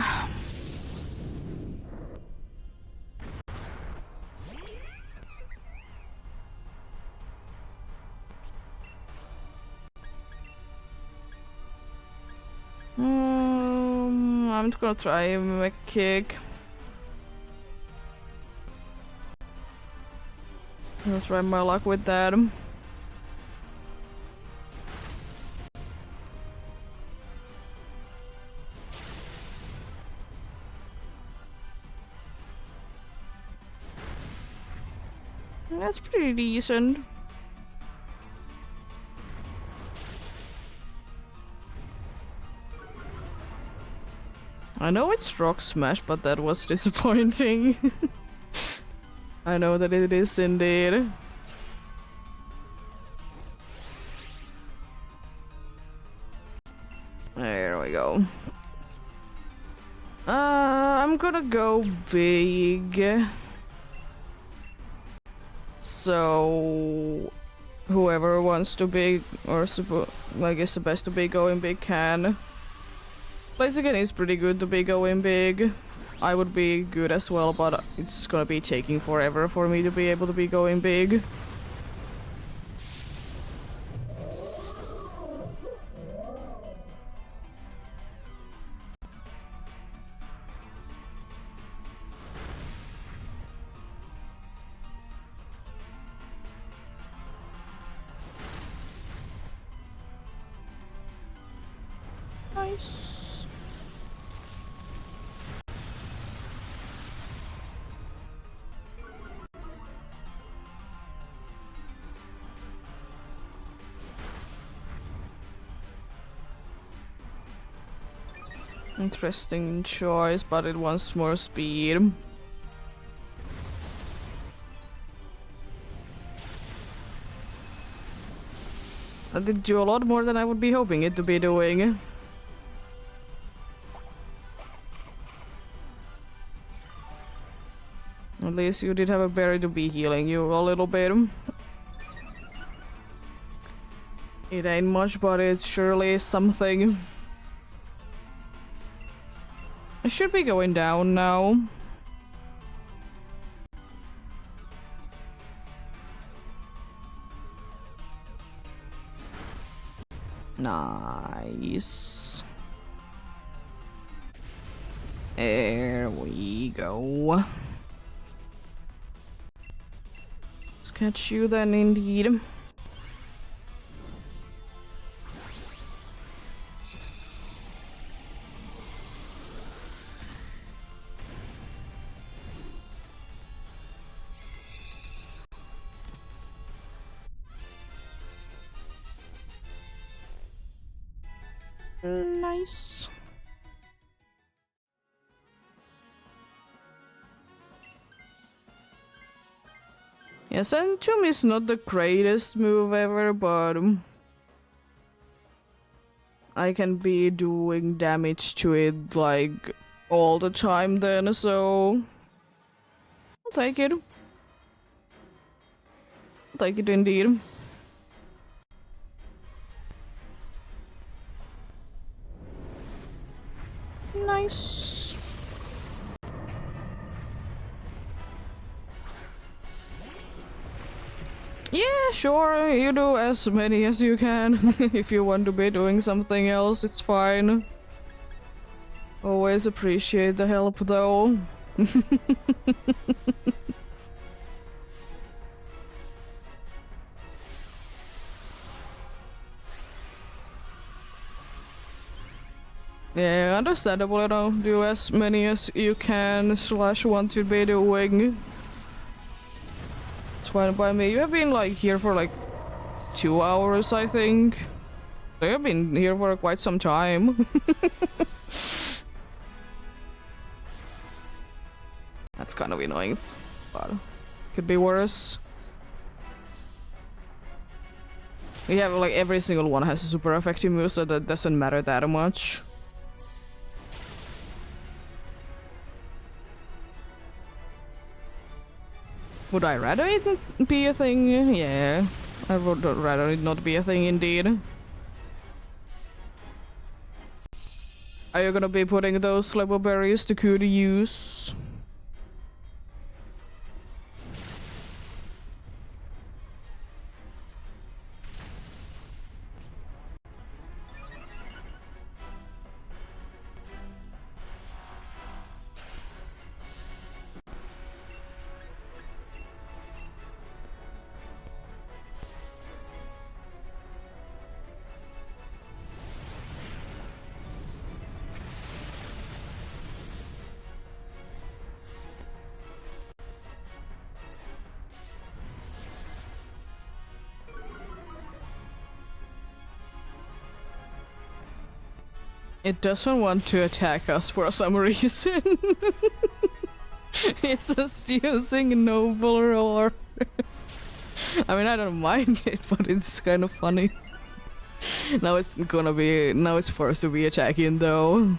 S1: I'm gonna try make a kick. I'll try my luck with that. That's pretty decent. I know it's rock smash, but that was disappointing. I know that it is indeed. There we go. I'm gonna go big. So whoever wants to be, or like it's the best to be going big can. Blaziken is pretty good to be going big. I would be good as well, but it's gonna be taking forever for me to be able to be going big. Nice. Interesting choice, but it wants more speed. That did do a lot more than I would be hoping it to be doing. At least you did have a berry to be healing you a little bit. It ain't much, but it surely is something. I should be going down now. Nice. There we go. Let's catch you then, indeed. Nice. Yeah, Centrum is not the greatest move ever, but I can be doing damage to it like all the time then, so I'll take it. I'll take it indeed. Nice. Yeah, sure, you do as many as you can. If you want to be doing something else, it's fine. Always appreciate the help though. Yeah, understandable, you know, do as many as you can slash want to be doing. It's fine by me. You have been like here for like 2 hours, I think. So you have been here for quite some time. That's kind of annoying, but could be worse. We have like every single one has a super effective move, so that doesn't matter that much. Would I rather it be a thing? Yeah, I would rather it not be a thing indeed. Are you gonna be putting those level berries to good use? It doesn't want to attack us for some reason. It's just using noble roar. I mean, I don't mind it, but it's kind of funny. Now it's forced to be attacking though.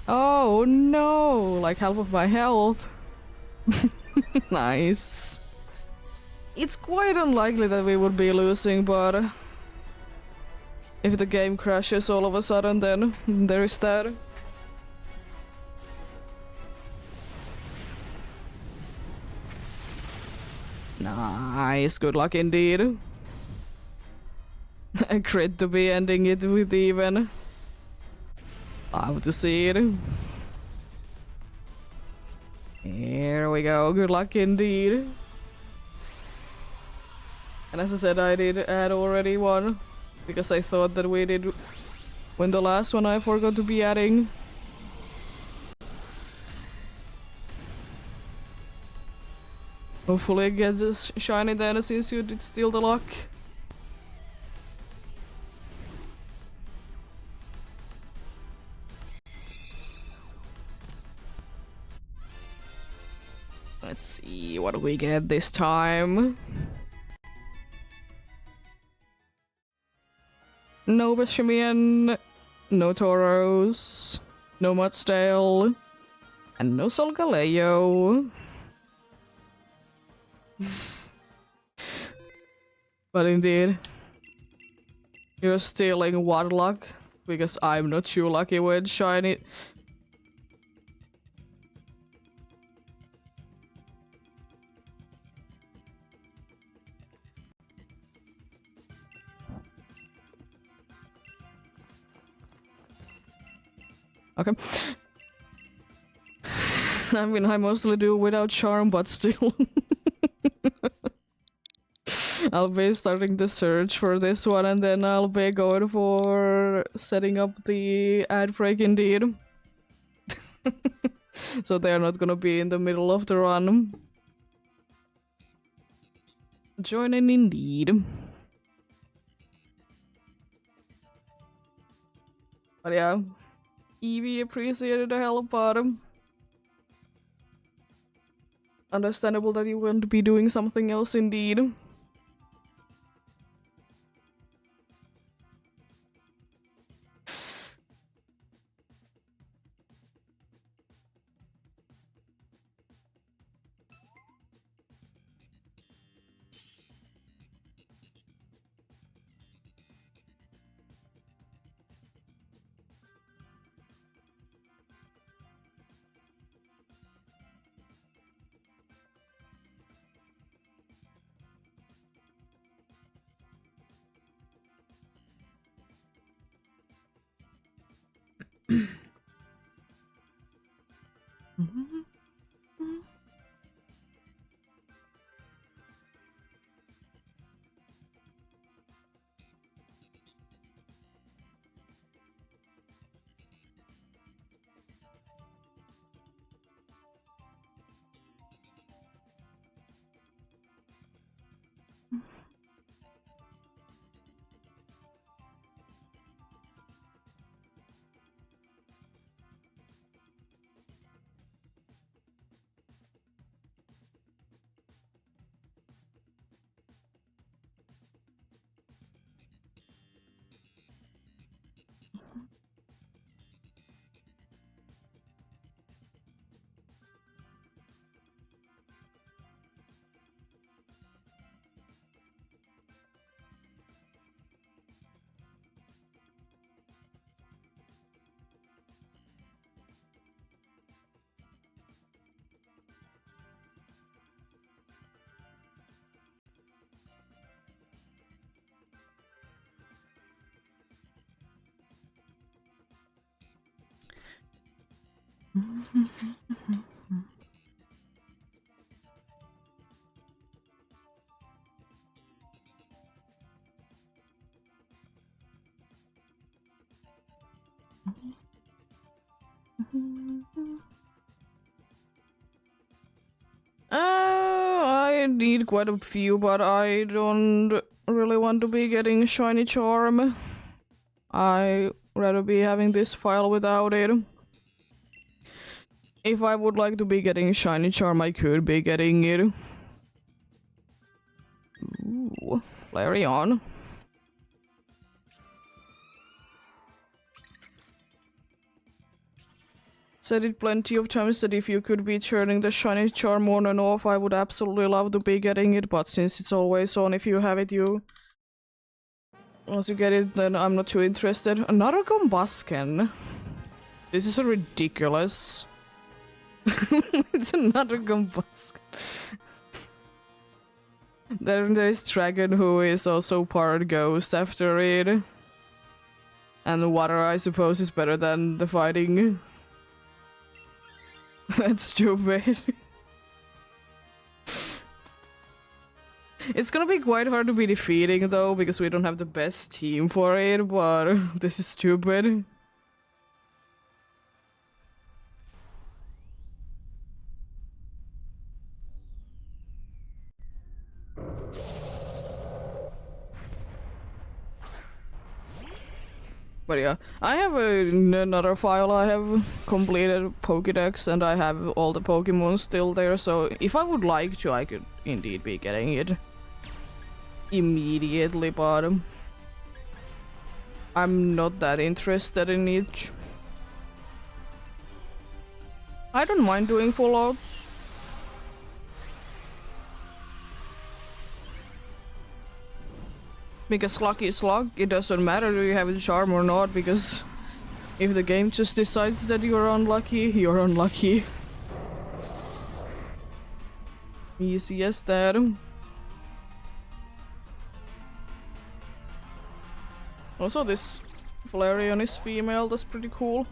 S1: Oh no, like half of my health. Nice. It's quite unlikely that we would be losing, but if the game crashes all of a sudden, then there is that. Nice, good luck indeed. A crit to be ending it with even. Love to see it. Here we go, good luck indeed. And as I said, I did add already one, because I thought that we did when the last one I forgot to be adding. Hopefully I get this shiny then, since you did steal the luck. Let's see what we get this time. No Bashamian, no Tauros, no Mudsdale, and no Solgaleo. But indeed, you're stealing what luck? Because I'm not too lucky with shiny. Okay. I mean, I mostly do without charm, but still. I'll be starting the search for this one, and then I'll be going for setting up the ad break indeed. So they're not gonna be in the middle of the run. Joining indeed. But yeah, Evie appreciated the help bottom. understandable that you want to be doing something else indeed. I need quite a few, but I don't really want to be getting shiny charm. I rather be having this file without it. If I would like to be getting shiny charm, I could be getting it. Ooh, Flareon. Said it plenty of times that if you could be turning the shiny charm on and off, I would absolutely love to be getting it, but since it's always on, if you have it, once you get it, then I'm not too interested. Another Gombasken. This is ridiculous. It's another Gombasken. Then there is Dragon, who is also part ghost after it. And the water, I suppose, is better than the fighting. That's stupid. It's gonna be quite hard to be defeating though, because we don't have the best team for it, but this is stupid. But yeah, I have another file. I have completed Pokédex and I have all the Pokemon still there, so if I would like to, I could indeed be getting it immediately, but I'm not that interested in it. I don't mind doing full outs. Because luck is luck, it doesn't matter if you have a charm or not, because if the game just decides that you're unlucky, you're unlucky. Easy as that. Also, this Flareon is female, that's pretty cool.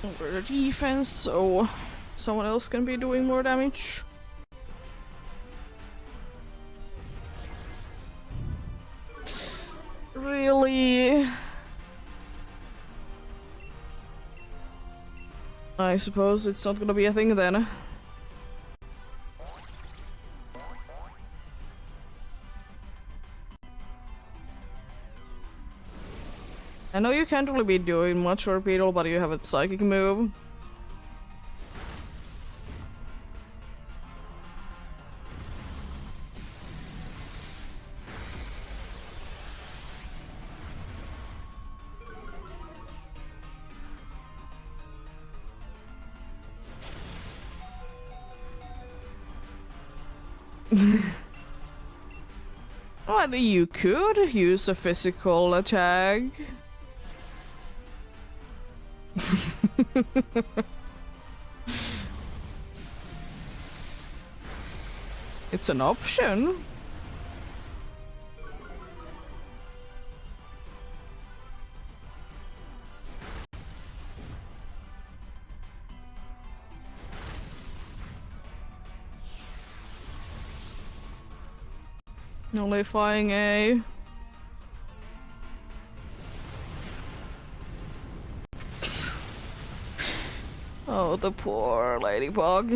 S1: Over the defense, so someone else can be doing more damage. Really? I suppose it's not gonna be a thing then. I know you can't really be doing much for Beetle, but you have a psychic move. Well, you could use a physical attack. It's an option. Nullifying A. Oh, the poor ladybug.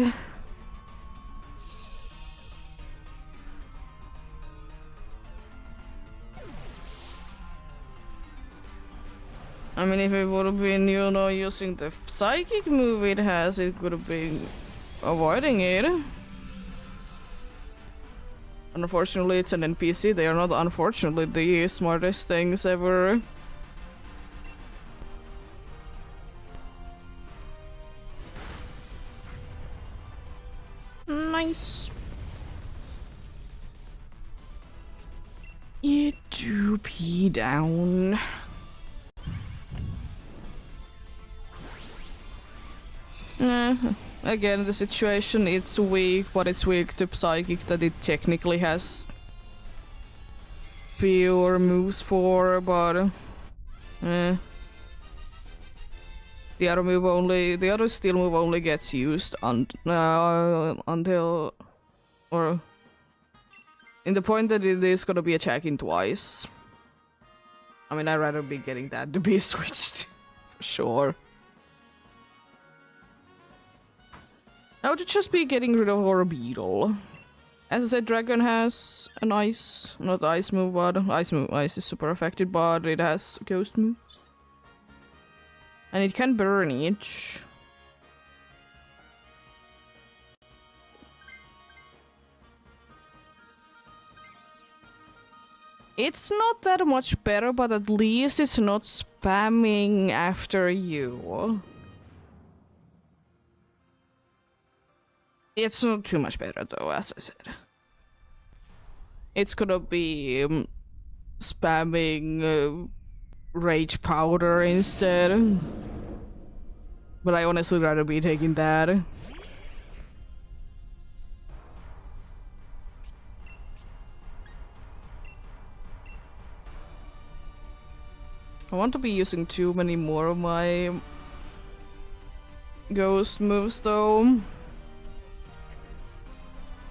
S1: I mean, if it would have been, you know, using the psychic move it has, it could have been avoiding it. Unfortunately, it's an NPC. They are not, unfortunately, the smartest things ever. Nice. You do pee down. Again, the situation, it's weak, but it's weak to psychic that it technically has fewer moves for, but the other steel move only gets used until, or in the point that it is gonna be attacking twice. I mean, I'd rather be getting that to be switched, for sure. I would just be getting rid of our beetle. As I said, dragon has an ice, not ice move, but ice is super affected, but it has ghost moves. And it can burn each. It's not that much better, but at least it's not spamming after you. It's not too much better though, as I said. It's gonna be spamming rage powder instead. But I honestly rather be taking that. I want to be using too many more of my ghost moves though.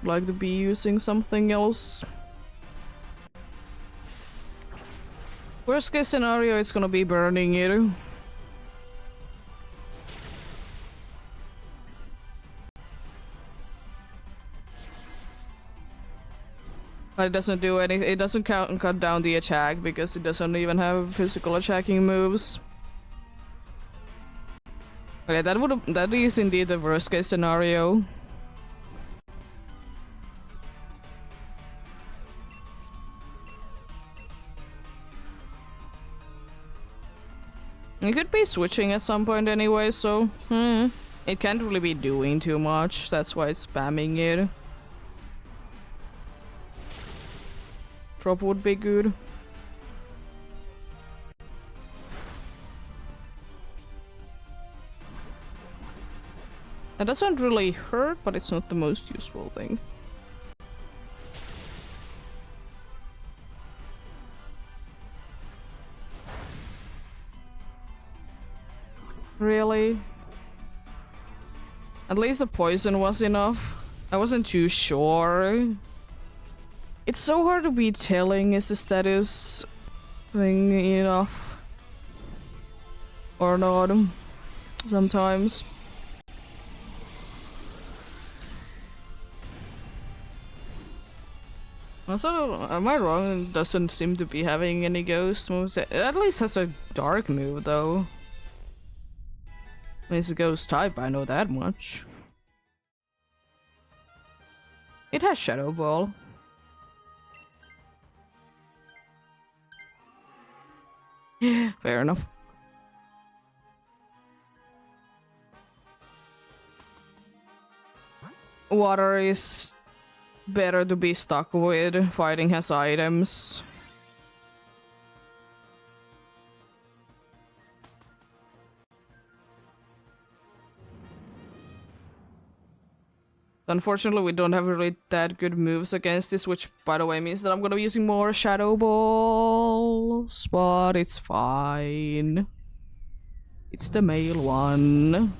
S1: Like to be using something else. Worst case scenario, it's gonna be burning it. But it doesn't do anything. It doesn't cut down the attack because it doesn't even have physical attacking moves. Okay, that is indeed the worst case scenario. It could be switching at some point anyway, so it can't really be doing too much. That's why it's spamming it. Drop would be good. It doesn't really hurt, but it's not the most useful thing. Really? At least the poison was enough. I wasn't too sure. It's so hard to be telling is the status thing enough or not sometimes. Also, am I wrong? It doesn't seem to be having any ghost moves. It at least has a dark move, though. It's a ghost type, I know that much. It has Shadow Ball. Fair enough. Water is better to be stuck with. Fighting has items. Unfortunately, we don't have really that good moves against this, which, by the way, means that I'm gonna be using more Shadow Balls, but it's fine. It's the male one.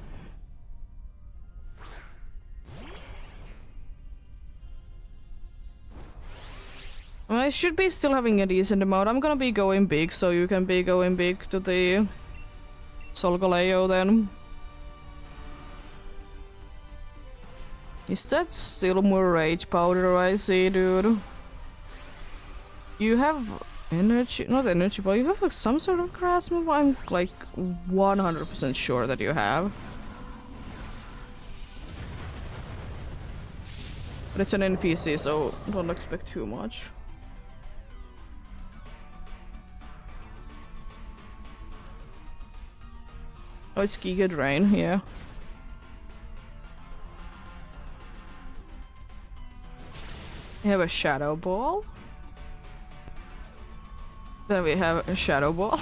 S1: I should be still having a decent amount. I'm gonna be going big, so you can be going big to the Solgaleo then. Is that still more rage powder I see, dude? You have energy, not energy, but you have some sort of grass move? I'm like 100% sure that you have. But it's an NPC, so don't expect too much. Oh, it's Giga Drain, yeah. We have a Shadow Ball. Then we have a Shadow Ball.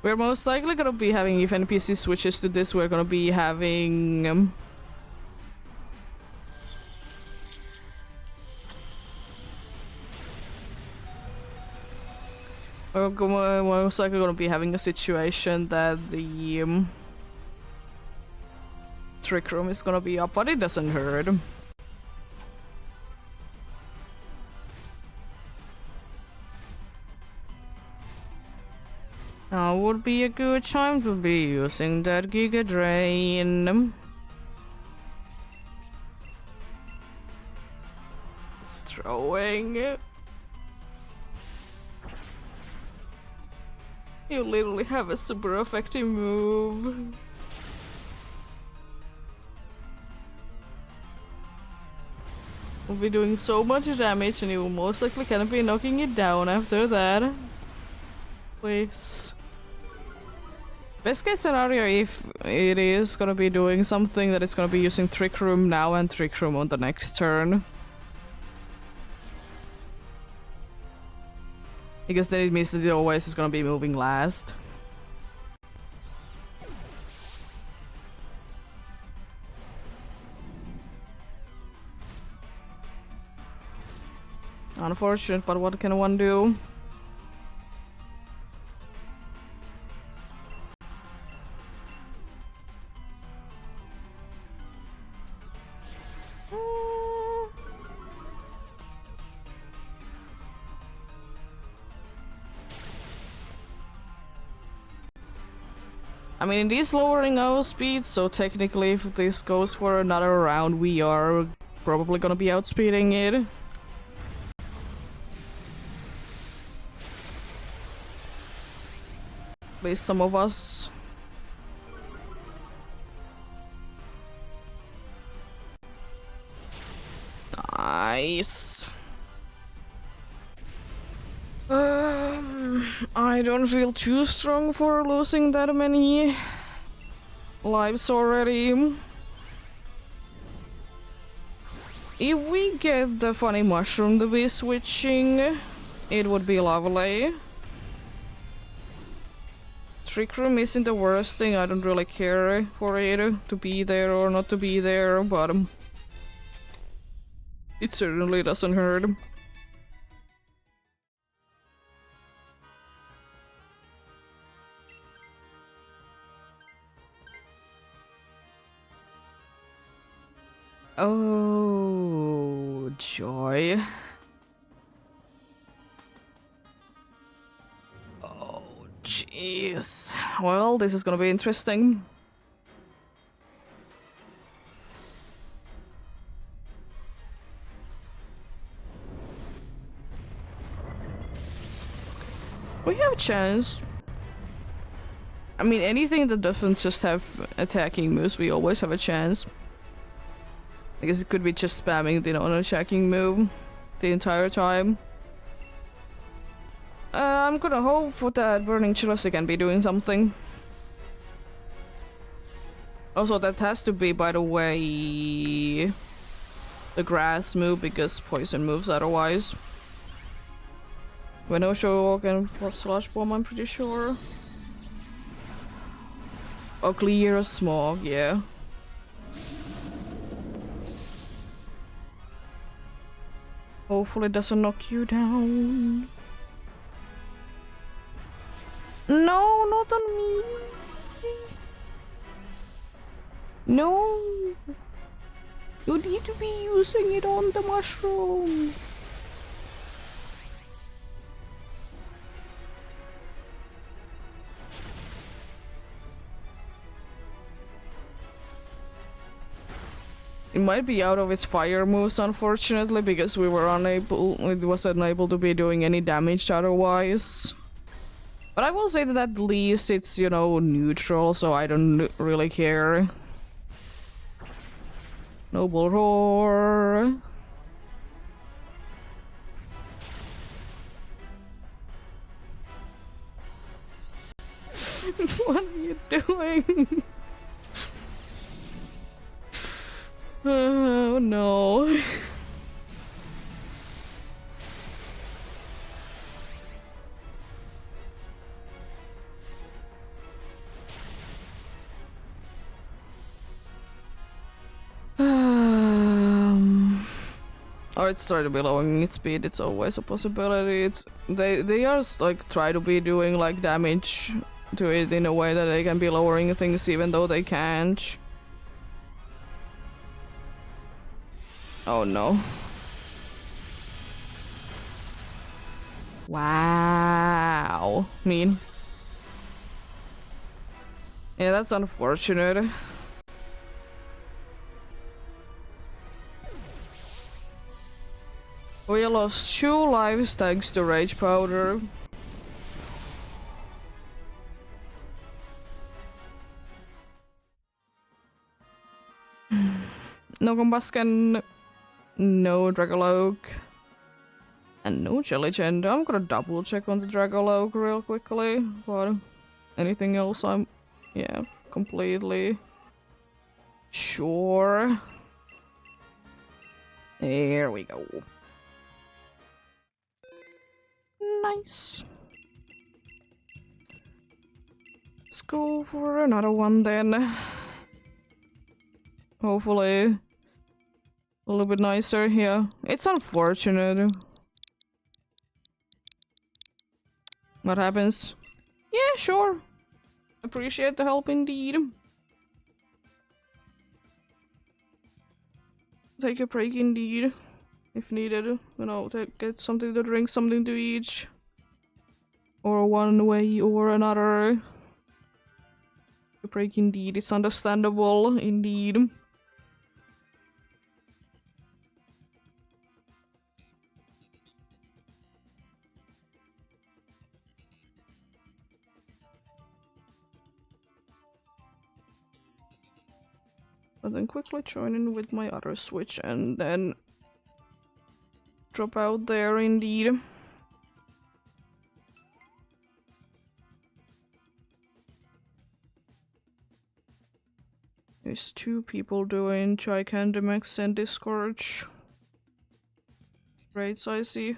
S1: We're most likely gonna be having, if NPC switches to this, we're gonna be having... we're most likely gonna be having a situation that the... Trick Room is gonna be up, but it doesn't hurt. Now would be a good time to be using that Giga Drain. It's throwing. You literally have a super effective move. Will be doing so much damage and you will most likely gonna be knocking it down after that. Please. Best case scenario, if it is gonna be doing something, that it's gonna be using Trick Room now and Trick Room on the next turn. Because then it means that it always is gonna be moving last. Unfortunate, but what can one do? I mean, it is lowering our speed, so technically if this goes for another round, we are probably gonna be outspeeding it. At least some of us. Nice. I don't feel too strong for losing that many lives already. If we get the funny mushroom to be switching, it would be lovely. Trick Room isn't the worst thing, I don't really care for it to be there or not to be there, but it certainly doesn't hurt. Oh, joy. Oh, jeez. Well, this is gonna be interesting. a chance. I mean, anything that doesn't just have attacking moves, we always have a chance. I guess it could be just spamming the non-attacking move the entire time. I'm gonna hope for that Burning Chalice can be doing something. Also, that has to be, by the way, the grass move, because poison moves otherwise. When no show and Sludge Bomb, I'm pretty sure. Or clear smog, yeah. Hopefully it doesn't knock you down. No, not on me. No. You need to be using it on the mushroom. It might be out of its fire moves, unfortunately, because it wasn't able to be doing any damage otherwise. But I will say that at least it's, you know, neutral, so I don't really care. Noble Roar. What are you doing? Oh no. Or it started lowering its speed, it's always a possibility. They are like try to be doing like damage to it in a way that they can be lowering things even though they can't. Oh no. Wow. Mean. Yeah, that's unfortunate. We lost 2 lives thanks to Rage Powder. No Combusken, no Dragaloak, and no Jellicent. I'm gonna double check on the Dragaloak real quickly, but anything else yeah, completely sure. There we go. Nice. Let's go for another one then. Hopefully a little bit nicer here. It's unfortunate. What happens? Yeah, sure. Appreciate the help indeed. Take a break indeed. If needed. You know, get something to drink, something to eat. Or one way or another. A break indeed. It's understandable indeed. But then quickly join in with my other switch and then drop out there indeed. There's 2 people doing Gigantamax and Discourage. Raids, I see.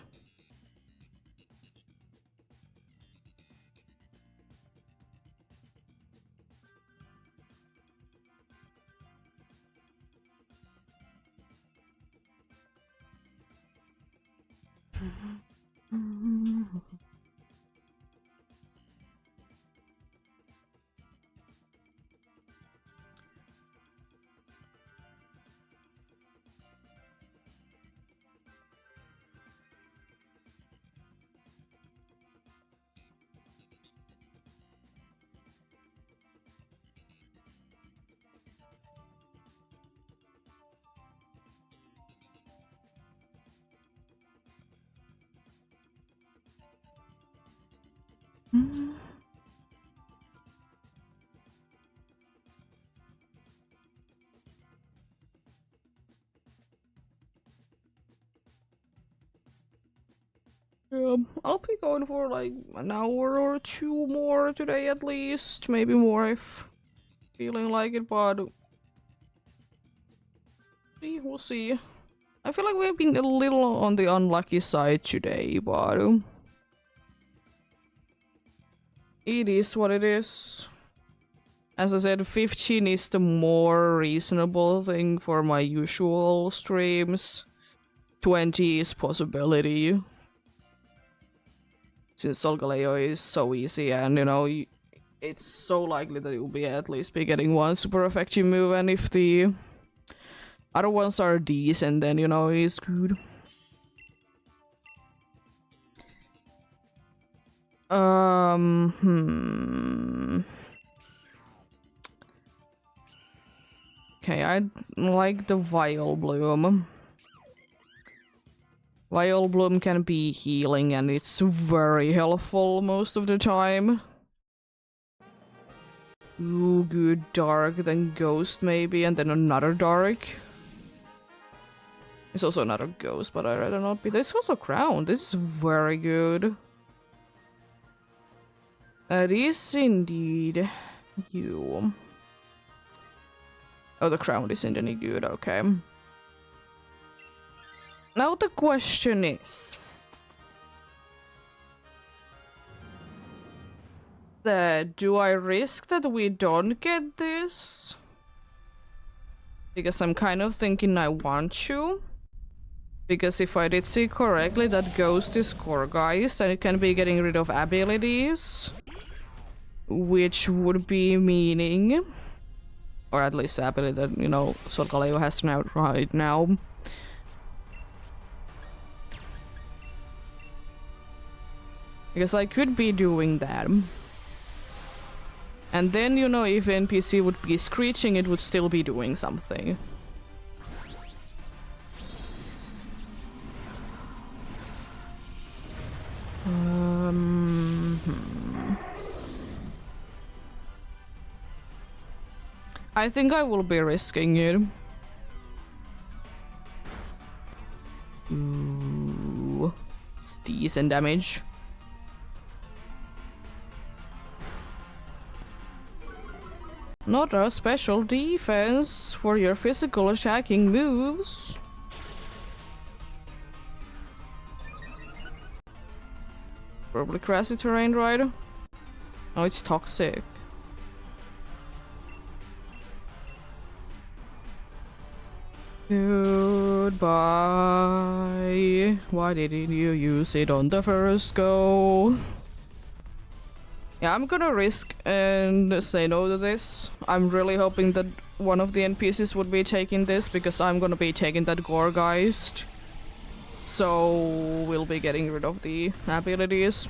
S1: I'll be going for like an hour or two more today at least. Maybe more if feeling like it, but we'll see. I feel like we've been a little on the unlucky side today, but it is what it is. As I said, 15 is the more reasonable thing for my usual streams. 20 is possibility. Since Solgaleo is so easy and, you know, it's so likely that you'll be at least be getting one super effective move, and if the other ones are decent, then, you know, it's good. Okay, I like the Vileplume. Vileplume can be healing and it's very helpful most of the time. Ooh, good dark, then ghost maybe, and then another dark. It's also another ghost, but I'd rather not be. There's also crown. This is very good. That is indeed you. Oh, the crown isn't any good, okay. Now the question is... do I risk that we don't get this? Because I'm kind of thinking I want to. Because if I did see correctly, that ghost is Gorgeist and it can be getting rid of abilities. Which would be meaning... or at least the ability that, you know, Solgaleo has now right now. Because I could be doing that. And then, you know, if NPC would be screeching, it would still be doing something. I think I will be risking it. Ooh, it's decent damage. Not a special defense for your physical attacking moves. Probably grassy terrain, right? Oh, it's toxic. Goodbye. Why didn't you use it on the first go? Yeah, I'm gonna risk and say no to this. I'm really hoping that one of the NPCs would be taking this, because I'm gonna be taking that Gorgeist. So we'll be getting rid of the abilities.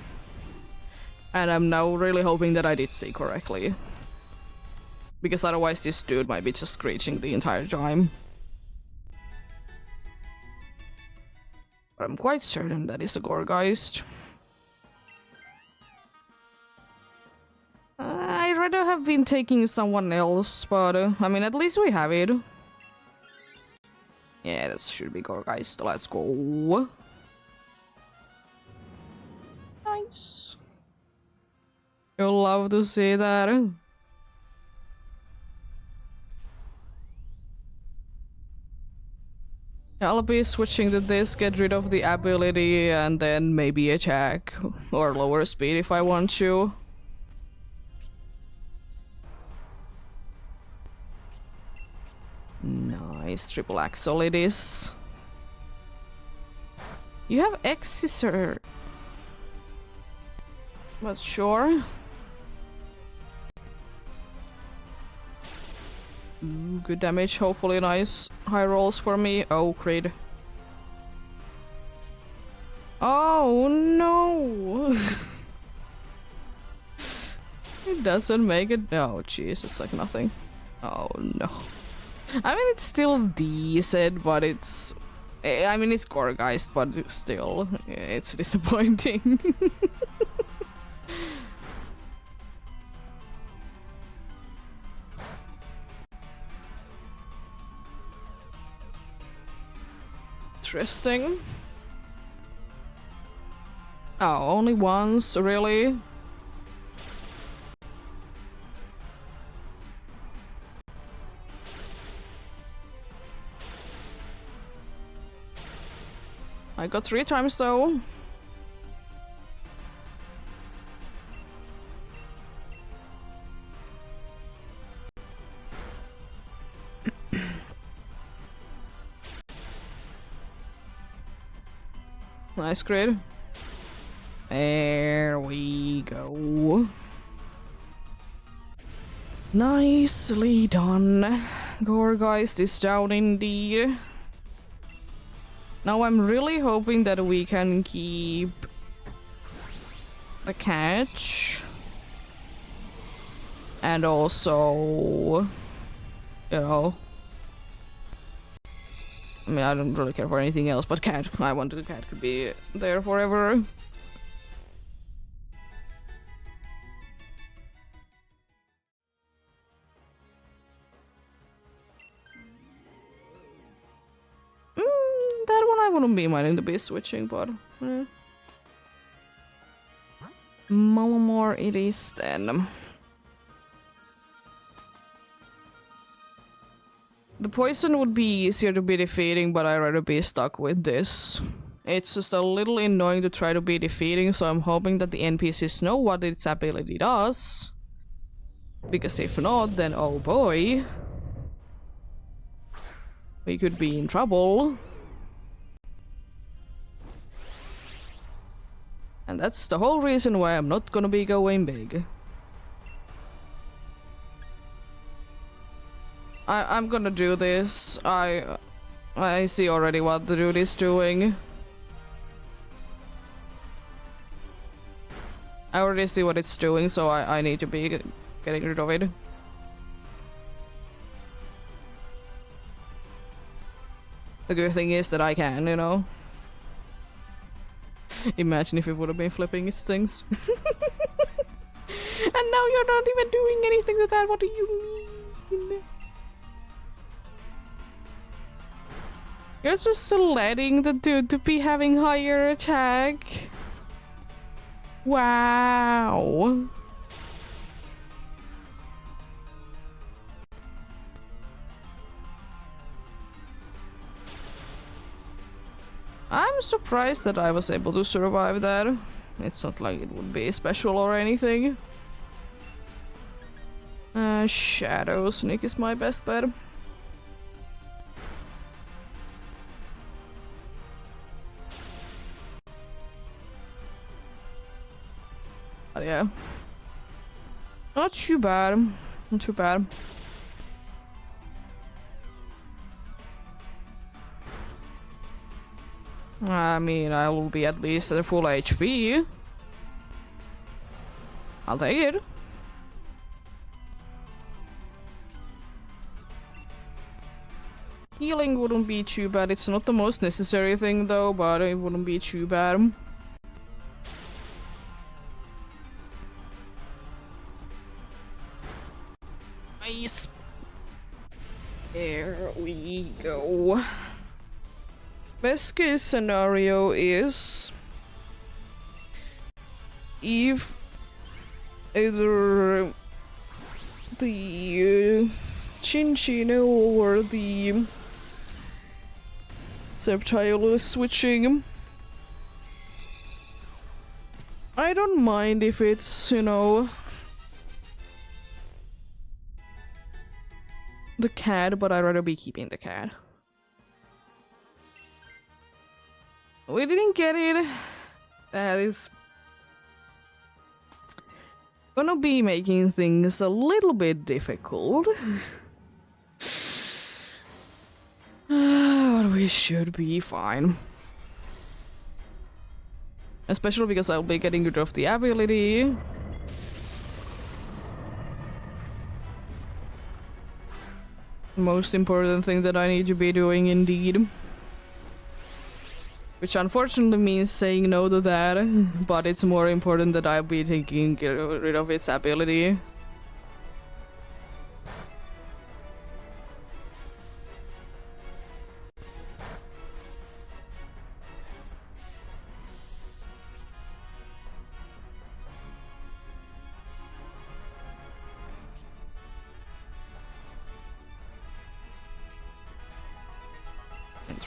S1: And I'm now really hoping that I did see correctly. Because otherwise this dude might be just screeching the entire time. But I'm quite certain that is a Gorgeist. I'd rather have been taking someone else, but I mean, at least we have it. Yeah, that should be Gorgeist. Let's go. Nice. You'll love to see that. I'll be switching to this, get rid of the ability, and then maybe attack or lower speed if I want to. Nice, triple axle it is. You have Excisor. But sure. Ooh, good damage, hopefully nice high rolls for me. Oh, crit. Oh no! It doesn't make it. No, jeez, it's like nothing. Oh no. I mean, it's still decent, but it's... I mean, it's Gorgeist, but still, it's disappointing. Interesting. Oh, only once? Really? I got 3 times though. Nice crit. There we go. Nicely done. Gorgeist is down indeed. Now I'm really hoping that we can keep the catch. And also, you know, I mean, I don't really care for anything else, but cat. I want the cat to be there forever. That one I wouldn't be minding to be switching, but more it is then. The poison would be easier to be defeating, but I'd rather be stuck with this. It's just a little annoying to try to be defeating, so I'm hoping that the NPCs know what its ability does. Because if not, then oh boy. We could be in trouble. And that's the whole reason why I'm not gonna be going big. I'm gonna do this. I see already what the dude is doing. I already see what it's doing, so I need to be getting rid of it. The good thing is that I can, you know. Imagine if it would have been flipping its things. And now you're not even doing anything to that. What do you mean? You're just letting the dude to be having higher attack. Wow. I'm surprised that I was able to survive that. It's not like it would be special or anything. Shadow Sneak is my best bet. But yeah. Not too bad. Not too bad. I mean, I will be at least at full HP. I'll take it. Healing wouldn't be too bad. It's not the most necessary thing though, but it wouldn't be too bad. Nice. There we go. Best case scenario is if either the Chinchino or the Sceptile is switching. I don't mind if it's, you know, the cat, but I'd rather be keeping the cat. We didn't get it. That is gonna be making things a little bit difficult. But we should be fine. Especially because I'll be getting rid of the ability. Most important thing that I need to be doing indeed. Which unfortunately means saying no to that, but it's more important that I'll be taking rid of its ability.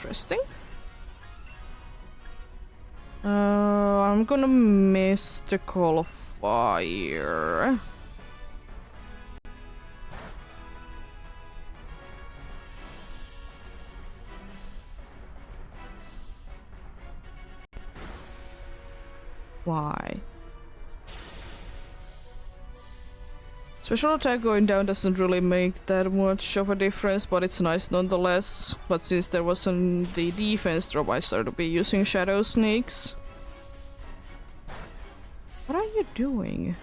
S1: Interesting. I'm gonna miss the call of fire. Why? Special attack going down doesn't really make that much of a difference, but it's nice nonetheless. But since there wasn't the defense drop, I started to be using Shadow Sneaks. What are you doing?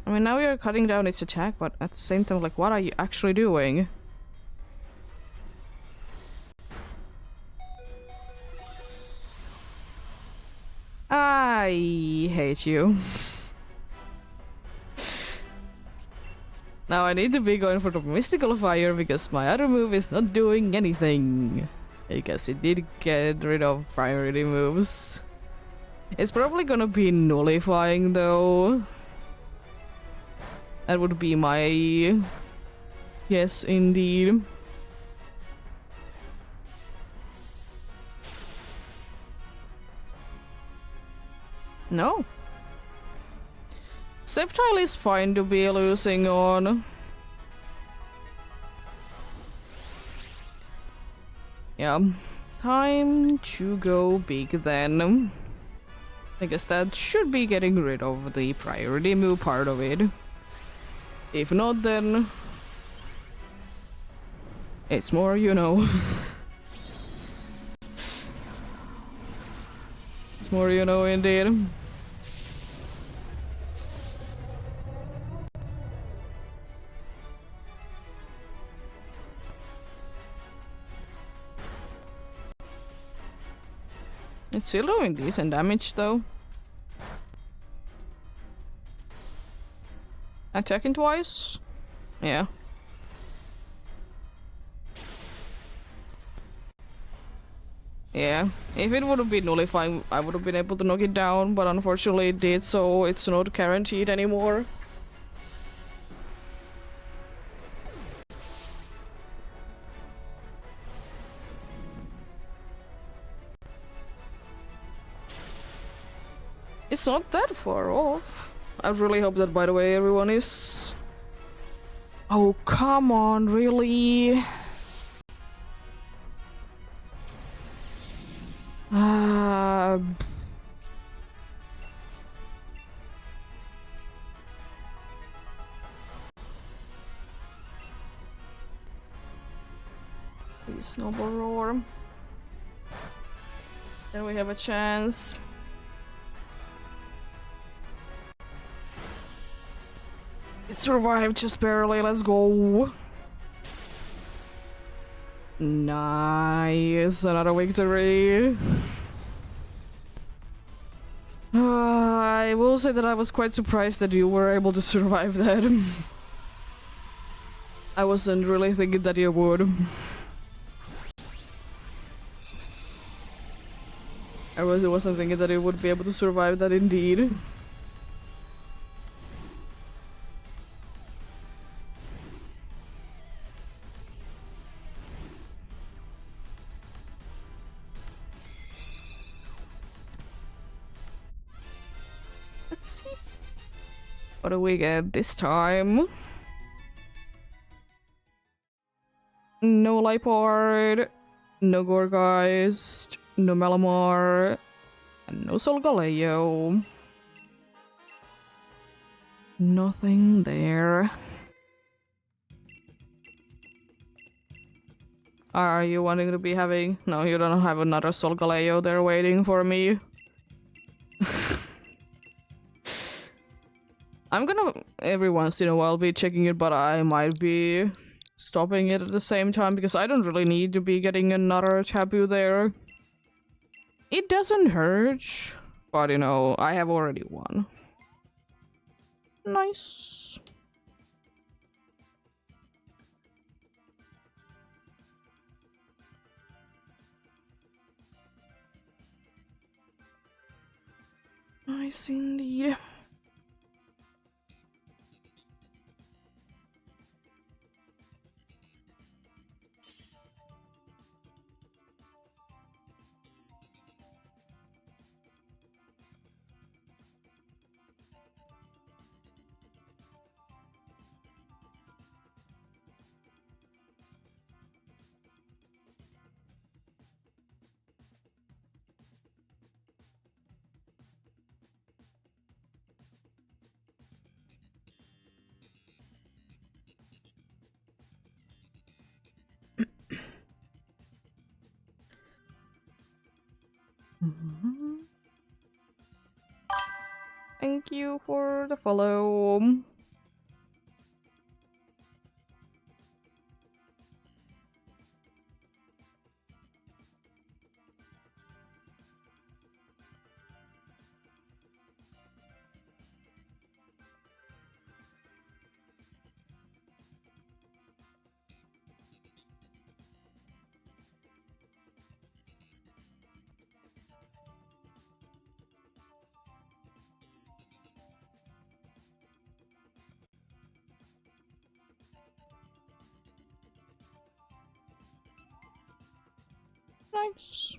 S1: I mean, now you're cutting down its attack, but at the same time, like, what are you actually doing? I hate you. Now I need to be going for the Mystical Fire because my other move is not doing anything. Because it did get rid of priority moves. It's probably gonna be nullifying though. That would be my guess indeed. No. Sceptile is fine to be losing on. Yeah. Time to go big then. I guess that should be getting rid of the priority move part of it. If not, then it's more, you know. It's more, you know, indeed. It's still doing decent damage though. Attacking twice? Yeah. Yeah, if it would have been nullifying, I would have been able to knock it down, but unfortunately it did, so it's not guaranteed anymore. It's not that far off. I really hope that, by the way, everyone is... Oh, come on, really? Please, Noble Roar. Then we have a chance. It survived just barely, let's go. Nice, another victory. I will say that I was quite surprised that you were able to survive that. I wasn't really thinking that you would. I wasn't thinking that you would be able to survive that indeed. Let's see. What do we get this time? No Lipard, no Gorgeist, no Malamar, and no Solgaleo. Nothing there. Are you wanting to be having... No, you don't have another Solgaleo there waiting for me. I'm gonna every once in a while be checking it, but I might be stopping it at the same time because I don't really need to be getting another taboo there. It doesn't hurt, but you know, I have already won. Nice. Nice indeed. Thank you for the follow. Nice.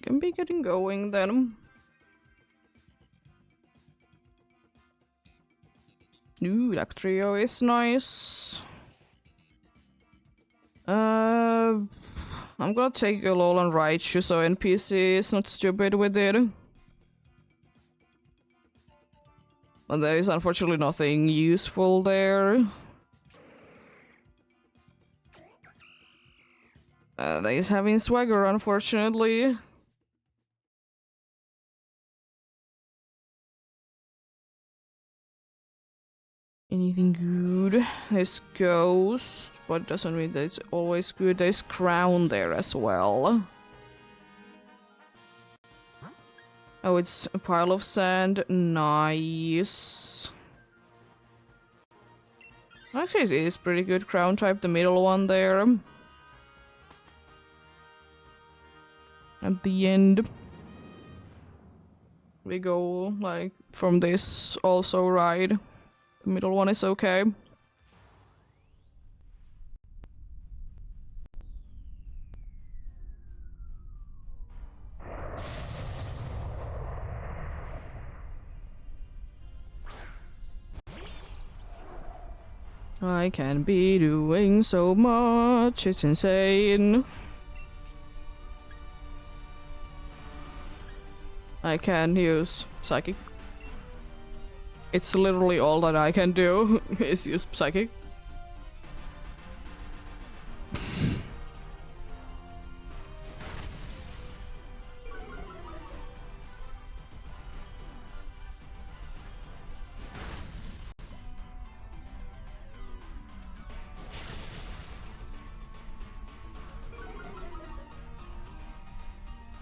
S1: Can be getting going then. Ooh, that trio is nice. I'm gonna take a lol and Raichu so NPC is not stupid with it. But there is unfortunately nothing useful there. That is having swagger, unfortunately. Anything good? There's Ghost, but doesn't mean that it's always good. There's Crown there as well. Oh, it's a pile of sand. Nice. Actually, it is pretty good Crown type, the middle one there. At the end, we go like from this also, right? The middle one is okay. I can be doing so much, it's insane. I can use Psychic. It's literally all that I can do is use Psychic.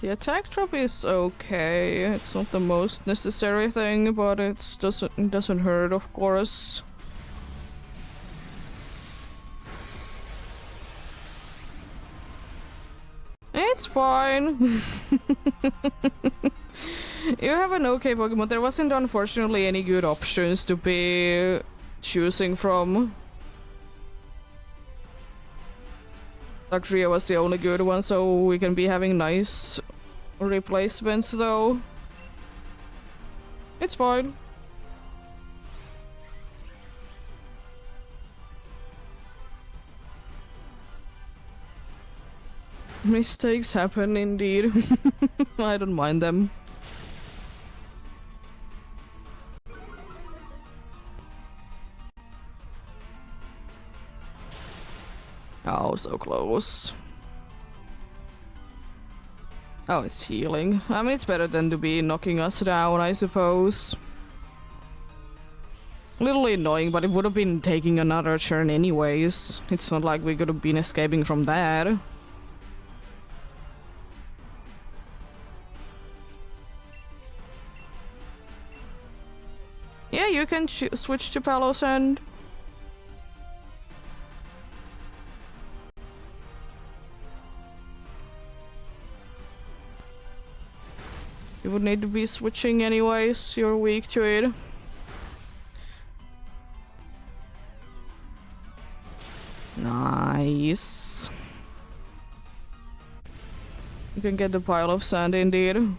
S1: The attack drop is okay. It's not the most necessary thing, but it doesn't hurt, of course. It's fine. You have an okay Pokemon. There wasn't unfortunately any good options to be choosing from. Dugtrio was the only good one, so we can be having nice replacements though. It's fine. Mistakes happen indeed. I don't mind them. Oh, so close. Oh, it's healing. I mean, it's better than to be knocking us down, I suppose. A little annoying, but it would have been taking another turn anyways. It's not like we could have been escaping from that. Yeah, you can switch to Palos and... You would need to be switching anyways, you're weak to it. Nice. You can get the pile of sand indeed.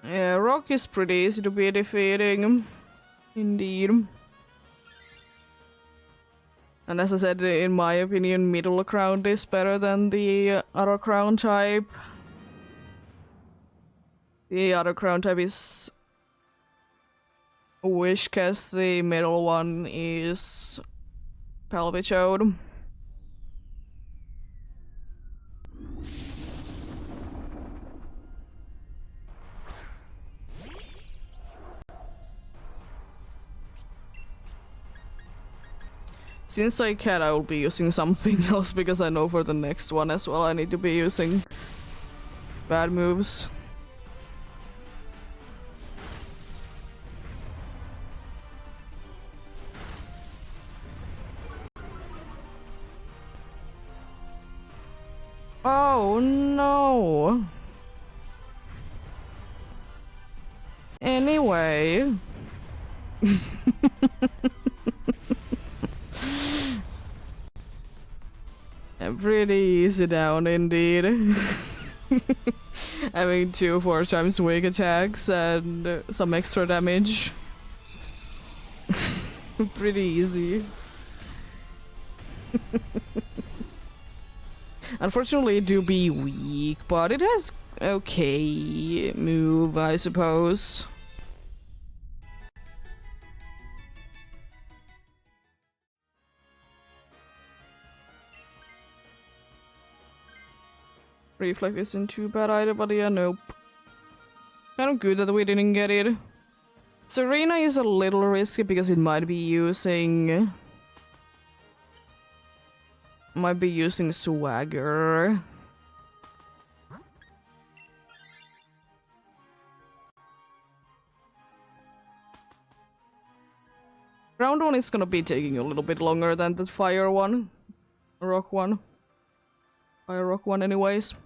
S1: Yeah, rock is pretty easy to be defeating. Indeed. And as I said, in my opinion, middle ground is better than the other crown type. The other crown type is Wish, cause the middle one is Palvichode. Since I can, I will be using something else because I know for the next one as well I need to be using bad moves. Oh no! Anyway. Pretty easy down indeed. Having 2 4 times weak attacks and some extra damage. Pretty easy. Unfortunately it do be weak, but it has okay move, I suppose. Reflect isn't too bad either, but yeah, nope. Kind of good that we didn't get it. Serena is a little risky because it might be using... Might be using Swagger. Round 1 is gonna be taking a little bit longer than the fire one. Rock one. Fire rock one anyways.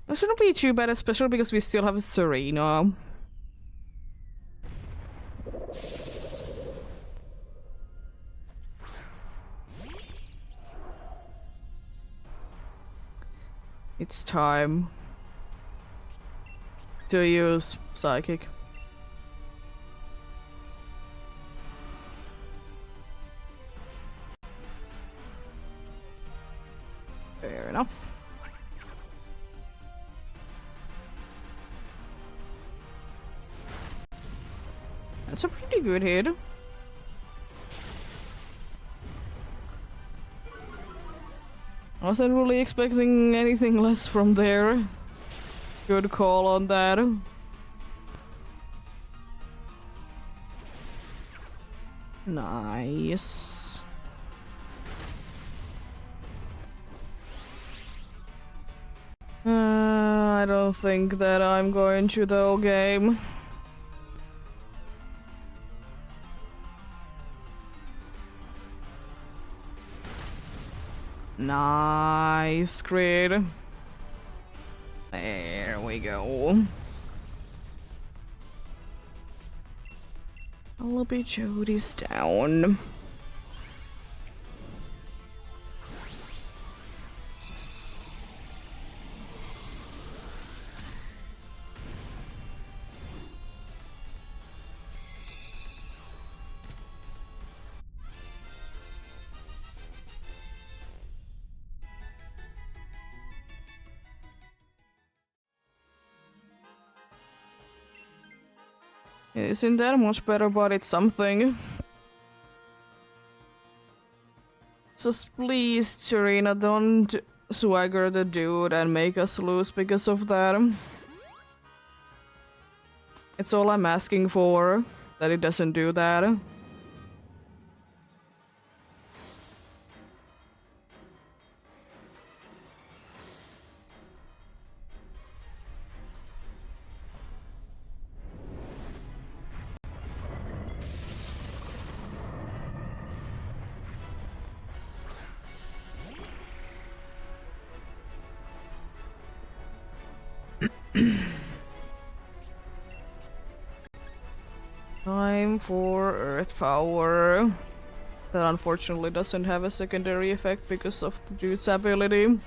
S1: It shouldn't be too bad, especially because we still have Serena. It's time to use Psychic. Fair enough. That's a pretty good hit. I wasn't really expecting anything less from there. Good call on that. Nice. I don't think that I'm going to the game. Nice, great. There we go. I'll be Jody's down. Isn't that much better, but it's something. Just please, Serena, don't swagger the dude and make us lose because of that. It's all I'm asking for, that it doesn't do that. Time for Earth Power. That unfortunately doesn't have a secondary effect because of the dude's ability.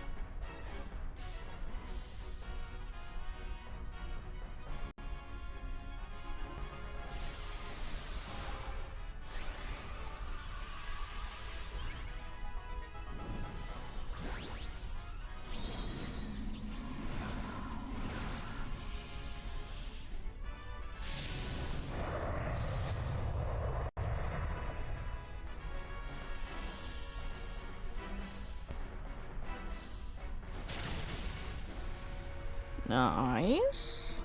S1: Nice.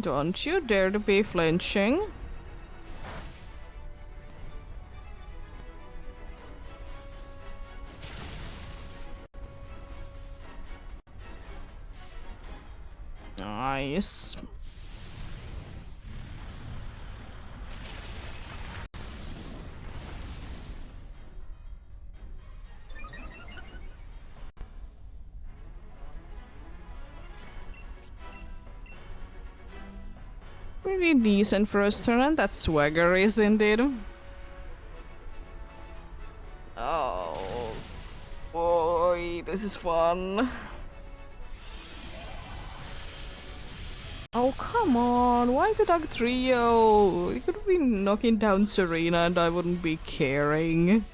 S1: Don't you dare to be flinching. Nice. Pretty decent first turn, and that swagger is indeed. Oh boy, this is fun. Oh come on, why the dog trio? You could be knocking down Serena and I wouldn't be caring.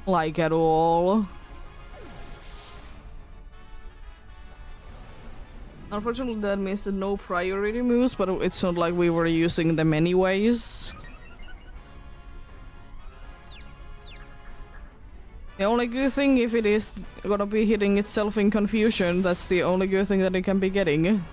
S1: Like at all. Unfortunately, that means that no priority moves, but it's not like we were using them anyways. The only good thing, if it is gonna be hitting itself in confusion, that's the only good thing that it can be getting.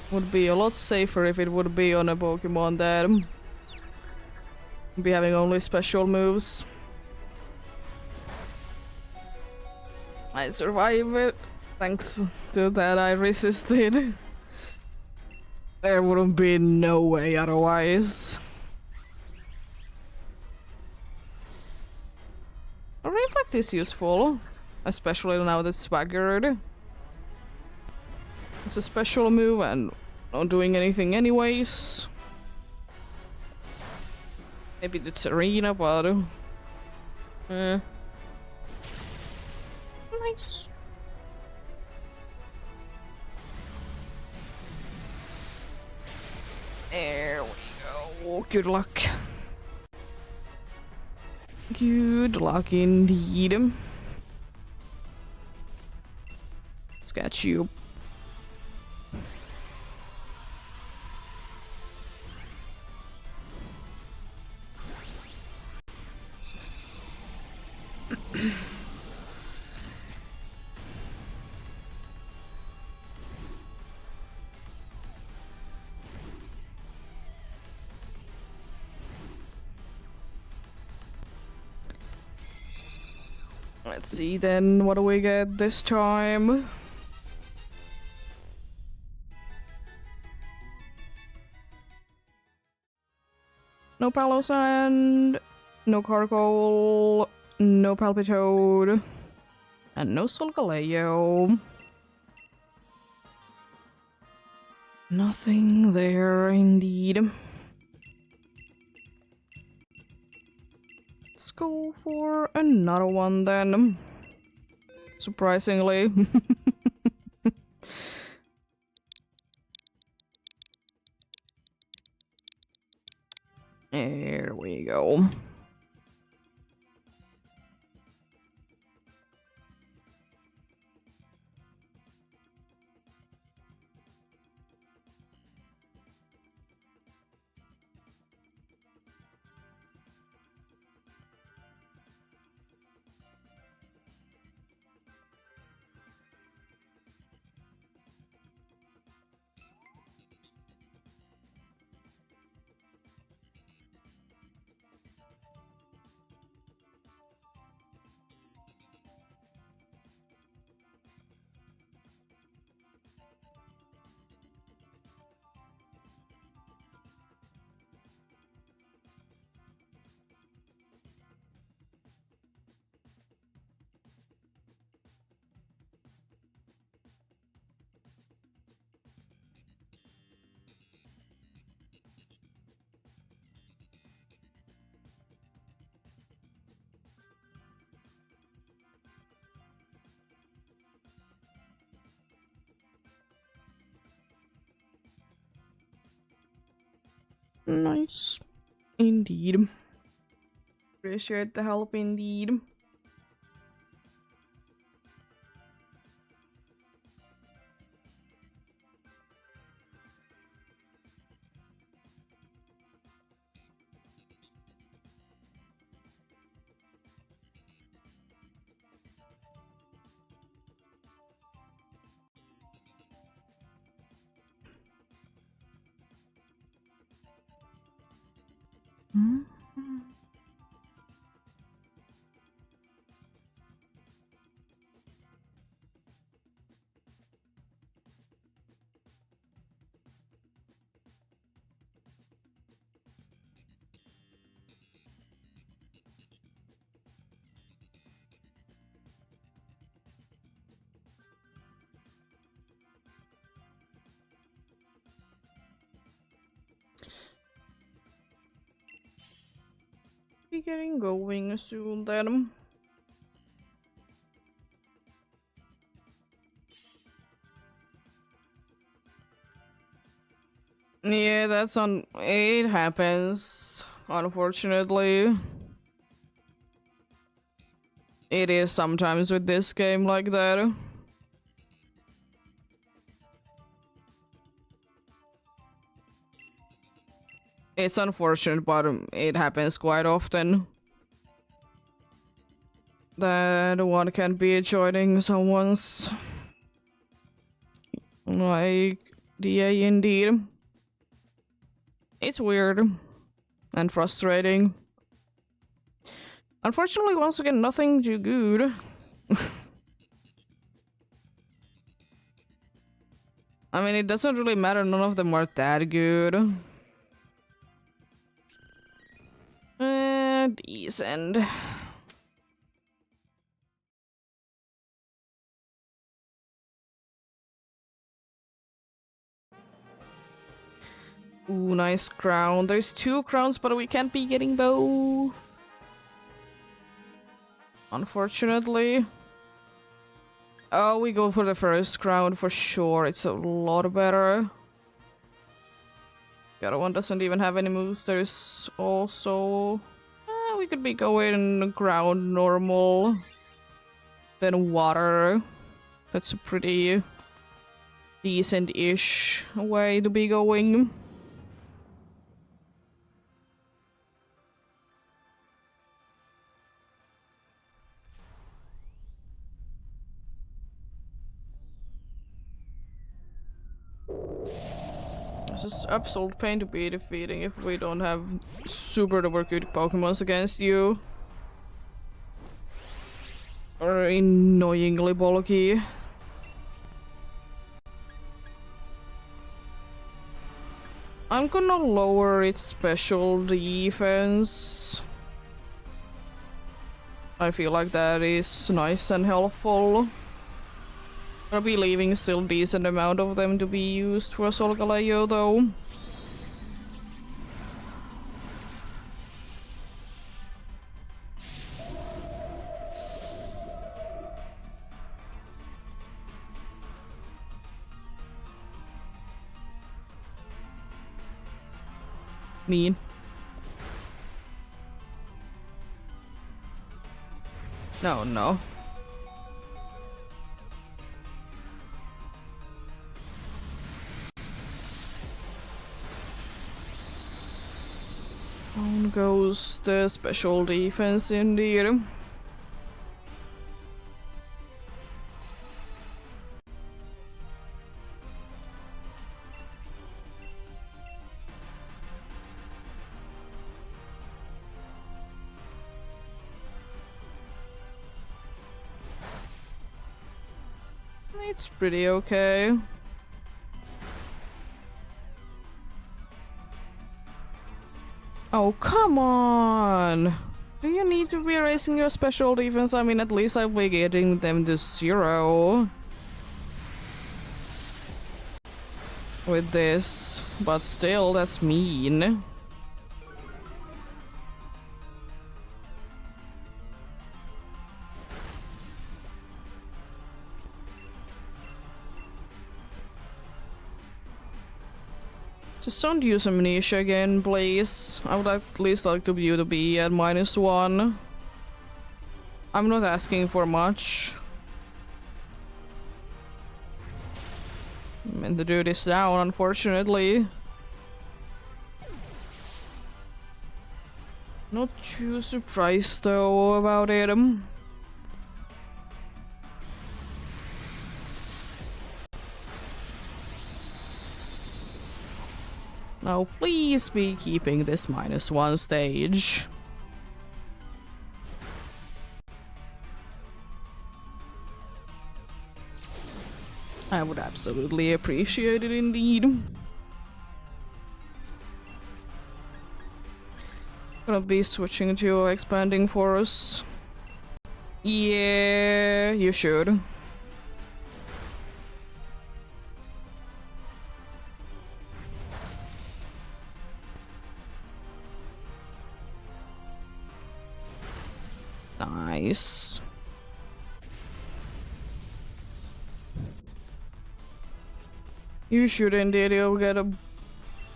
S1: Would be a lot safer if it would be on a Pokemon that be having only special moves. I survived it. Thanks to that I resisted. There wouldn't be no way otherwise. A reflect is useful, especially now that it's swaggered. It's a special move and not doing anything anyways. Maybe the Serena, but nice. There we go. Good luck. Good luck indeed. Let's get you. Let's see then, what do we get this time? No Palossand, no Carkol, no Palpitoad, and no Solgaleo. Nothing there indeed. Let's go for another one then. Surprisingly. There we go. Nice. Indeed. Appreciate the help indeed. Be getting going soon then. Yeah, it happens, unfortunately. It is sometimes with this game like that. It's unfortunate, but it happens quite often. That one can be joining someone's like DA indeed. It's weird and frustrating. Unfortunately, once again, nothing too good. I mean, it doesn't really matter, none of them are that good. Decent. Ooh, nice crown. There's 2 crowns, but we can't be getting both. Unfortunately. Oh, we go for the first crown for sure. It's a lot better. The other one doesn't even have any moves. There's also... we could be going ground normal. Then water. That's a pretty decent-ish way to be going. It's just absolute pain to be defeating if we don't have super duper good Pokemons against you. Or annoyingly bulky. I'm gonna lower its special defense. I feel like that is nice and helpful. I'll be leaving still decent amount of them to be used for Solgaleo though. Mean. No, no. Down goes the special defense indeed. It's pretty okay. Oh, come on! Do you need to be raising your special defense? I mean, at least I'll be getting them to 0 with this, but still, that's mean. Just don't use amnesia again, please. I would at least like to view the B at -1. I'm not asking for much. And the dude is down, unfortunately. Not too surprised though about it. Now please be keeping this -1 stage. I would absolutely appreciate it indeed. Gonna be switching to expanding force. Yeah, you should. Nice. You should indeed, you'll get a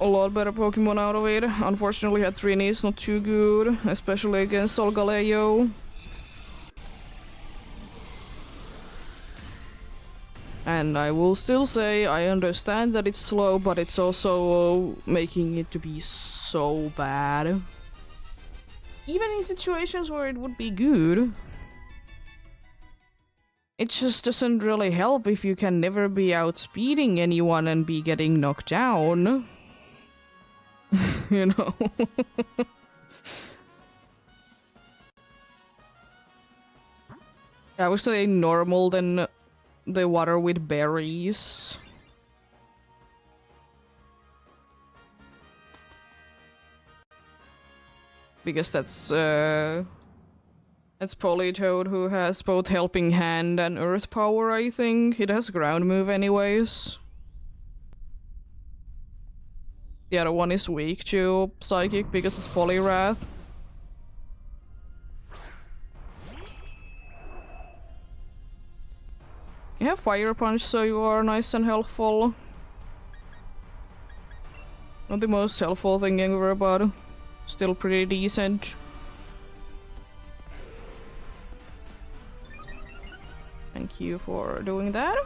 S1: lot better Pokemon out of it. Unfortunately, Hatrini is not too good, especially against Solgaleo. And I will still say, I understand that it's slow, but it's also making it to be so bad. Even in situations where it would be good. It just doesn't really help if you can never be outspeeding anyone and be getting knocked down. You know? I would say normal than the water with berries. Because that's Politoad who has both Helping Hand and Earth Power, I think. It has Ground Move anyways. The other one is weak to Psychic because it's Poliwrath. You have Fire Punch, so you are nice and helpful. Not the most helpful thing ever, but still pretty decent. Thank you for doing that.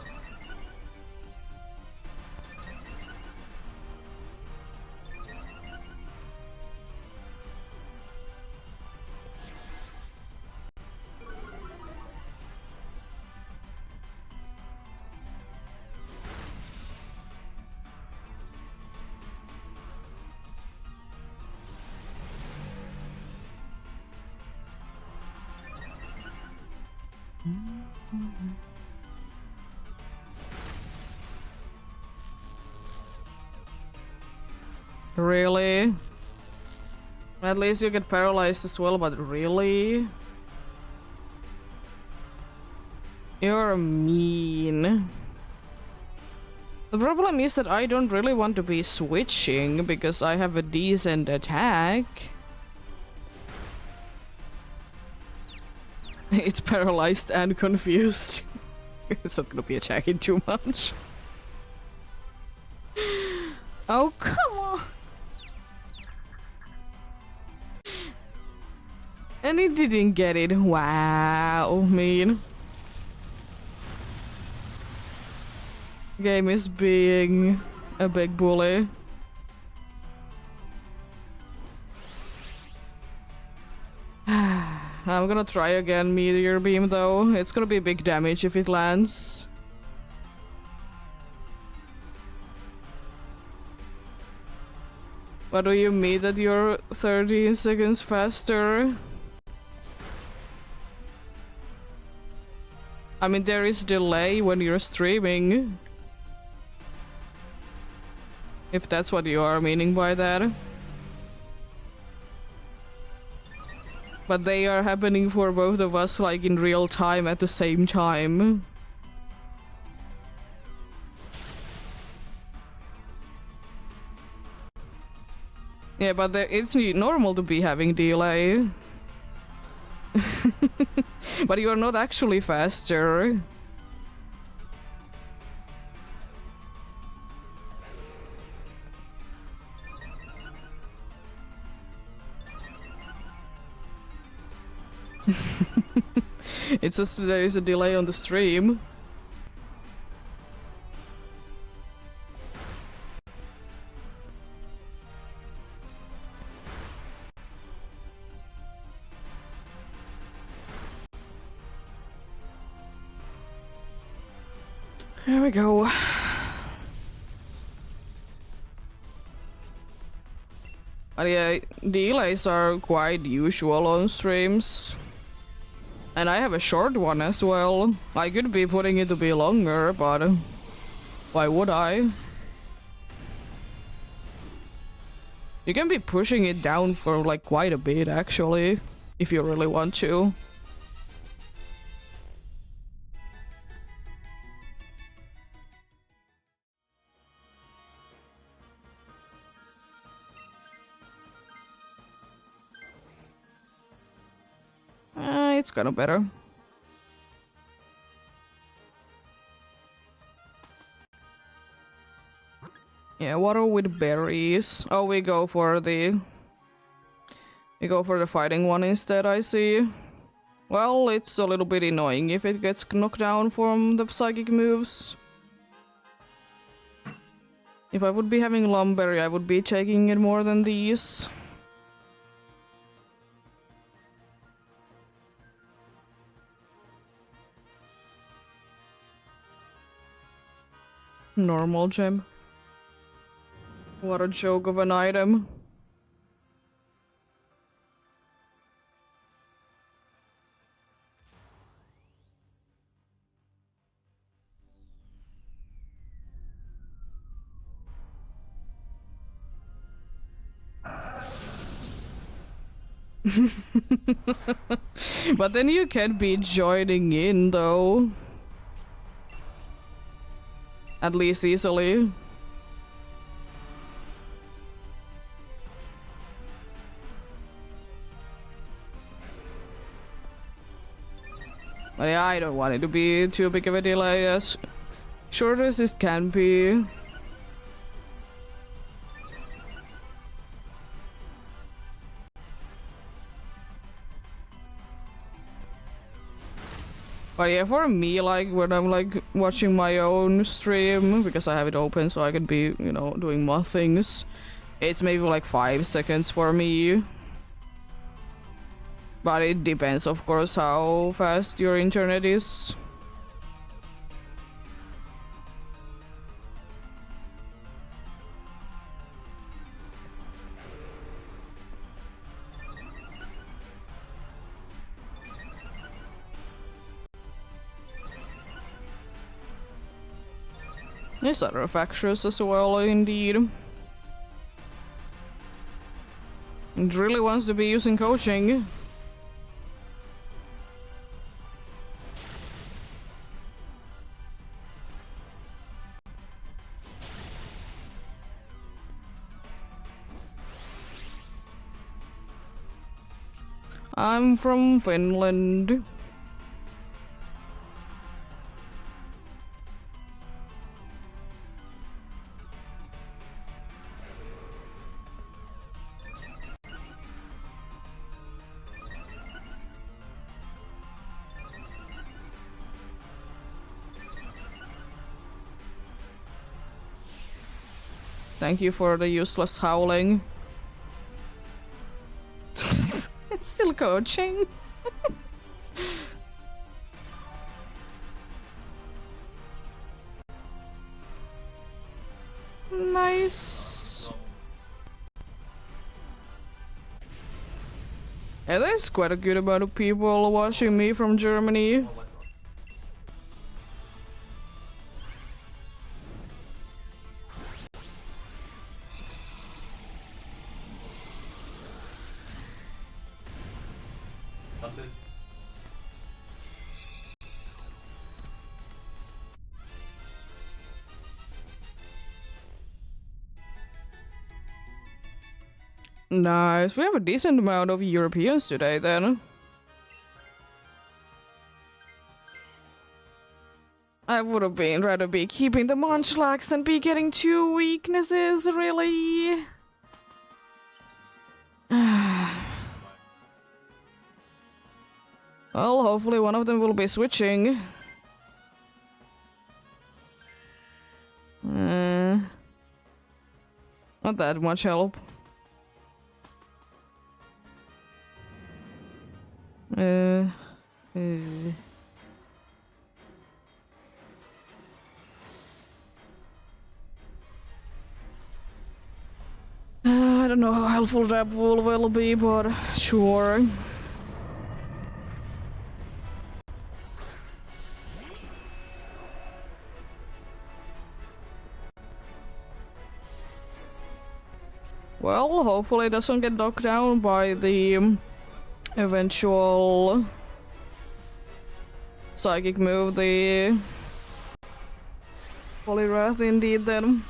S1: Really? At least you get paralyzed as well, but really? You're mean. The problem is that I don't really want to be switching because I have a decent attack. It's paralyzed and confused. It's not gonna be attacking too much. Oh, come on! And he didn't get it. Wow, mean. Game is being a big bully. I'm gonna try again, Meteor Beam, though. It's gonna be big damage if it lands. What do you mean that you're 13 seconds faster? I mean, there is delay when you're streaming. If that's what you are meaning by that. But they are happening for both of us, like, in real time at the same time. Yeah, but it's normal to be having delay. But you are not actually faster. It's just there is a delay on the stream. There we go. But yeah, delays are quite usual on streams. And I have a short one as well. I could be putting it to be longer, but why would I? You can be pushing it down for like quite a bit actually, if you really want to. It's kind of better. Yeah, water with berries. Oh, we go for the fighting one instead, I see. Well, it's a little bit annoying if it gets knocked down from the psychic moves. If I would be having Lumberry, I would be taking it more than these. Normal gem. What a joke of an item. But then you can be joining in though. At least easily. But yeah, I don't want it to be too big of a delay as short as it can be. But yeah, for me, like, when I'm, like, watching my own stream, because I have it open so I can be, you know, doing more things, it's maybe, like, 5 seconds for me. But it depends, of course, how fast your internet is. There's other factors as well, indeed. It really wants to be using coaching. I'm from Finland. Thank you for the useless howling. It's still coaching. Nice. Yeah, there's quite a good amount of people watching me from Germany.
S2: That's it.
S1: Nice. We have a decent amount of Europeans today then. I would have been rather be keeping the Munchlax and be getting 2 weaknesses, really. Well, hopefully one of them will be switching. Not that much help. I don't know how helpful that will be, but sure. Well, hopefully it doesn't get knocked down by the eventual psychic move, the Polyrath indeed then.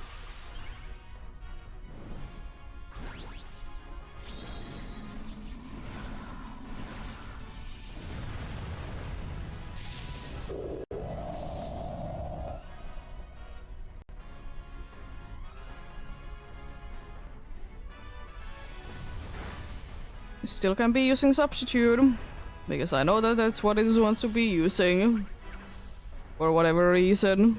S1: Still can be using substitute, because I know that that's what it wants to be using, for whatever reason.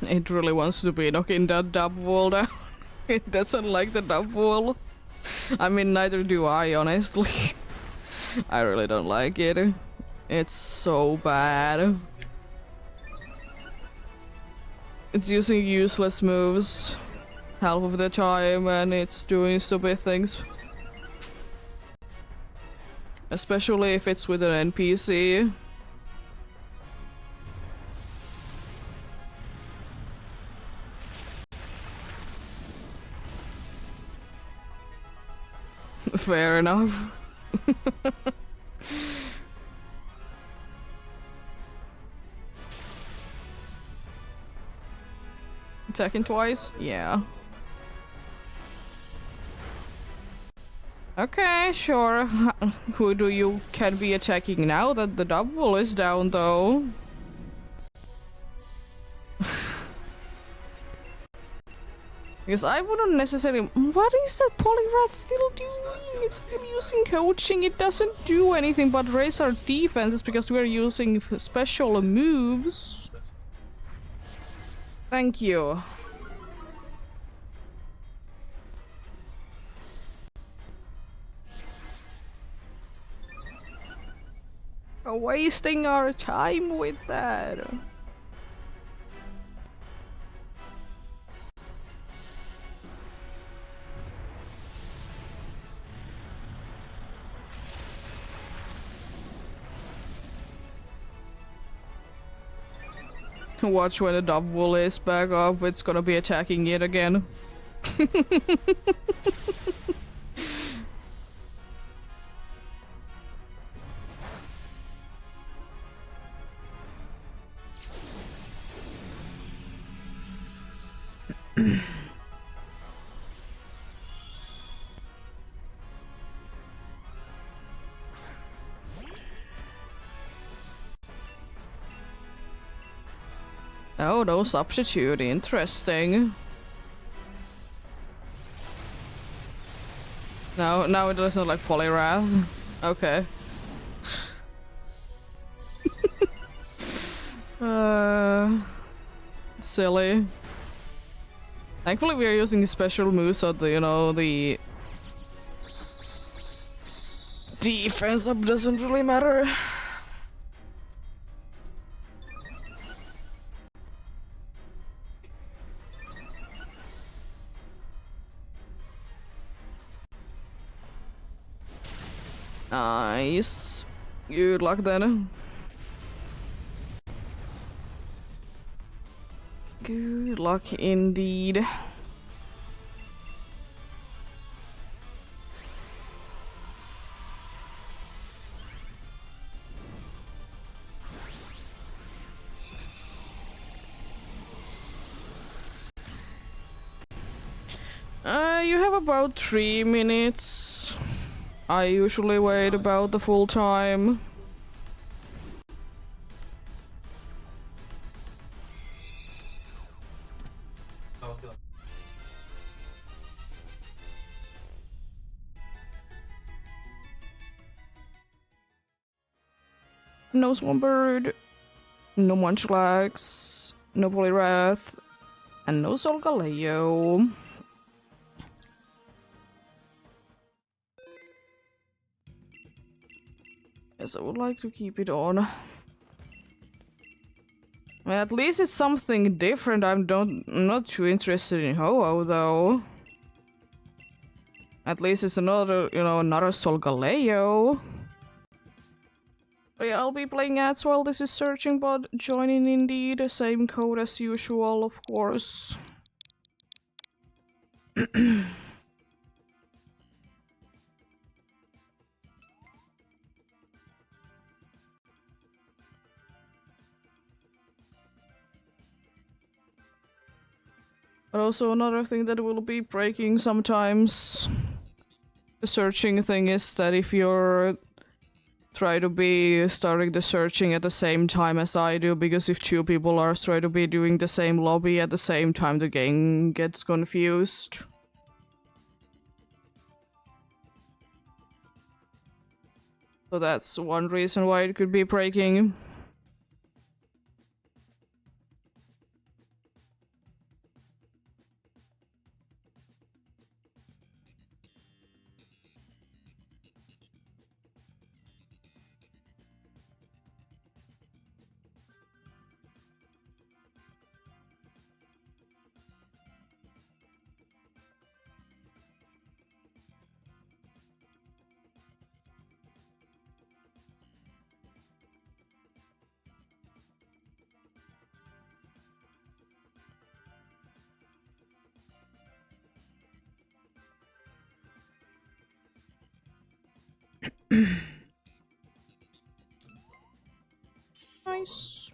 S1: It really wants to be knocking that dub wall down. It doesn't like the dub wall. I mean, neither do I, honestly. I really don't like it. It's so bad. It's using useless moves half of the time, and it's doing stupid things. Especially if it's with an NPC. Fair enough. Attacking twice? Yeah. Okay, sure. Who do you can be attacking now that the double is down, though? Because I wouldn't necessarily... What is that Polyrath still doing? It's still using coaching. It doesn't do anything but raise our defenses because we're using special moves. Thank you. We're wasting our time with that. Watch when the double is back up, it's gonna be attacking it again. Oh, no substitute, interesting. No, now it doesn't like Polyrath. Okay. Silly. Thankfully we are using special moves so the, you know, the defense up doesn't really matter. Nice. Good luck then. Good luck indeed. You have about 3 minutes. I usually wait about the full time. No Swampbird, no Munchlax, no Poliwrath, and no Solgaleo. Yes, I would like to keep it on. Well, at least it's something different. I'm not too interested in Ho-Oh though. At least it's another, another Solgaleo. But yeah, I'll be playing ads while this is searching, but joining indeed. Same code as usual, of course. But also another thing that will be breaking sometimes, the searching thing, is that if you're try to be starting the searching at the same time as I do, because if 2 people are trying to be doing the same lobby at the same time, the game gets confused. So that's one reason why it could be breaking. Nice.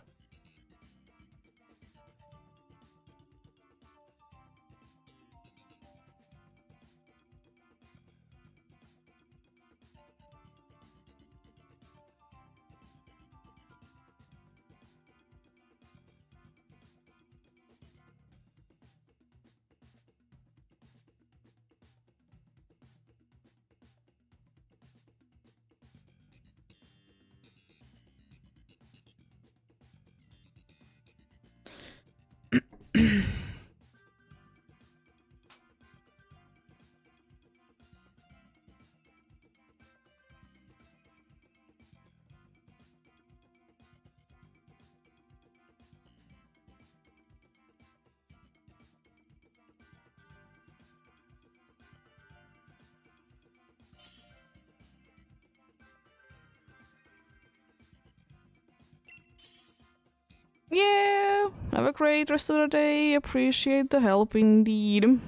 S1: Yeah, have a great rest of the day. Appreciate the help indeed.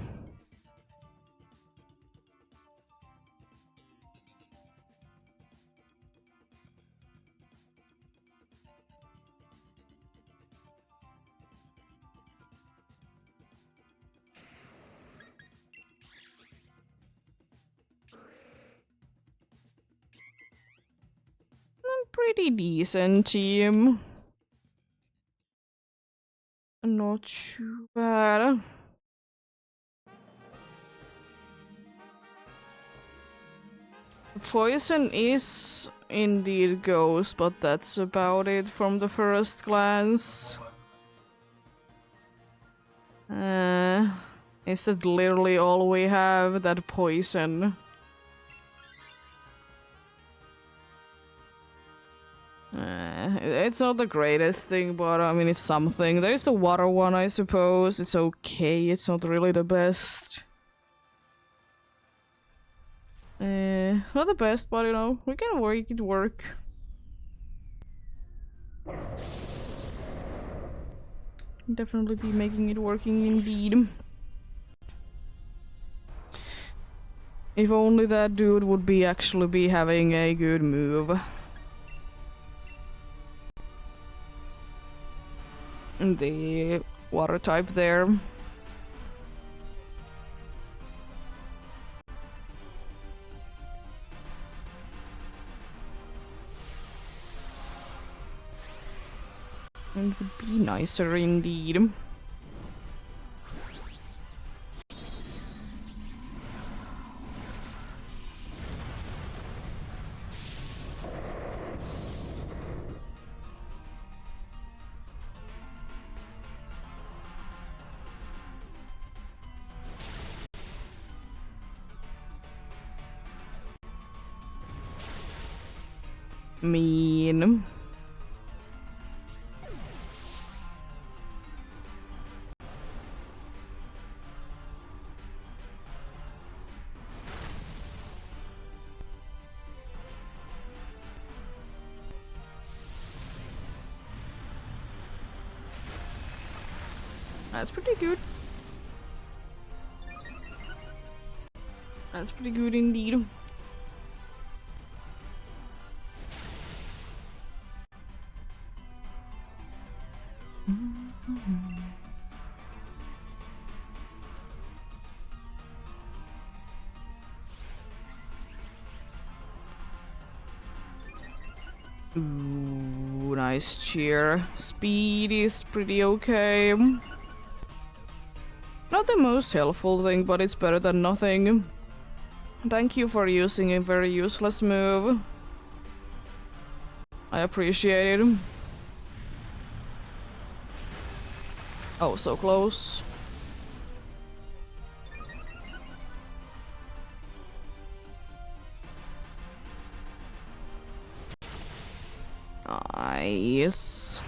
S1: Pretty decent team. Not too bad. Poison is indeed ghost, but that's about it from the first glance. Is it literally all we have? That poison? It's not the greatest thing, but I mean, it's something. There's the water one, I suppose. It's okay, it's not really the best. Not the best, but we can make it work. Definitely be making it working indeed. If only that dude would be actually be having a good move. The water type there. And it would be nicer indeed. Mean. That's pretty good. That's pretty good indeed. Ooh, nice cheer. Speed is pretty okay. Not the most helpful thing, but it's better than nothing. Thank you for using a very useless move. I appreciate it. Oh, so close. Nice.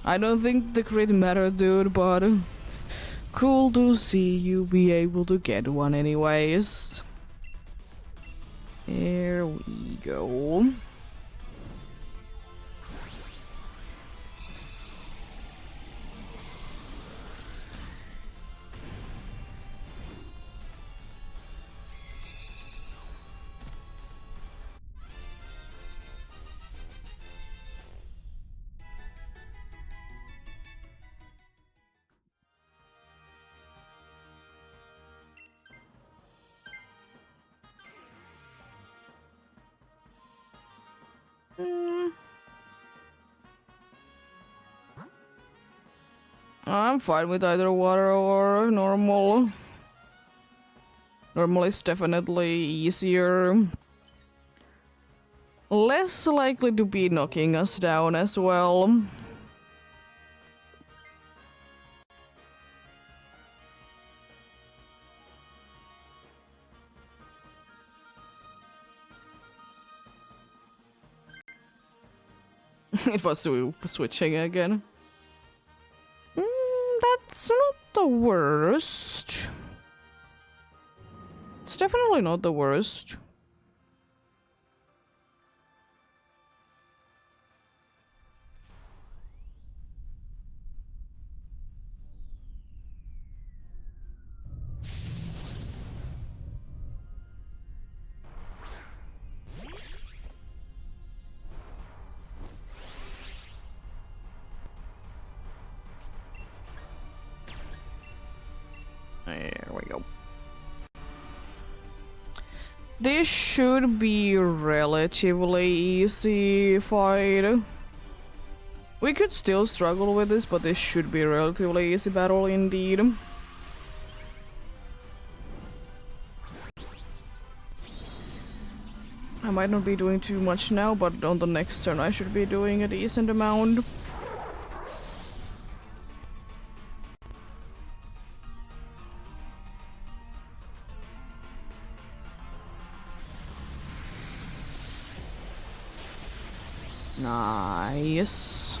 S1: I don't think the crit mattered, dude, but cool to see you be able to get one anyways. Here we go. I'm fine with either water or normal. Normal is definitely easier. Less likely to be knocking us down as well. It was switching again. That's not the worst. It's definitely not the worst. There we go. This should be relatively easy fight. We could still struggle with this, but this should be a relatively easy battle indeed. I might not be doing too much now, but on the next turn I should be doing a decent amount. Nice.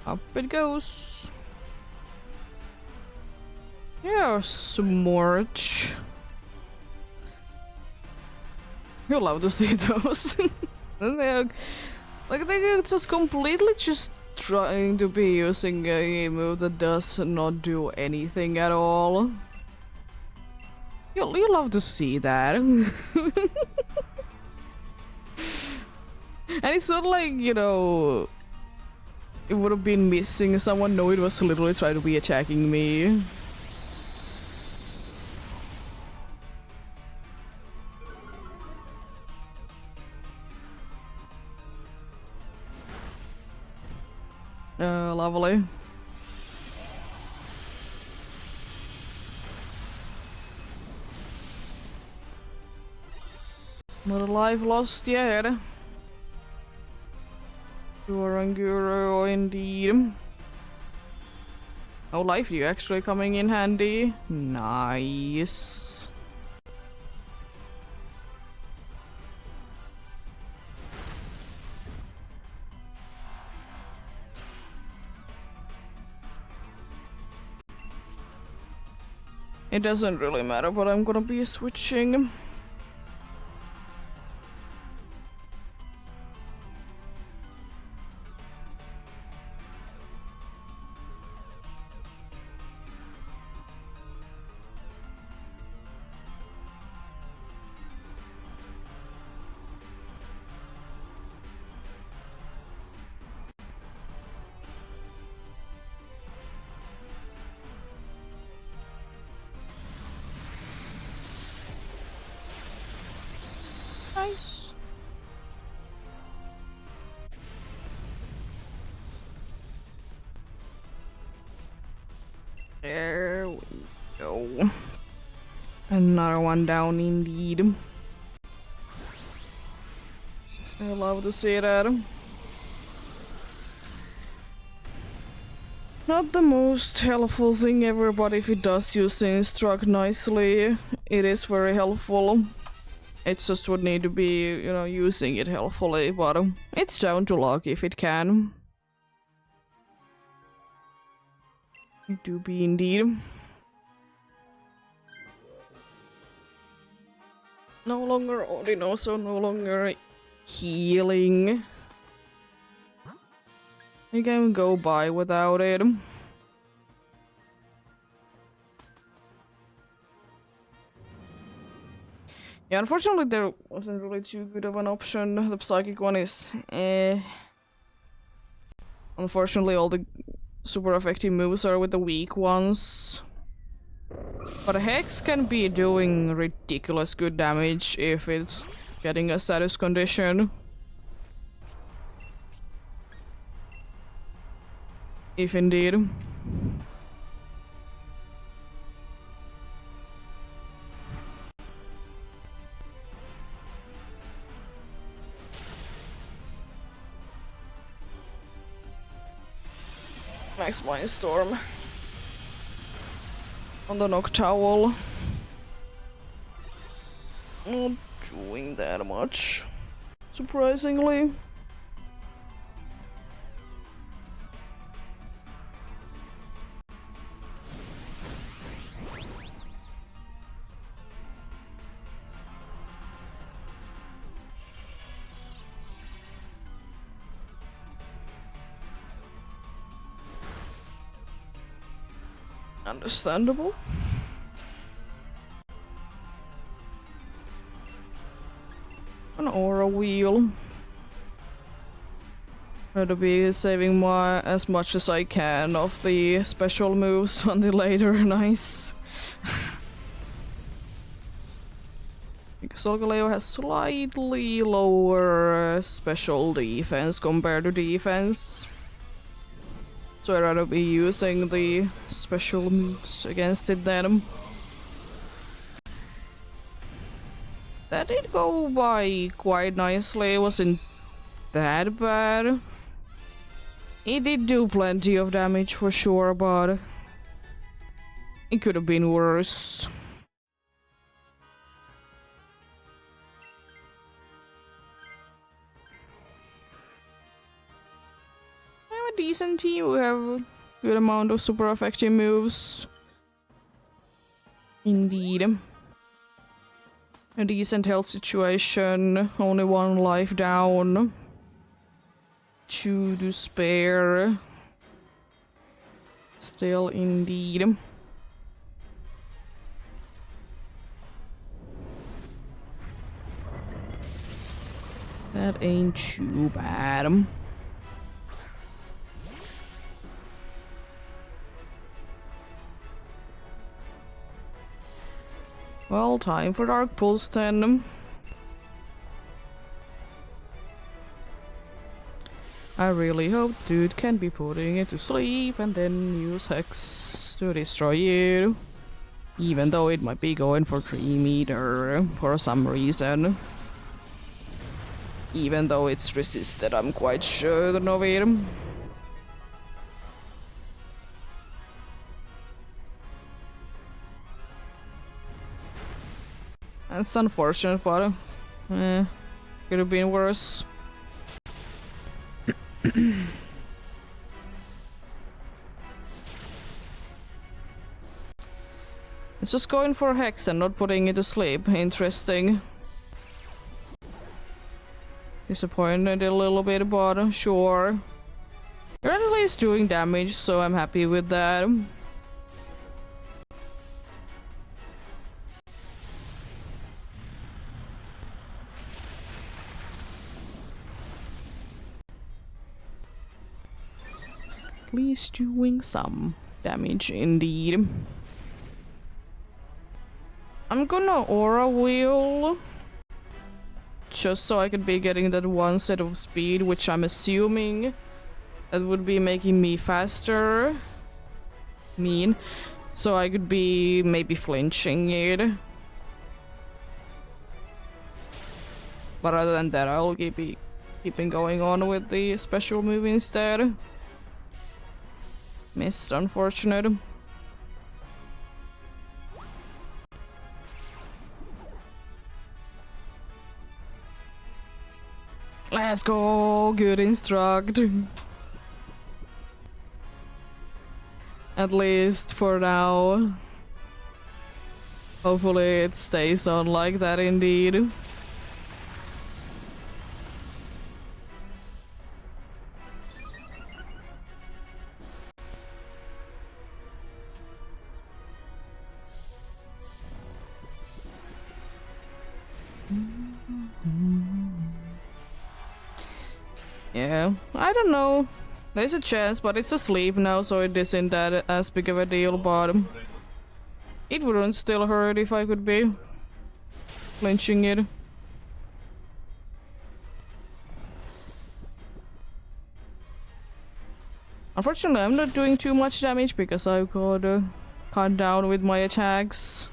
S1: Up it goes. Yeah, smart. You'll love to see those. They're like they're just completely just trying to be using a move that does not do anything at all. You'll love to see that. And it's not like, you know, It would have been missing someone. No, it was literally trying to be attacking me. Lovely. Not a life lost yet. Guru, indeed. Oh, life view actually coming in handy. Nice. It doesn't really matter, but I'm gonna be switching. Nice. There we go. Another one down indeed. I love to see that. Not the most helpful thing ever, but if it does use the instruct nicely, it is very helpful. It just would need to be, you know, using it helpfully, but it's down to luck if it can. It do be indeed. No longer Odin, also no longer healing. You can go by without it. Yeah, unfortunately there wasn't really too good of an option. The psychic one is unfortunately all the super effective moves are with the weak ones. But Hex can be doing ridiculous good damage if it's getting a status condition. If indeed. Max Mindstorm on the Noctowl. Not doing that much, surprisingly. Understandable. An aura wheel. Try to be saving as much as I can of the special moves until later. Nice. Because Solgaleo has slightly lower special defense compared to defense. So I'd rather be using the special moves against it then. That did go by quite nicely, it wasn't that bad. It did do plenty of damage for sure, but it could have been worse. Decent team. We have a good amount of super effective moves. Indeed. A decent health situation. Only one life down. 2 to spare. Still indeed. That ain't too bad. Well, time for Dark Pulse then. I really hope dude can be putting it to sleep and then use Hex to destroy you. Even though it might be going for 3 meter for some reason. Even though it's resisted, I'm quite sure of it. That's unfortunate, but could have been worse. It's just going for Hex and not putting it to sleep. Interesting. Disappointed a little bit, but sure. You're at least doing damage, so I'm happy with that. At least doing some damage indeed. I'm gonna Aura Wheel just so I could be getting that one set of speed, which I'm assuming that would be making me faster. So I could be maybe flinching it. But other than that, I'll keeping going on with the special move instead. Missed, unfortunate. Let's go! Good instruct. At least for now. Hopefully it stays on like that indeed. Yeah, I don't know. There's a chance, but it's asleep now, so it isn't that as big of a deal, but it wouldn't still hurt if I could be flinching it. Unfortunately, I'm not doing too much damage because I got cut down with my attacks.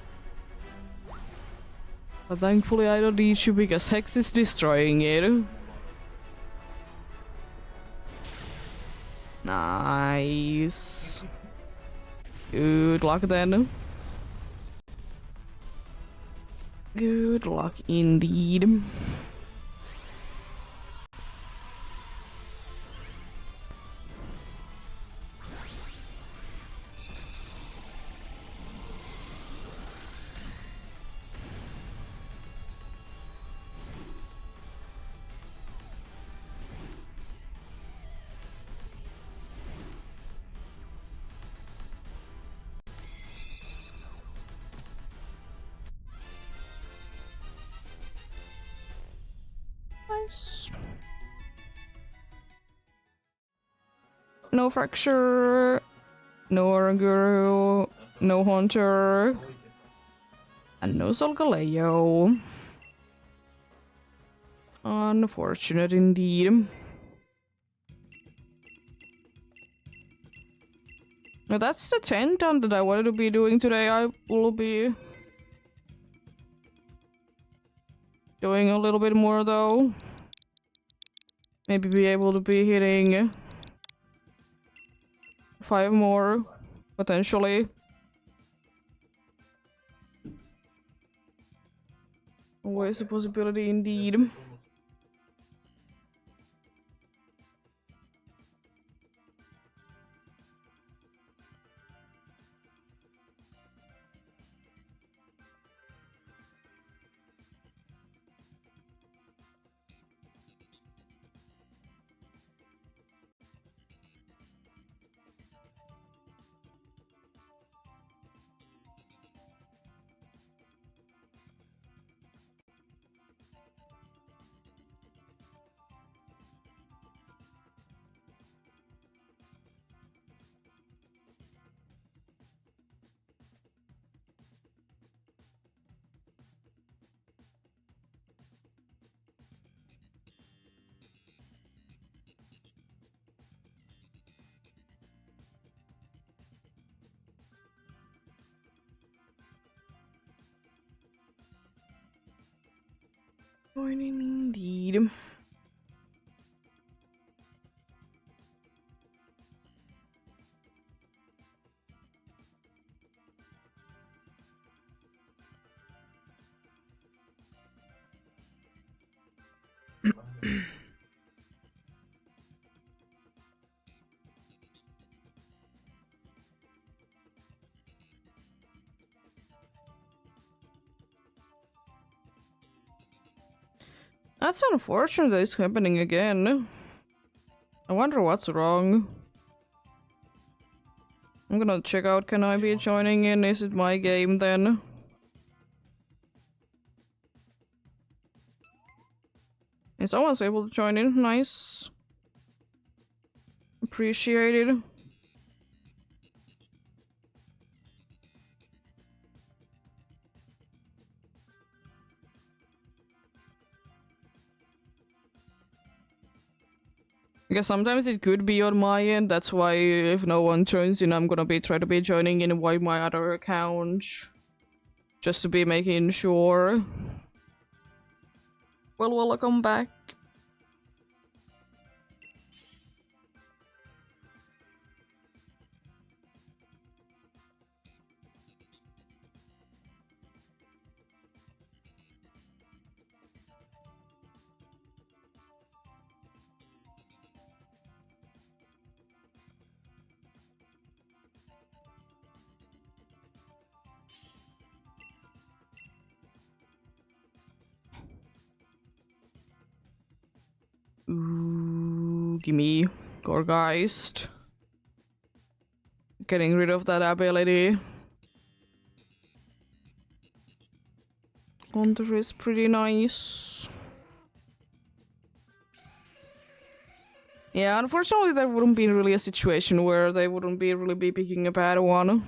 S1: But thankfully I don't need to because Hex is destroying it. Nice. Good luck then. Good luck indeed. Nice. No fracture, no Oranguru, no Haunter, and no Solgaleo. Unfortunate indeed. Now that's the 10 ton that I wanted to be doing today. I will be doing a little bit more though. Maybe be able to be hitting 5 more, potentially. Always a possibility indeed. Joining indeed. That's unfortunate that it's happening again. I wonder what's wrong. I'm gonna check out, can I be joining in? Is it my game then? And someone's able to join in, nice. Appreciated. Because sometimes it could be on my end, that's why if no one joins in, I'm gonna be try to be joining in by my other account. Just to be making sure. Well, welcome back. Ooh, gimme Gorgeist. Getting rid of that ability. Hunter is pretty nice. Yeah, unfortunately there wouldn't be really a situation where they wouldn't be really be picking a bad one.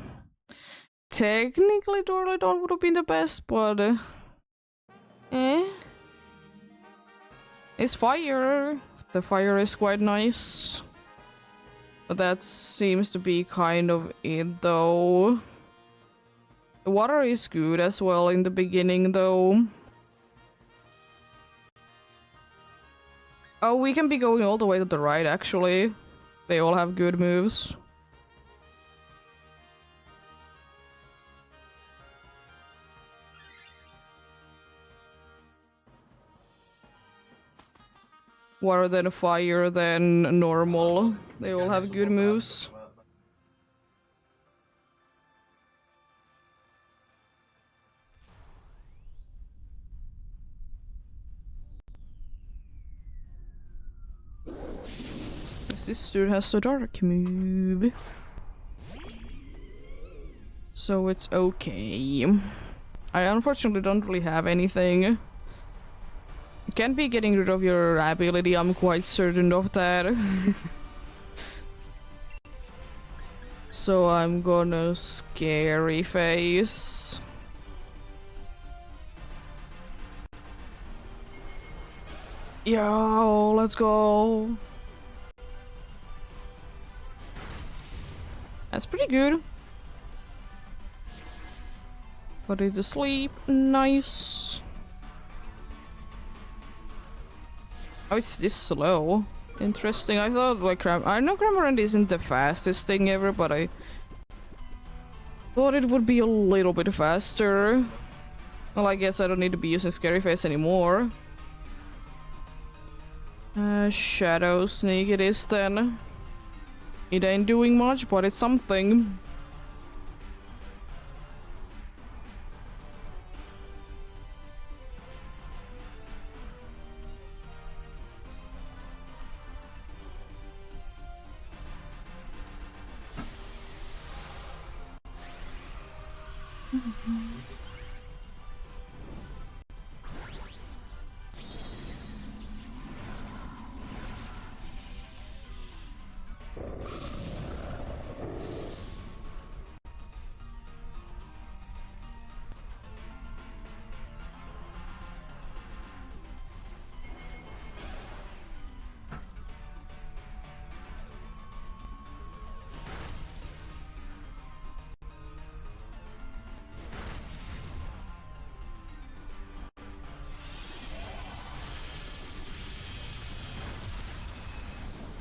S1: Technically Dorlidon would have been the best, but eh. It's fire. The fire is quite nice. But that seems to be kind of it though. The water is good as well in the beginning though. Oh, we can be going all the way to the right actually. They all have good moves. Water then fire then normal. They all have good moves. This dude has a dark move. So it's okay. I unfortunately don't really have anything. You can't be getting rid of your ability, I'm quite certain of that. So I'm gonna scary face. Yo, let's go. That's pretty good. Put it to sleep. Nice. Oh, it's this slow. Interesting. I thought like I know Cramorant isn't the fastest thing ever, but I thought it would be a little bit faster. Well, I guess I don't need to be using Scary Face anymore. Shadow Sneak it is then. It ain't doing much, but it's something.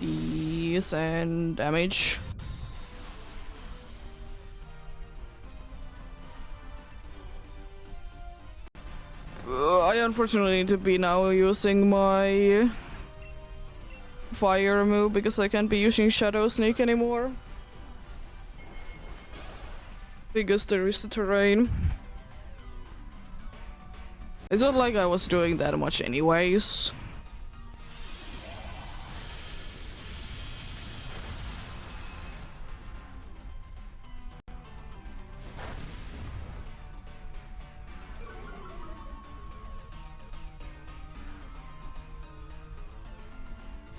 S1: decent damage. I unfortunately need to be now using my fire move because I can't be using Shadow Sneak anymore. Because there is the terrain. It's not like I was doing that much anyways.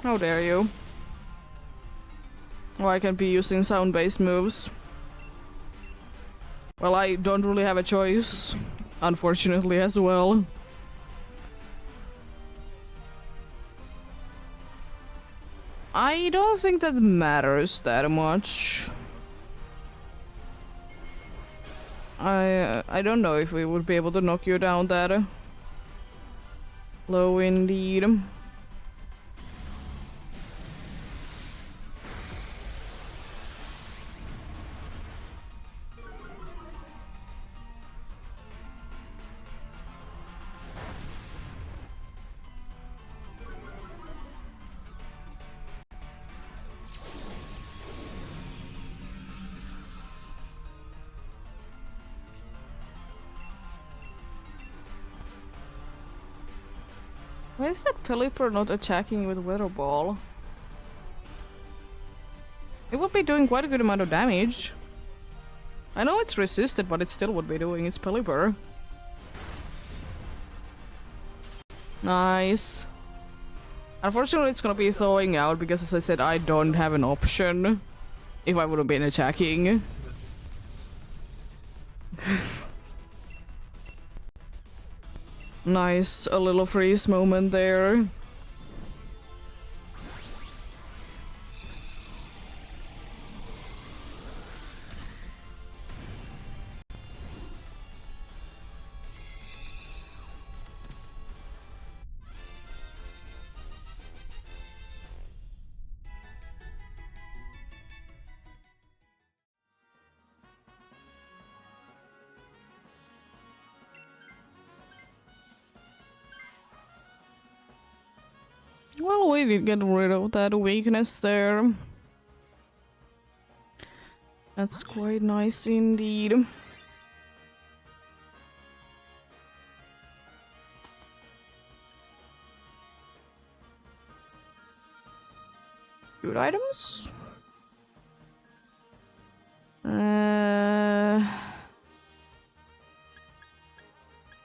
S1: How dare you? Oh, I can be using sound-based moves. Well, I don't really have a choice, unfortunately, as well. I don't think that matters that much. I don't know if we would be able to knock you down that low indeed. Why is that Pelipper not attacking with Weather Ball? It would be doing quite a good amount of damage. I know it's resisted, but it still would be doing its Pelipper. Nice. Unfortunately, it's gonna be thawing out because, as I said, I don't have an option if I would have been attacking. Nice, a little freeze moment there. Well, we did get rid of that weakness there. That's quite nice indeed. Good items.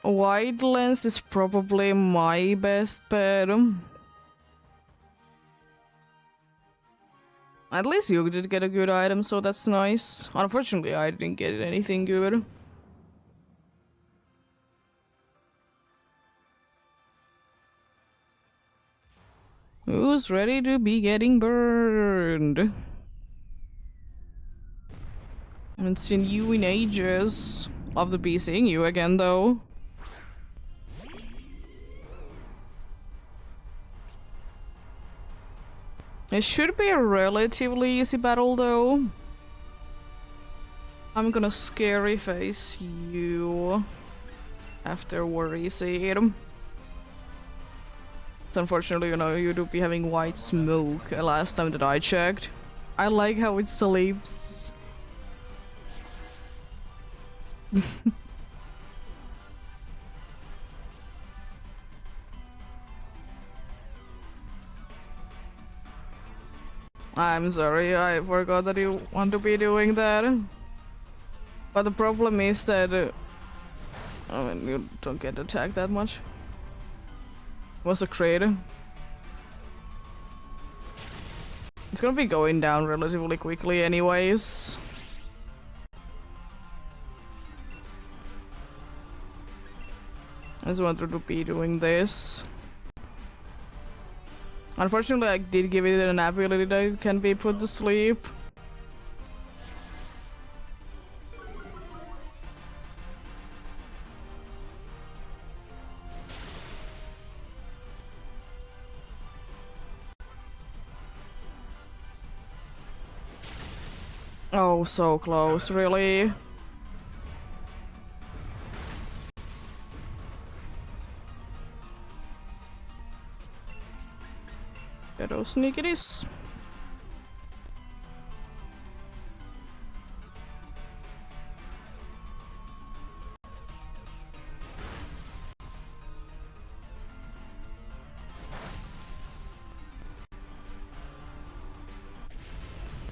S1: Wide lens is probably my best bet. At least you did get a good item, so that's nice. Unfortunately, I didn't get anything good. Who's ready to be getting burned? I haven't seen you in ages. Love to be seeing you again, though. It should be a relatively easy battle, though. I'm gonna scary face you after Worry Seed. Unfortunately, you know, you do be having white smoke last time that I checked. I like how it sleeps. I'm sorry, I forgot that you want to be doing that. But the problem is that I mean, you don't get attacked that much. Was a crit. It's gonna be going down relatively quickly anyways. I just wanted to be doing this. Unfortunately, I did give it an ability that can be put to sleep. Oh, so close, really? Shadow sneak it is.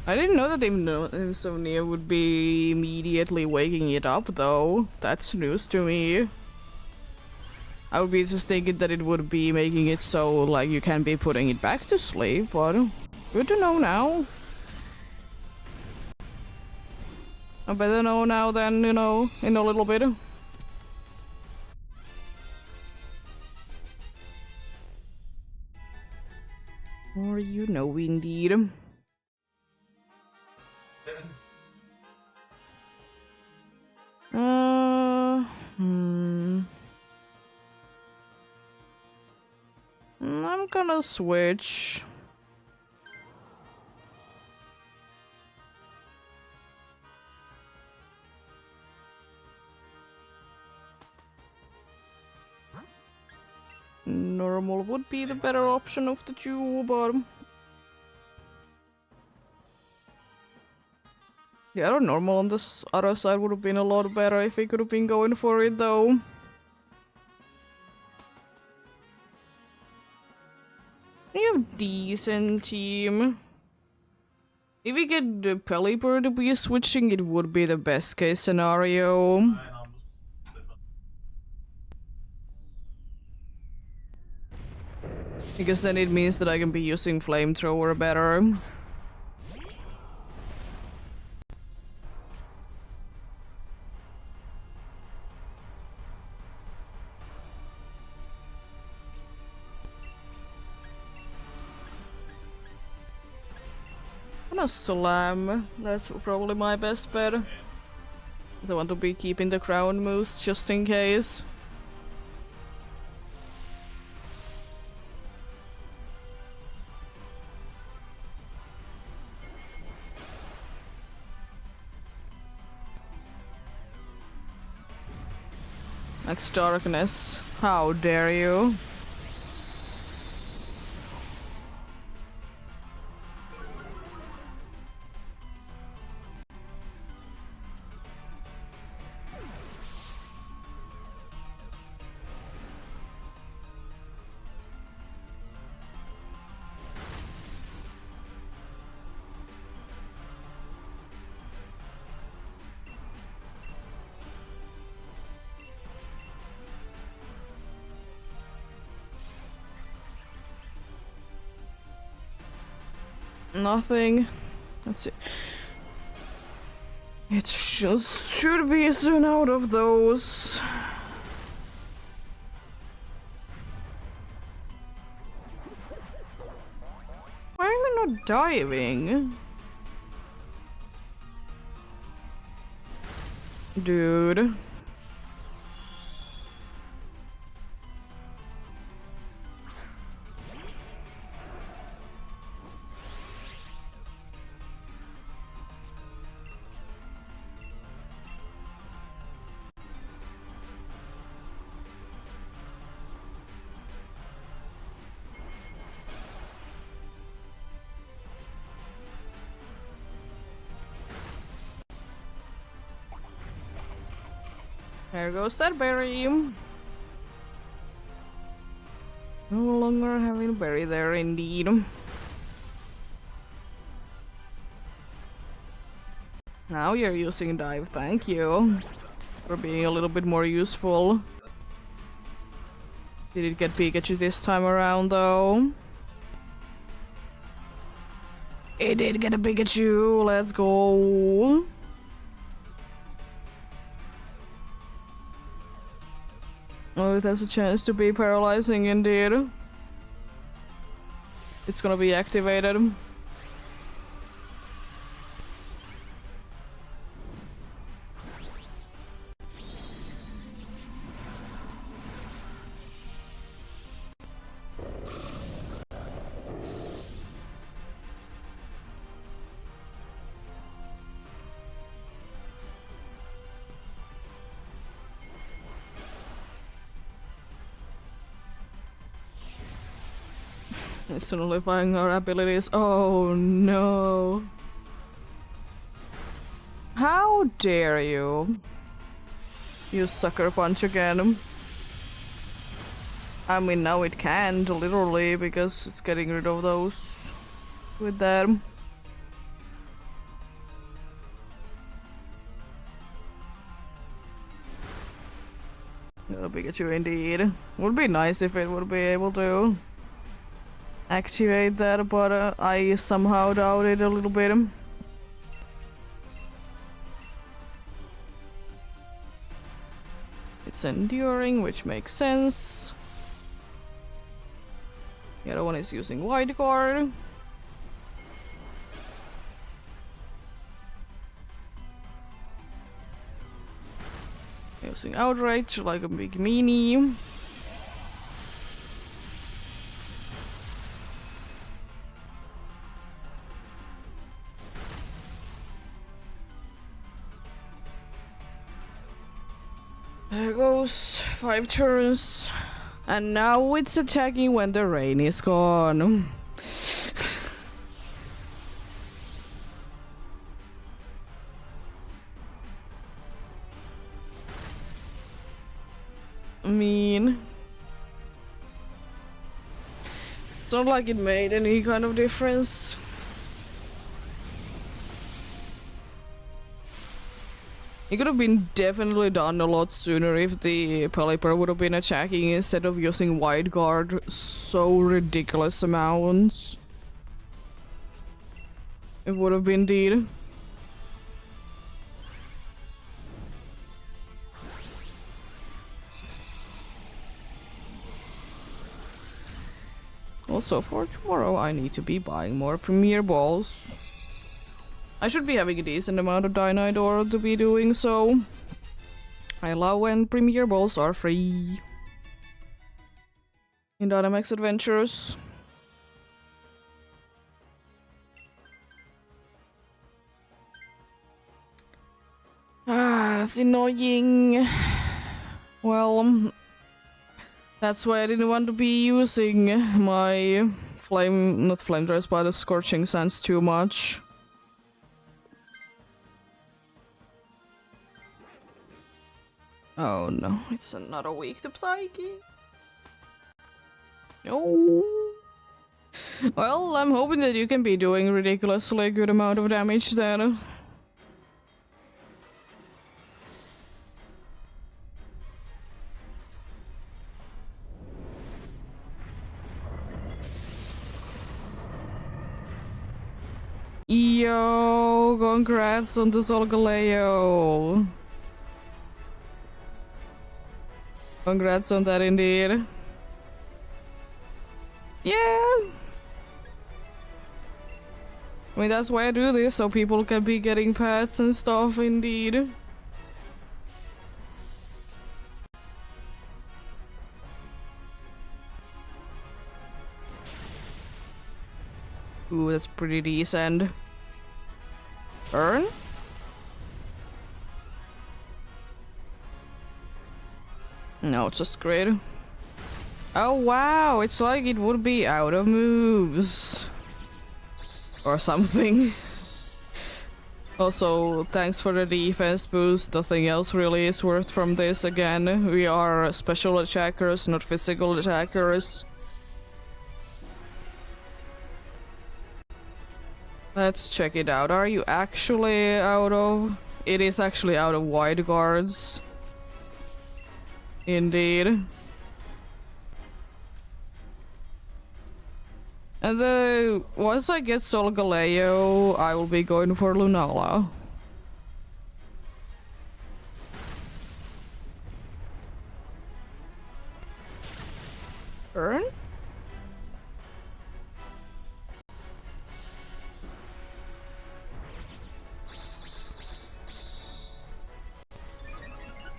S1: I didn't know that Insomnia would be immediately waking it up, though. That's news to me. I would be just thinking that it would be making it so, like, you can be putting it back to sleep, but good to know now. I better know now than, you know, in a little bit. Or you know, indeed. I'm gonna switch. Normal would be the better option of the two, but the other normal on this other side would have been a lot better if we could have been going for it, though. You have decent team. If we get the Pelipper to be switching, it would be the best case scenario. Because then it means that I can be using Flamethrower better. I'm gonna slam. That's probably my best bet. I want to be keeping the crown moose just in case. Next darkness. How dare you? Nothing. That's it. It just should be soon out of those. Why are we not diving? Dude. There goes that berry. No longer having a berry there, indeed. Now you're using dive, thank you. For being a little bit more useful. Did it get Pikachu this time around, though? It did get a Pikachu, let's go. Oh, it has a chance to be paralyzing indeed. It's gonna be activated. It's nullifying our abilities. Oh no. How dare you? You sucker punch again. I mean, now it can't, literally, because it's getting rid of those with that. Little Pikachu indeed. Would be nice if it would be able to activate that, but I somehow doubt it a little bit. It's enduring, which makes sense. The other one is using Wide Guard. Using Outrage like a big meanie. There goes 5 turns. And now it's attacking when the rain is gone. Mean. It's not like it made any kind of difference. It could have been definitely done a lot sooner if the Pelipper would have been attacking instead of using Wide Guard so ridiculous amounts. It would have been indeed. Also, for tomorrow I need to be buying more Premier Balls. I should be having a decent amount of Dynidor to be doing so. I love when Premier Balls are free in Dynamax Adventures. Ah, that's annoying. Well, that's why I didn't want to be using my not flame dress, but the scorching sands too much. Oh no, it's another week to Psyche. No. Well, I'm hoping that you can be doing ridiculously good amount of damage then. Yo, congrats on the Solgaleo. Congrats on that indeed. Yeah. I mean, that's why I do this, so people can be getting pets and stuff indeed. Ooh, that's pretty decent. Burn? No, just great. Oh wow, it's like it would be out of moves. Or something. Also, thanks for the defense boost. Nothing else really is worth from this again. We are special attackers, not physical attackers. Let's check it out. Are you actually out of... It is actually out of Wide Guards. Indeed. And once I get Solgaleo, I will be going for Lunala. Burn?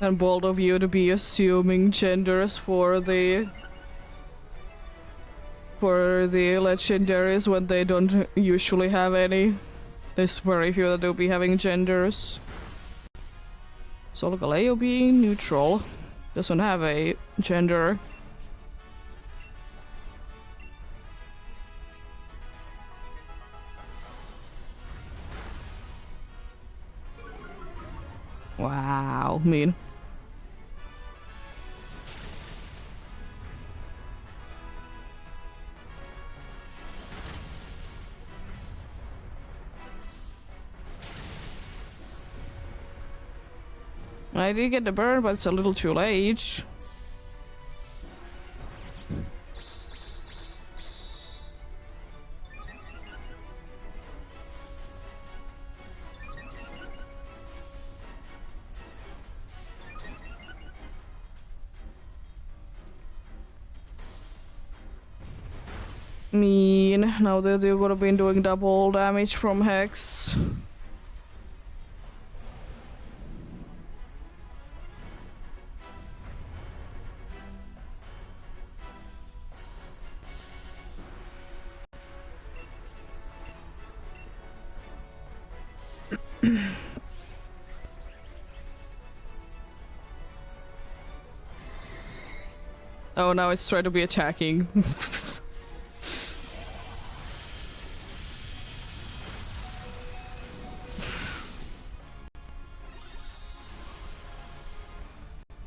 S1: And bold of you to be assuming genders for the legendaries when they don't usually have any. There's very few that will be having genders. Solgaleo being neutral doesn't have a gender. Wow, mean. I did get the bird, but it's a little too late. Mean. Now that you would have been doing double damage from Hex. Oh, now it's trying to be attacking.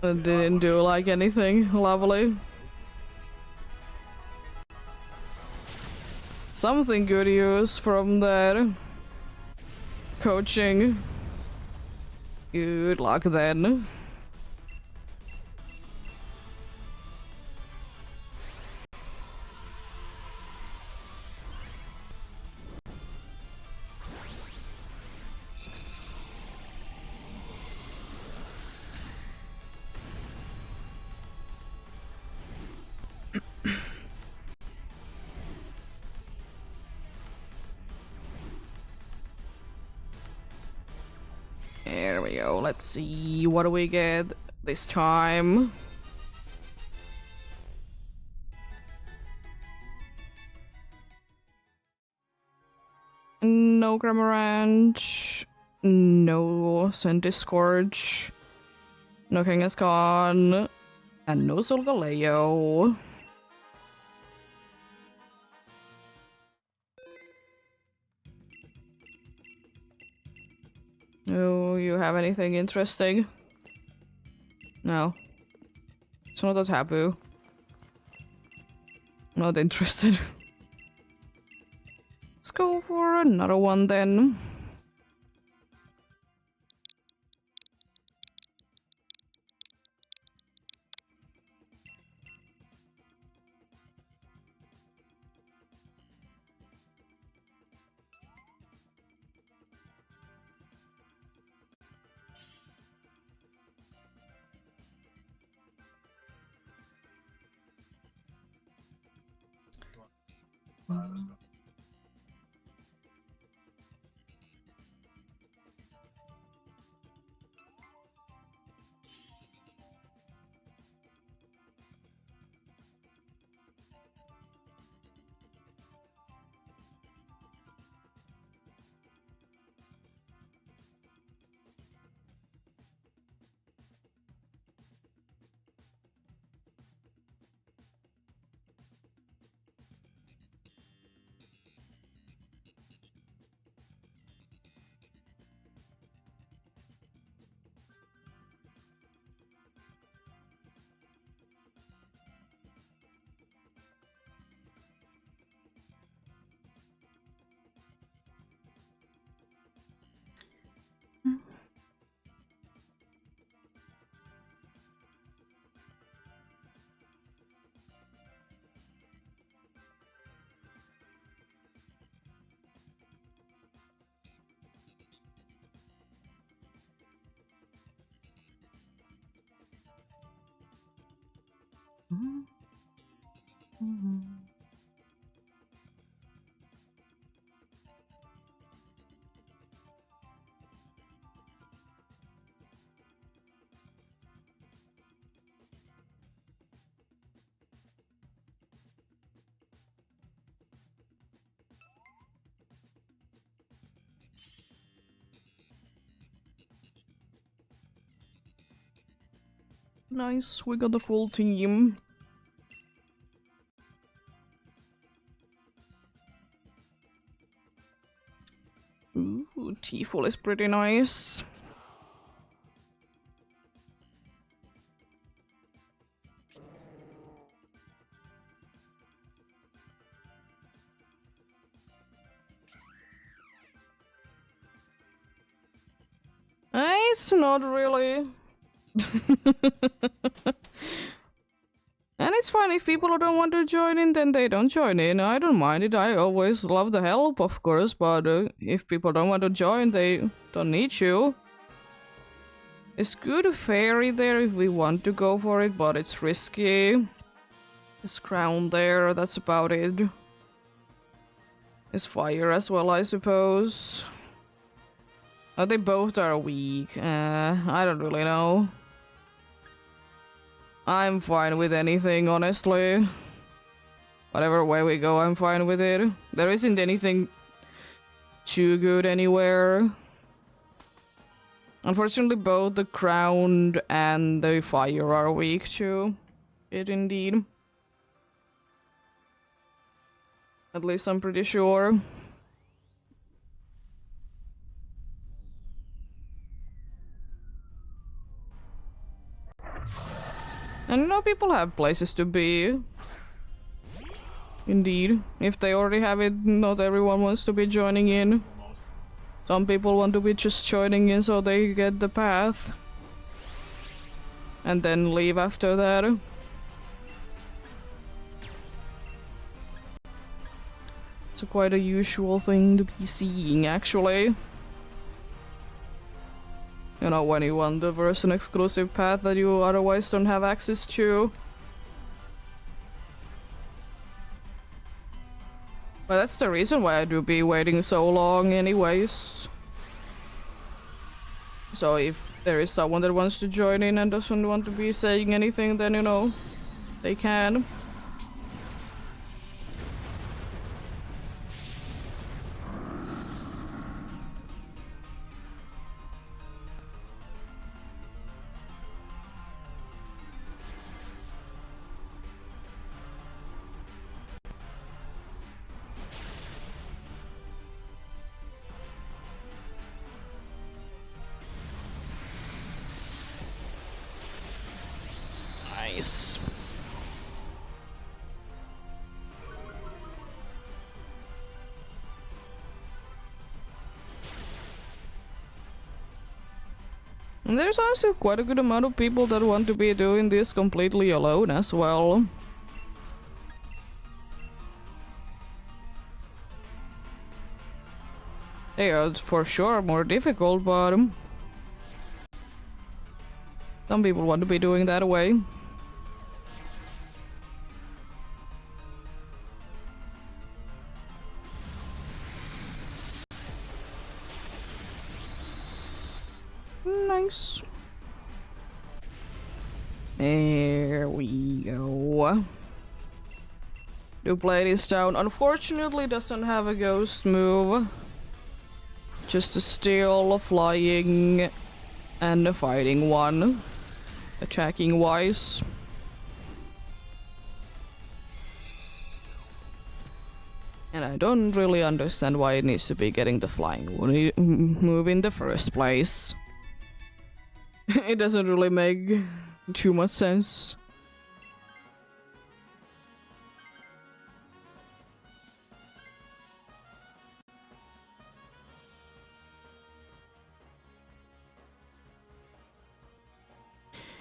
S1: It didn't do like anything. Lovely. Something good use from that. Coaching. Good luck then. There we go. Let's see. What do we get this time? No Grammarant. No Send Discourage. No Kangaskhan. And no Solgaleo. Do you have anything interesting? No. It's not a taboo. Not interested. Let's go for another one then. Nice, we got the full team. Ooh, T-Full is pretty nice. It's not really. And it's fine if people don't want to join in, then they don't join in. I don't mind it. I always love the help, of course, but if people don't want to join, they don't need you. It's good fairy there if we want to go for it, but it's risky. This crown there, that's about it. It's fire as well, I suppose. Oh, they both are weak. I don't really know. I'm fine with anything, honestly. Whatever way we go, I'm fine with it. There isn't anything too good anywhere. Unfortunately, both the crown and the fire are weak too. It indeed. At least I'm pretty sure. And you know, people have places to be. Indeed. If they already have it, not everyone wants to be joining in. Some people want to be just joining in so they get the path. And then leave after that. It's quite a usual thing to be seeing, actually. You know, when you want the version exclusive path that you otherwise don't have access to. But that's the reason why I do be waiting so long anyways. So if there is someone that wants to join in and doesn't want to be saying anything, then you know, they can. Nice. And there's also quite a good amount of people that want to be doing this completely alone as well. They are for sure more difficult, but some people want to be doing that way. Nice. There we go. The blade is down. Unfortunately, doesn't have a ghost move. Just a still, flying, and a fighting one. Attacking wise. And I don't really understand why it needs to be getting the flying move in the first place. It doesn't really make too much sense.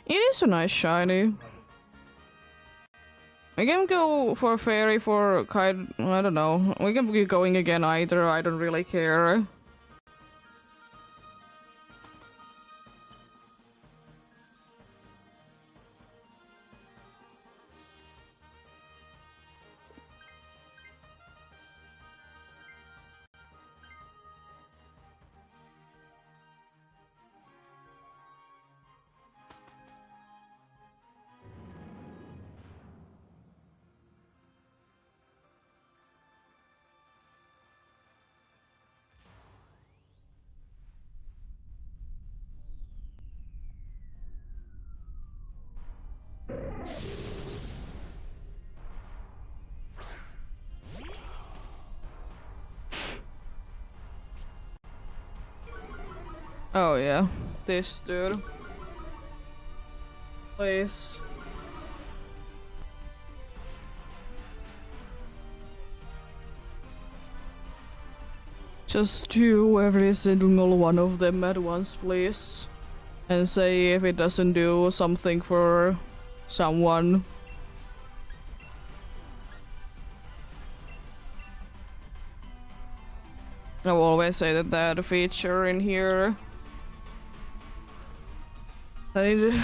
S1: It is a nice shiny. We can go for fairy for kind. I don't know. We can be going again either. I don't really care. Oh yeah, this dude. Please. Just do every single one of them at once, please. and say if it doesn't do something for someone. I will always say that that feature in here that it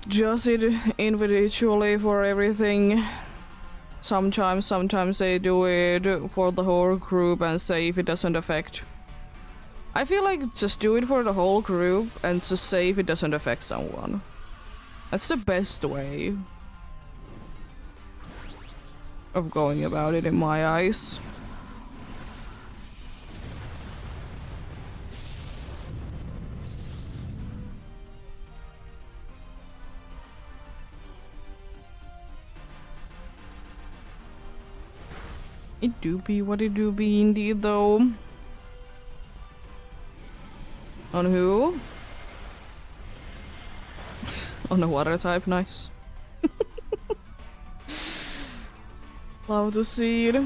S1: does it individually for everything. Sometimes they do it for the whole group and say if it doesn't affect. I feel like just do it for the whole group and just say if it doesn't affect someone. That's the best way of going about it in my eyes. It do be what it do be indeed though. On who? On a water type, nice. Love to see it.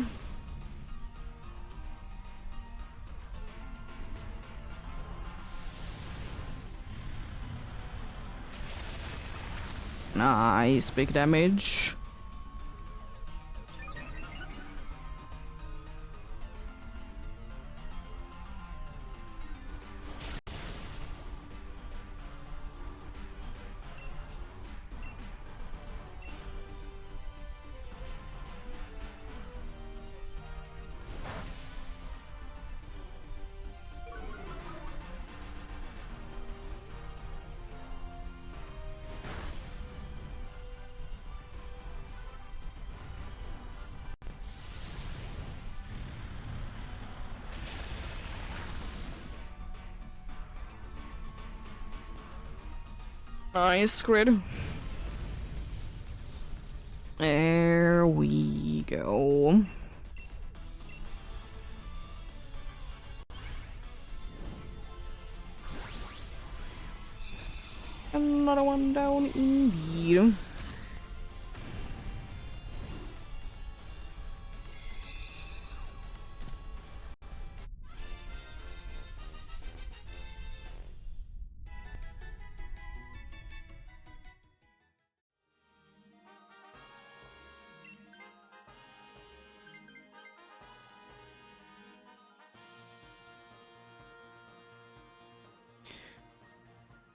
S1: Nice, big damage. Nice, grid. There we go. Another one down indeed.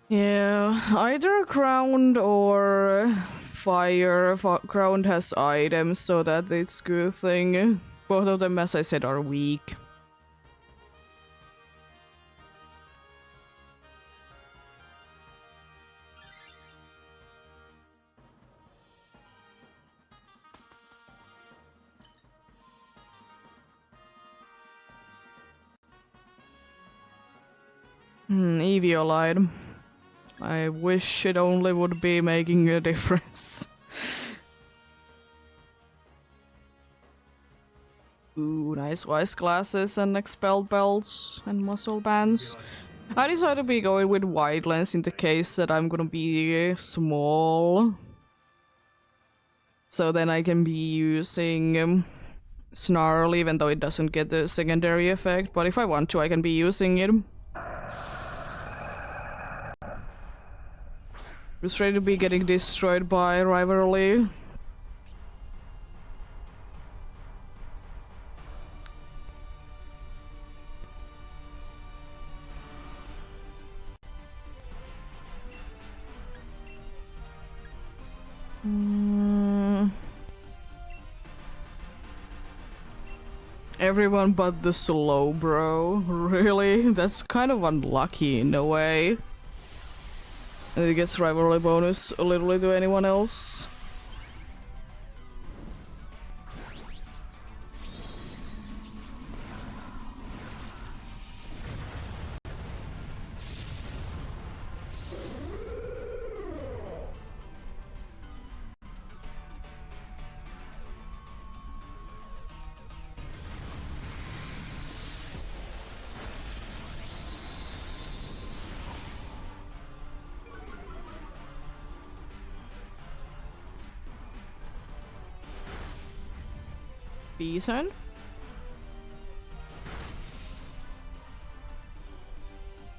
S1: Yeah, either ground or fire. Ground has items, so that it's good thing. Both of them, as I said, are weak. Eviolite. I wish it only would be making a difference. Ooh, nice wise glasses and expel belts and muscle bands. I decided to be going with wide lens in the case that I'm gonna be small. So then I can be using Snarl even though it doesn't get the secondary effect. But if I want to, I can be using it. Just ready to be getting destroyed by rivalry. Everyone but the slow bro. Really? That's kind of unlucky in a way. And it gets rivalry bonus literally to anyone else. Decent.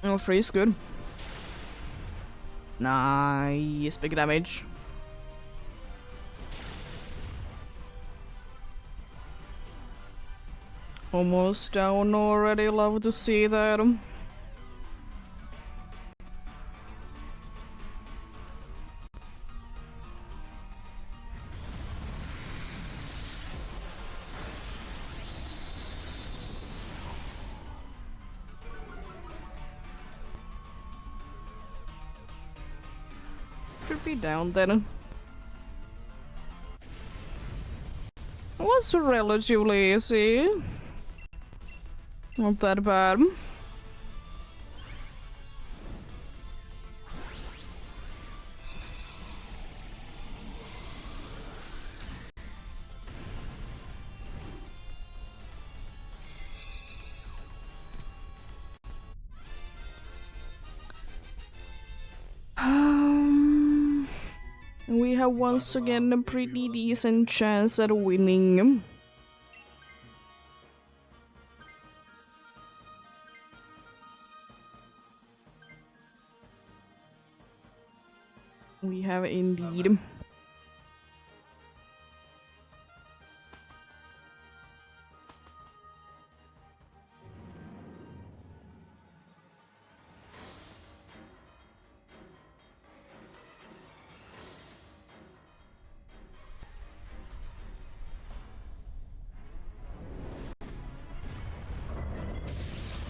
S1: Oh, free is good. Nice, big damage. Almost down already, love to see that. Should be down then. It was relatively easy. Not that bad. We have once again a pretty decent chance at winning. We have indeed.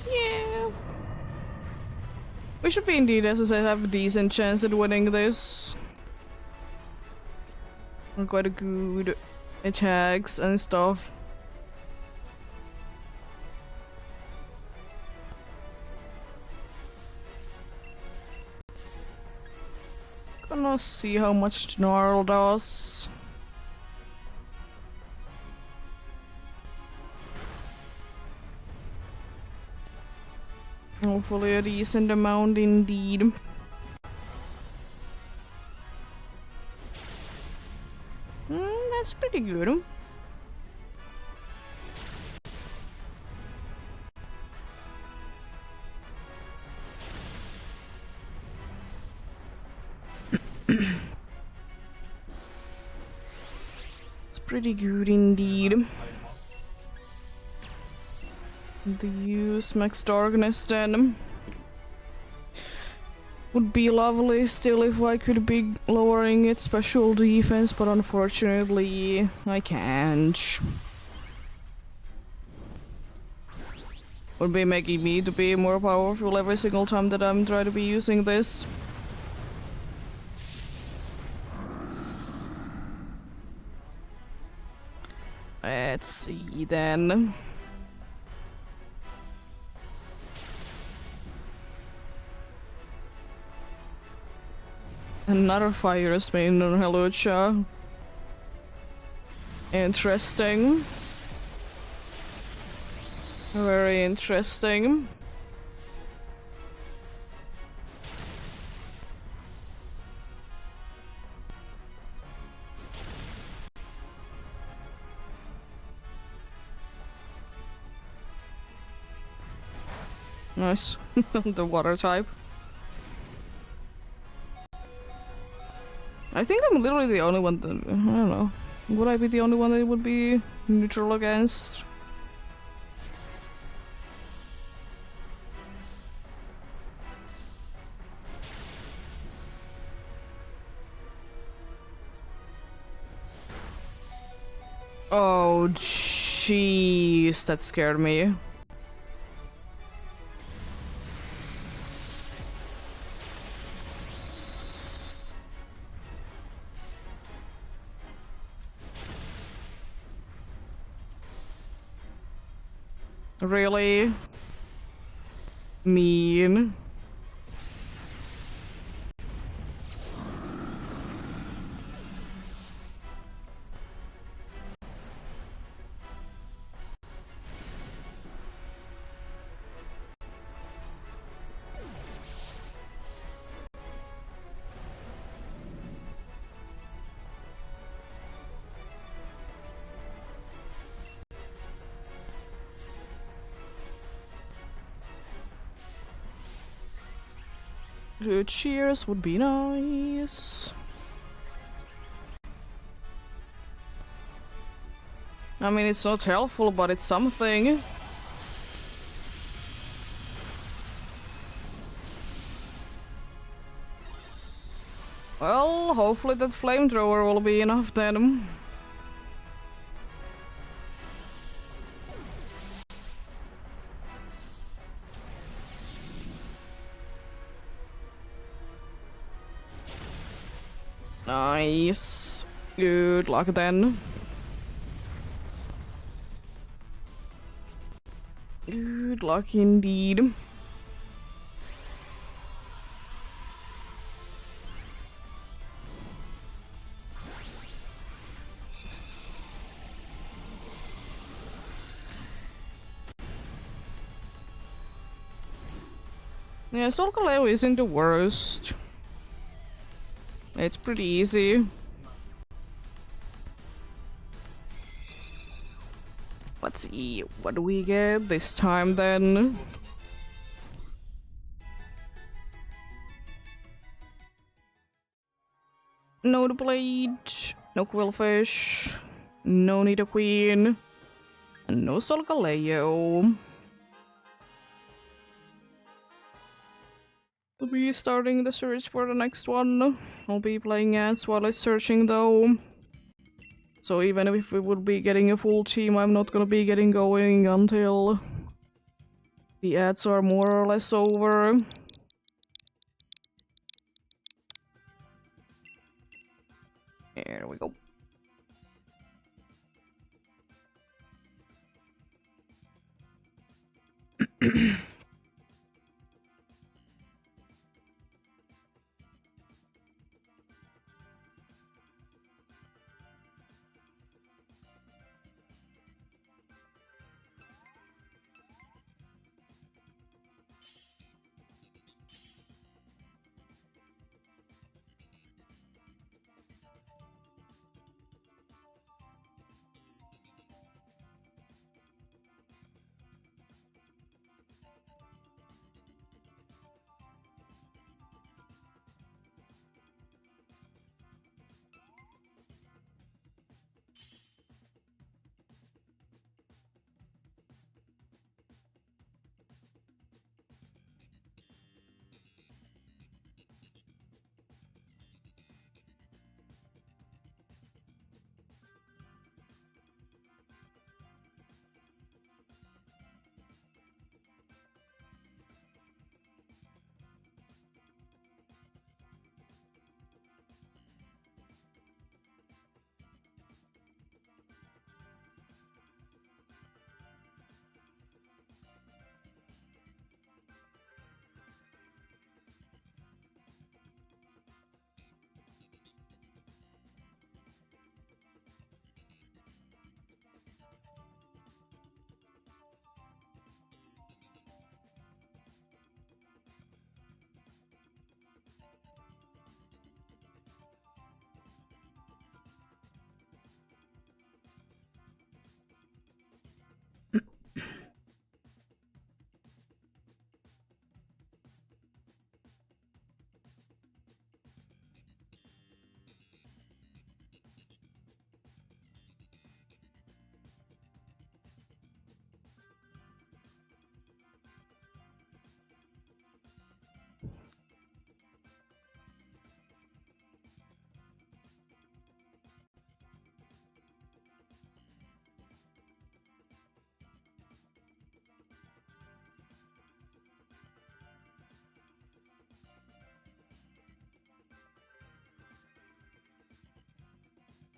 S1: Yeah. We should be indeed, as I said, have a decent chance at winning this. We're quite a good attacks and stuff. Gonna see how much Snarl does. Hopefully a decent amount indeed. That's pretty good. It's pretty good indeed. The use max darkness then. Would be lovely still if I could be lowering its special defense, but unfortunately I can't. Would be making me to be more powerful every single time that I'm trying to be using this. Let's see then. Another fire spin on Halucha. Interesting. Very interesting. Nice. The water type. I think I'm literally the only one that, I don't know. Would I be the only one that would be neutral against? Oh, jeez, that scared me. Really? Mean. Cheers would be nice. I mean, it's not helpful, but it's something. Well, hopefully that flamethrower will be enough then. Nice. Good luck then. Good luck indeed. Yeah, Solgaleo isn't the worst. It's pretty easy. Let's see, what do we get this time then? No the blade, no quillfish, no Nidoqueen, and no Solgaleo. We'll be starting the search for the next one. I'll be playing ads while it's searching though. So even if we would be getting a full team, I'm not gonna be getting going until the ads are more or less over. There we go.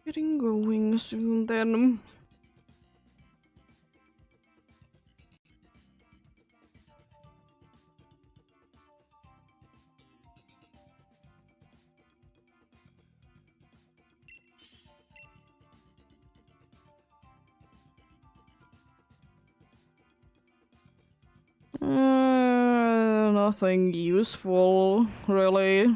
S1: Getting going soon then. Nothing useful, really.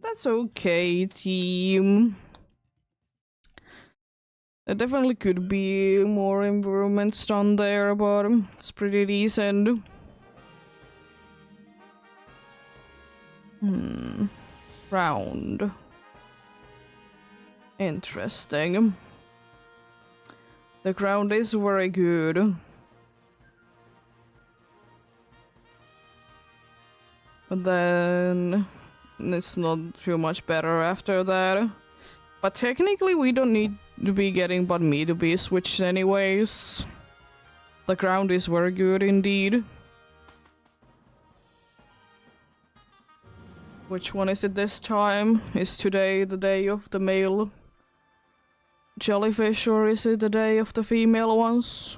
S1: That's okay, team. There definitely could be more improvements done there, but it's pretty decent. Round. Interesting. The ground is very good. But then it's not too much better after that. But technically we don't need to be getting but me to be switched anyways. The ground is very good indeed. Which one is it this time? Is today the day of the male jellyfish, or is it the day of the female ones?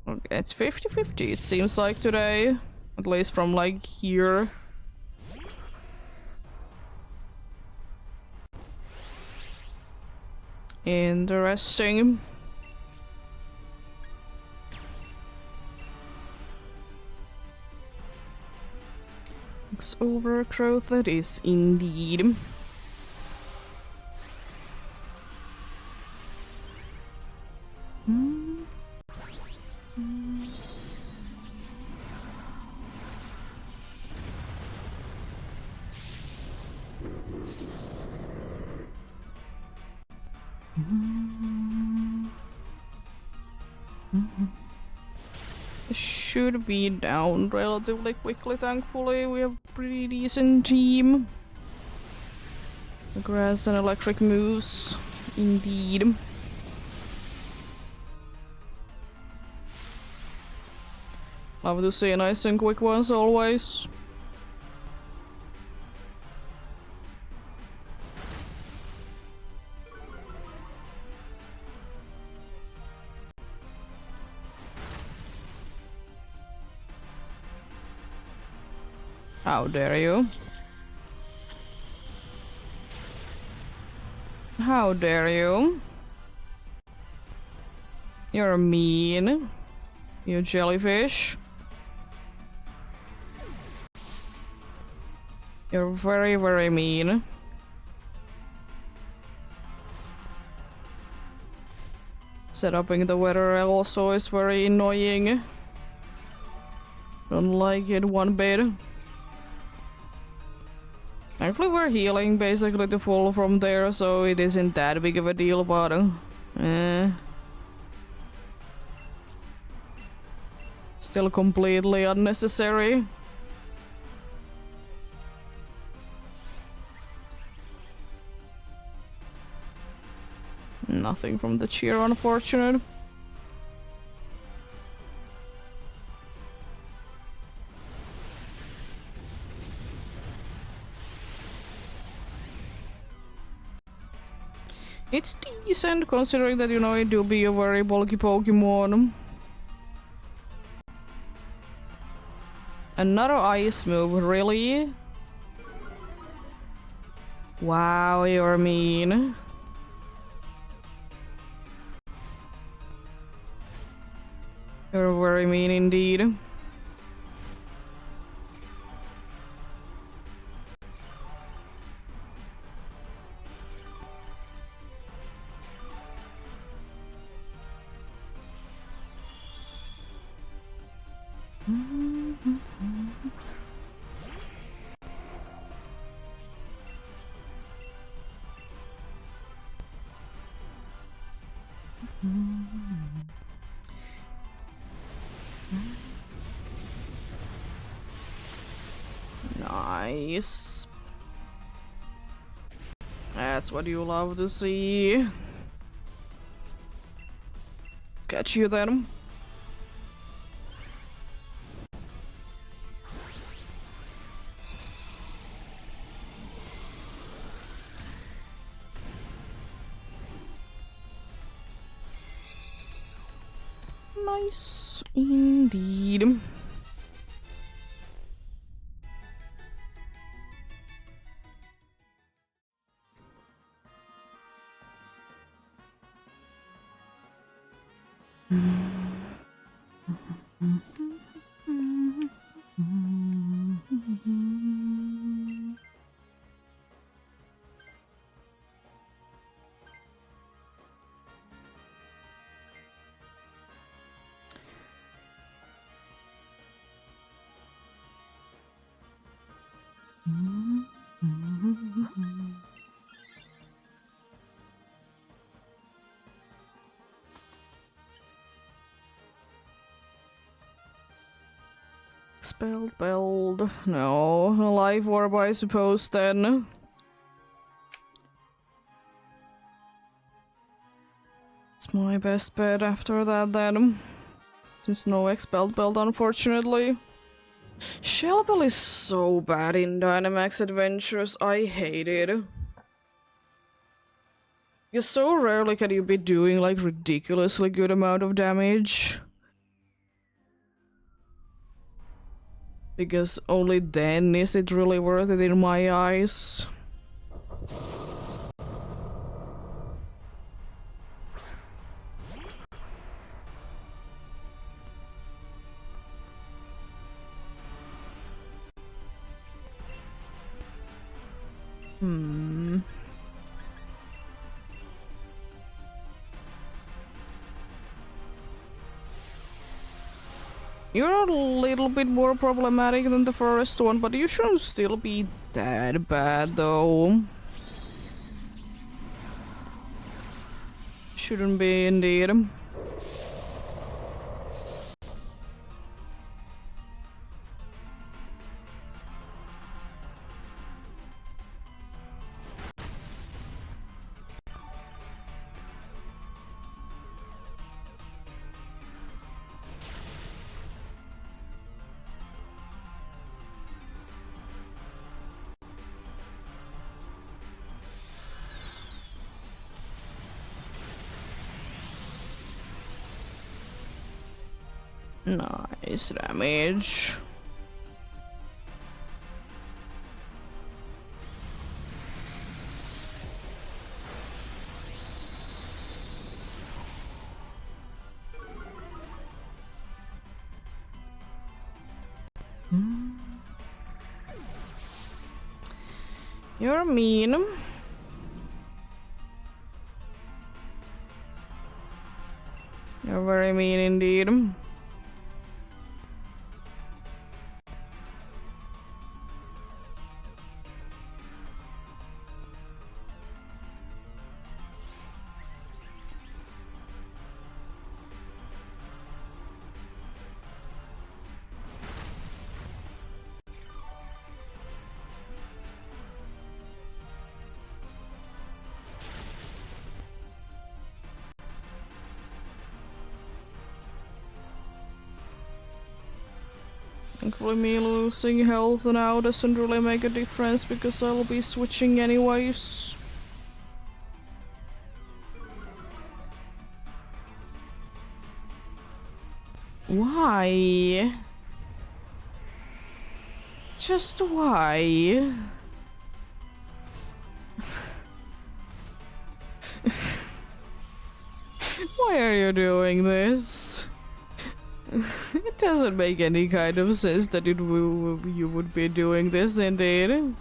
S1: Okay, it's 50-50 it seems like today. At least from like here. Interesting. It's overgrowth, that is indeed. This should be down relatively quickly, thankfully. We have a pretty decent team. The grass and electric moves, indeed. Love to see nice and quick ones always. How dare you? How dare you? You're mean. You jellyfish. You're very, very mean. Setting the weather also is very annoying. Don't like it one bit. Actually, we're healing basically to full from there, so it isn't that big of a deal, but still completely unnecessary. Nothing from the cheer, unfortunate. It's decent considering that, you know, it do be a very bulky Pokemon. Another ice move, really? Wow, you're mean. You're very mean indeed. Nice. That's what you love to see. Catch you then. Nice indeed. Spelled build. No. Live orb, I suppose, then. It's my best bet after that, then. There's no expelled build, unfortunately. Shellbell is so bad in Dynamax Adventures. I hate it. Because so rarely can you be doing like ridiculously good amount of damage. Because only then is it really worth it in my eyes. You're a little bit more problematic than the first one, but you shouldn't still be that bad, though. Shouldn't be, indeed. Nice damage. You're mean. You're very mean indeed. Thankfully me losing health now doesn't really make a difference because I'll be switching anyways. Why? Just why? Why are you doing this? It doesn't make any kind of sense that you would be doing this, indeed.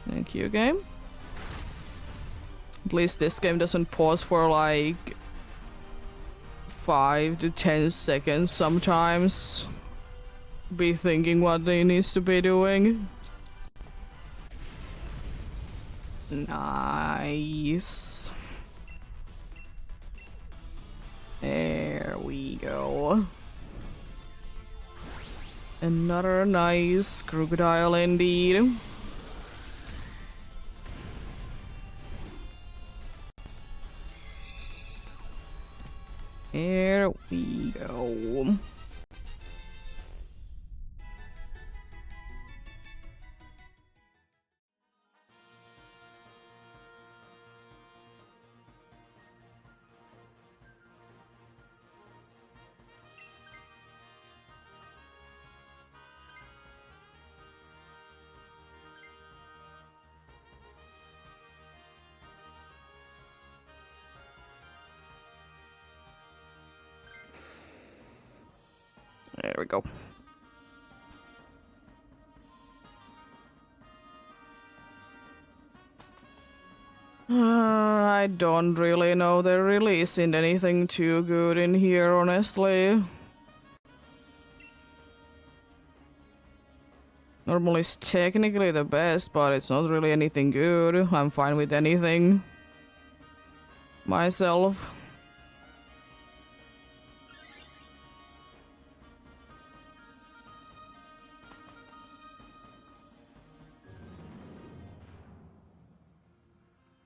S1: Thank you, game. At least this game doesn't pause for like 5 to 10 seconds sometimes. Be thinking what they needs to be doing. Nice. There we go. Another nice crocodile indeed. Here we go. There we go. I don't really know. There really isn't anything too good in here, honestly. Normally it's technically the best, but it's not really anything good. I'm fine with anything. Myself.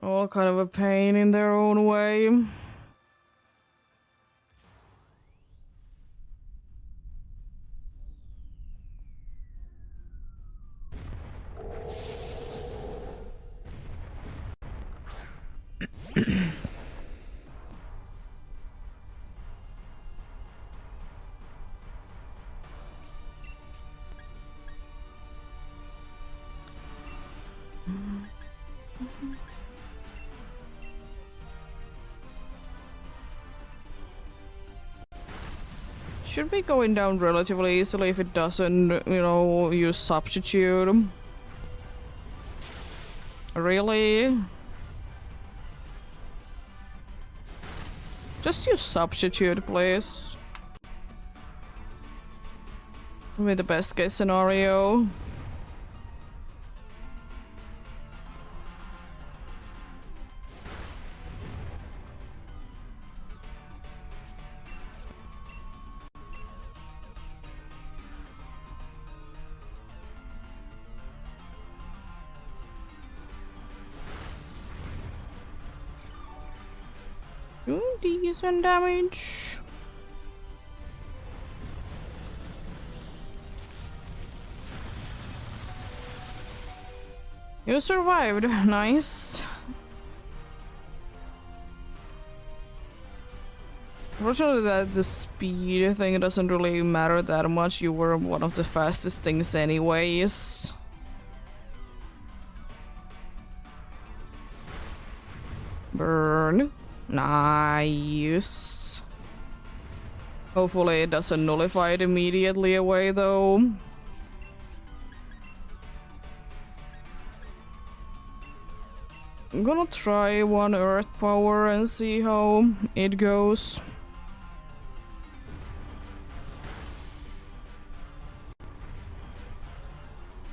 S1: All kind of a pain in their own way. Should be going down relatively easily if it doesn't, you know, use substitute. Really? Just use substitute, please. With the best case scenario. Decent damage. You survived. Nice. Fortunately, that the speed thing doesn't really matter that much. You were one of the fastest things anyways. Burn. Nice. Hopefully it doesn't nullify it immediately away though. I'm gonna try one earth power and see how it goes.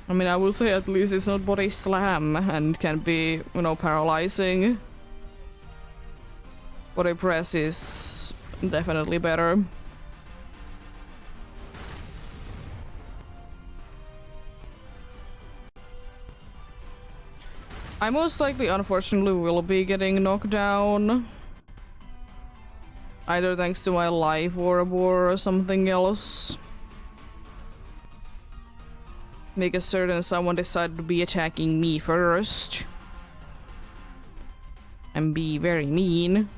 S1: I mean, I will say at least it's not body slam and can be, you know, paralyzing. Body press is definitely better. I most likely, unfortunately, will be getting knocked down. Either thanks to my life orb or something else. Make a certain someone decided to be attacking me first. And be very mean.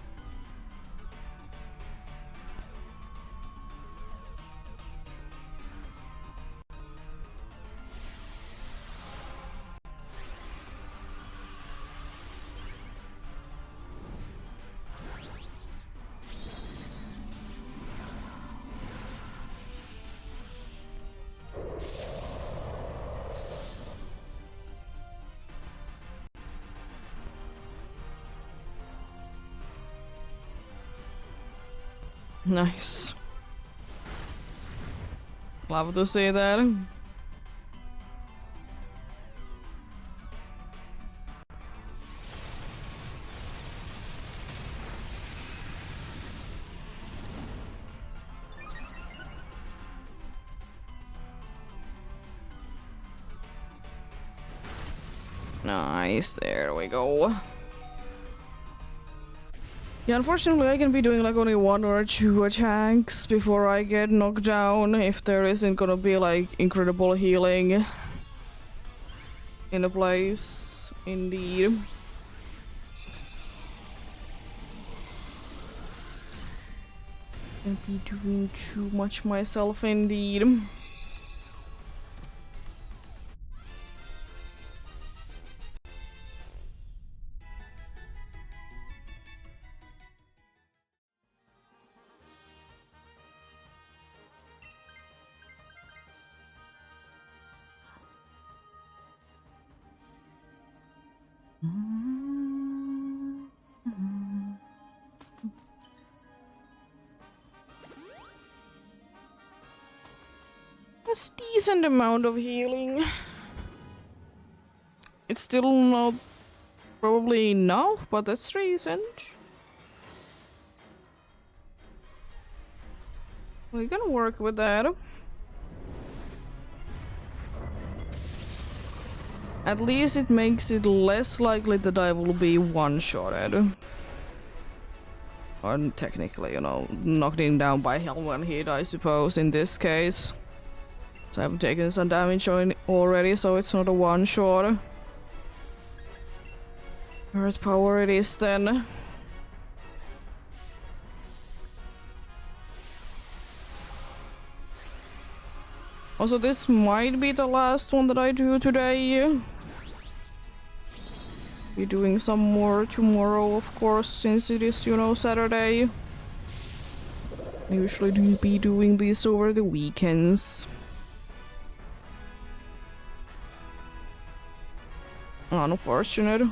S1: Nice. Love to see that. Nice, there we go. Yeah, unfortunately I can be doing like only 1 or 2 attacks before I get knocked down if there isn't gonna be like incredible healing in a place, indeed. I'll be doing too much myself, indeed. a decent amount of healing. It's still not probably enough, but that's decent. We can work with that. At least it makes it less likely that I will be one-shotted. Or technically, you know, knocked him down by one hit, I suppose, in this case. So I've taken some damage already, so it's not a one-shot. Earth power it is then. Also, this might be the last one that I do today. Be doing some more tomorrow, of course, since it is, you know, Saturday. I usually do be doing this over the weekends. Unfortunate.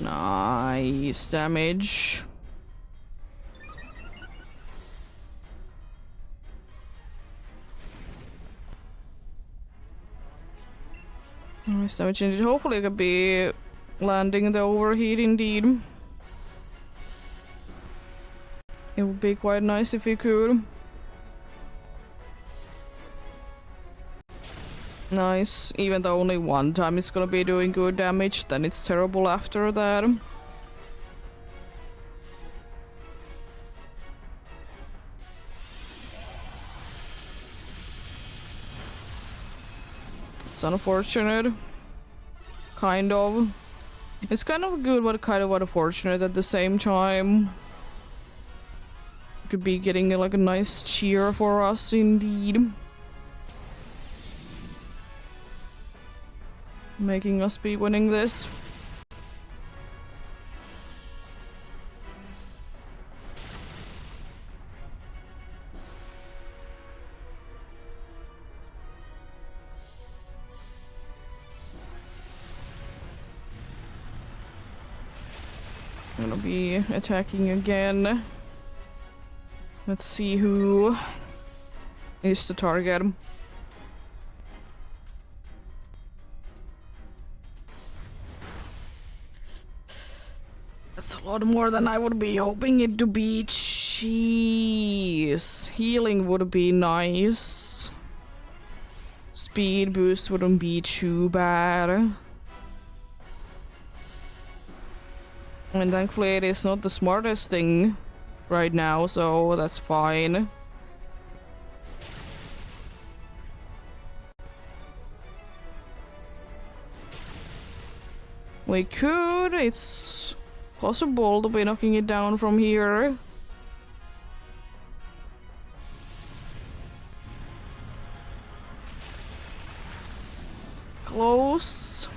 S1: Nice damage. Nice damage indeed. Hopefully I could be landing the overheat indeed. It would be quite nice if you could. Nice. Even though only one time it's gonna be doing good damage, then it's terrible after that. It's unfortunate. Kind of. It's kind of good but kind of unfortunate at the same time. Could be getting like a nice cheer for us indeed. Making us be winning this. I'm gonna be attacking again. Let's see who is the target. That's a lot more than I would be hoping it to be. Jeez. Healing would be nice. Speed boost wouldn't be too bad. And thankfully it is not the smartest thing right now, so that's fine. We could, it's possible to be knocking it down from here. Close.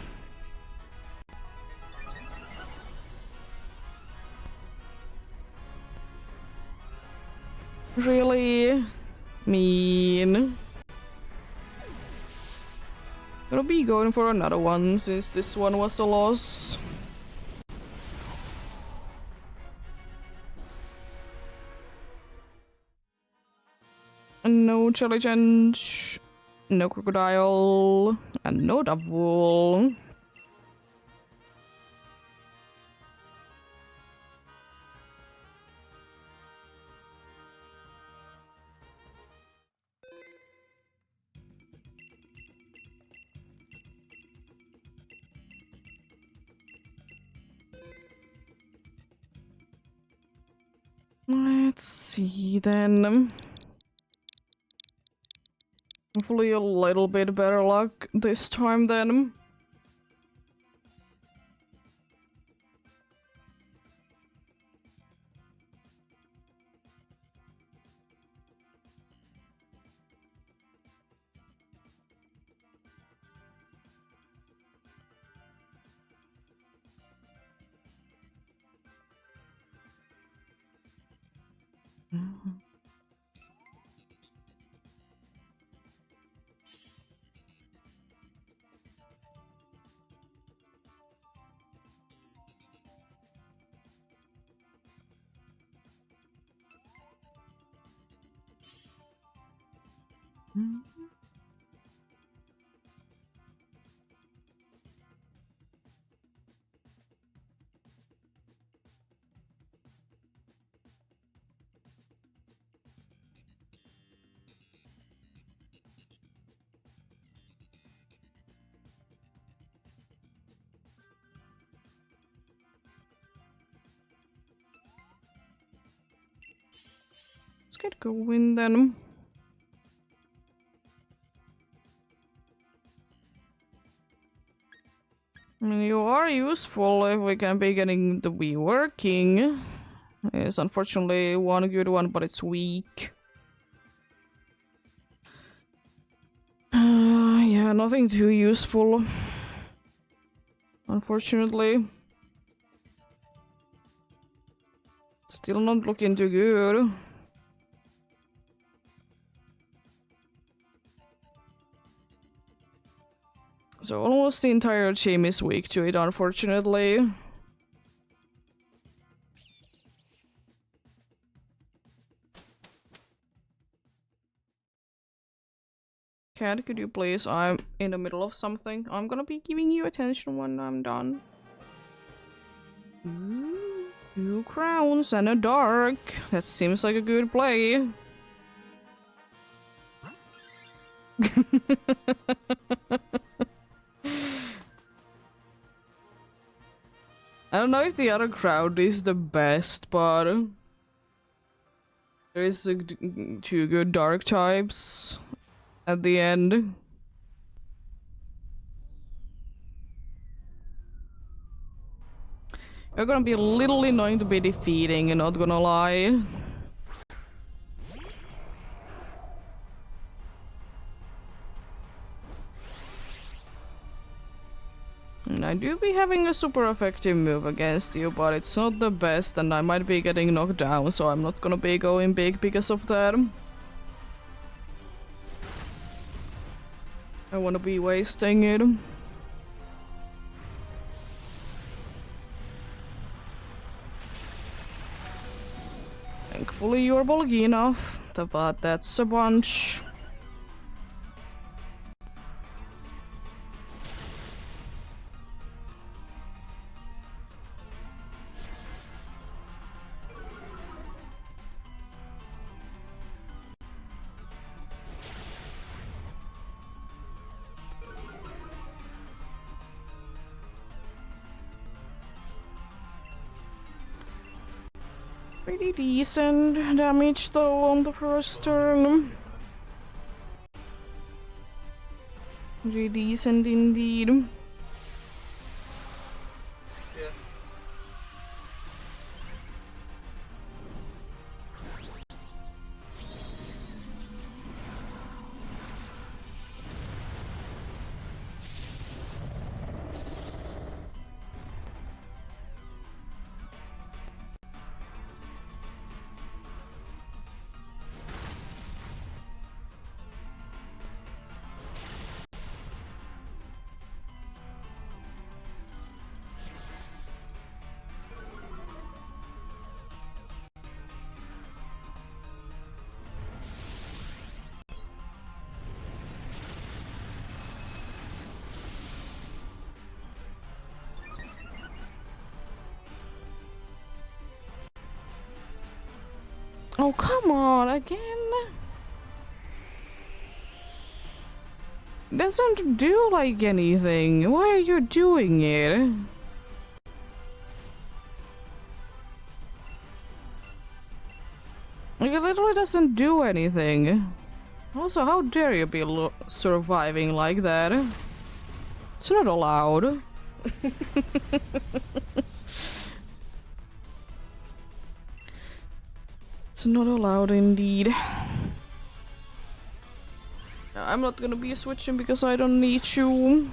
S1: Really mean. Gonna be going for another one since this one was a loss. No challenge, no crocodile, and no double. Let's see then. Hopefully a little bit better luck this time then. Let's get going then. I mean, you are useful if we can be getting the Wii working. It's unfortunately one good one, but it's weak. Yeah, nothing too useful. Unfortunately. Still not looking too good. So almost the entire team is weak to it, unfortunately. Cat, could you please? I'm in the middle of something. I'm gonna be giving you attention when I'm done. Ooh, 2 crowns and a dark. That seems like a good play. I don't know if the other crowd is the best, but there is 2 good dark types at the end. You're gonna be a little annoying to be defeating, I'm not gonna lie. And I do be having a super effective move against you, but it's not the best and I might be getting knocked down, so I'm not gonna be going big because of that. I wanna be wasting it. Thankfully you're bulky enough, but that's a bunch. Pretty decent damage though on the first turn. Pretty decent indeed. Oh, come on, again? Doesn't do like anything. Why are you doing it? Like, it literally doesn't do anything. Also, how dare you be surviving like that? It's not allowed. It's not allowed indeed. I'm not gonna be switching because I don't need you.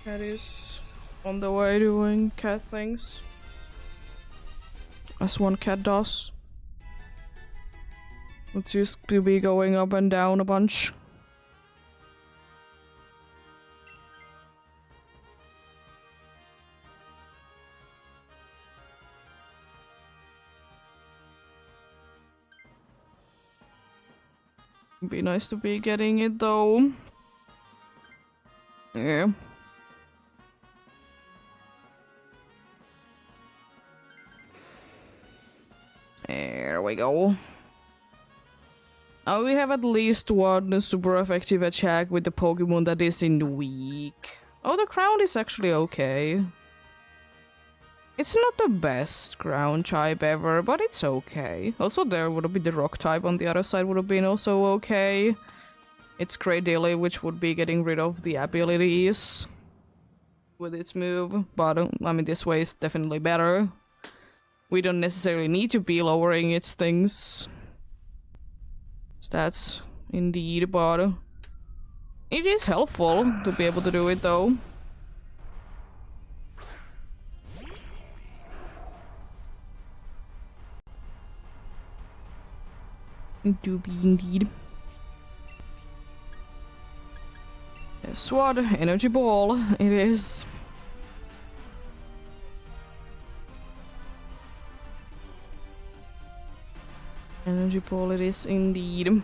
S1: Cat is on the way doing cat things. As one cat does. Let's just be going up and down a bunch. Be nice to be getting it though. Yeah. There we go. Now we have at least one super effective attack with the Pokemon that is in weak. Oh, the ground is actually okay. It's not the best ground type ever, but it's okay. Also, there would have been the rock type on the other side would have been also okay. It's Great Dilly, which would be getting rid of the abilities with its move, but I mean, this way is definitely better. We don't necessarily need to be lowering its things. Stats, indeed, but it is helpful to be able to do it though. Do be indeed. SWAT, energy ball, it is. Energy ball it is indeed.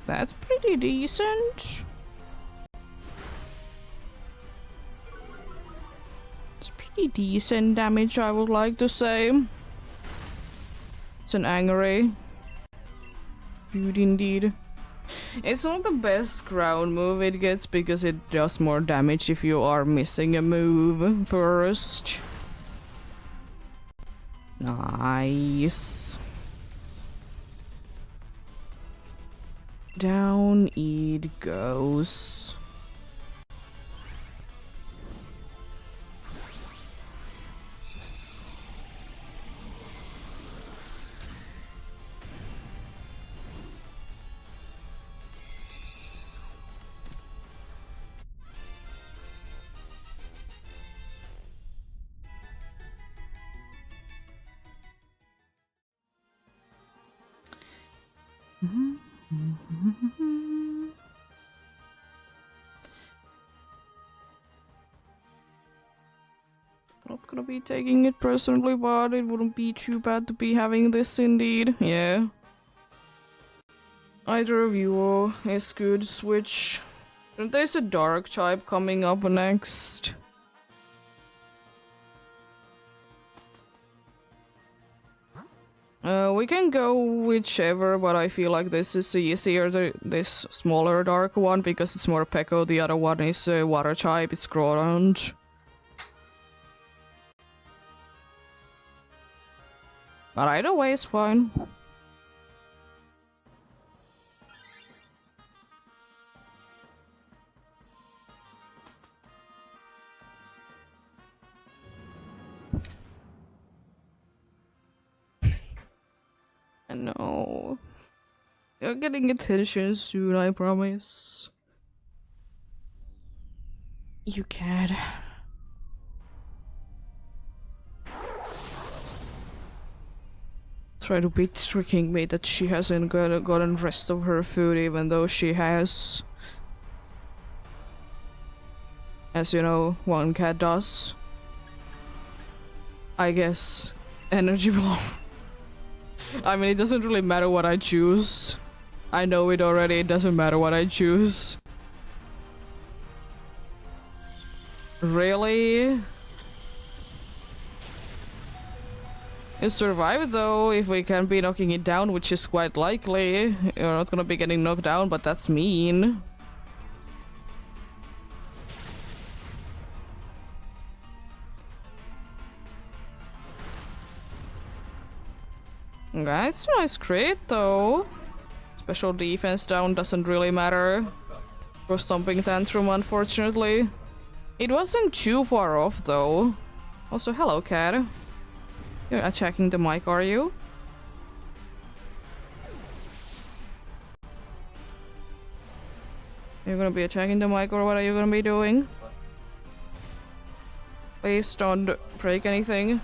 S1: That's pretty decent. It's pretty decent damage, I would like to say. It's an angry dude indeed. It's not the best ground move it gets because it does more damage if you are missing a move first. Nice. Down it goes. Not gonna be taking it personally, but it wouldn't be too bad to be having this indeed. Yeah. Either of you is good. Switch. There's a dark type coming up next. We can go whichever, but I feel like this is easier, this smaller dark one, because it's more Peko. The other one is water type, it's Ground. But either way is fine. I know. You're getting attention soon, I promise. You can. Try to be tricking me that she hasn't gotten rest of her food even though she has. As you know, one cat does. I guess. Energy ball. I mean, it doesn't really matter what I choose. I know it already, it doesn't matter what I choose. Really? You survive though, if we can be knocking it down, which is quite likely. You're not gonna be getting knocked down, but that's mean. Okay, it's a nice crit though. Special defense down doesn't really matter for Stomping Tantrum, unfortunately. It wasn't too far off though. Also, hello cat. You're attacking the mic, are you? You're gonna be attacking the mic, or what are you gonna be doing? Please don't break anything.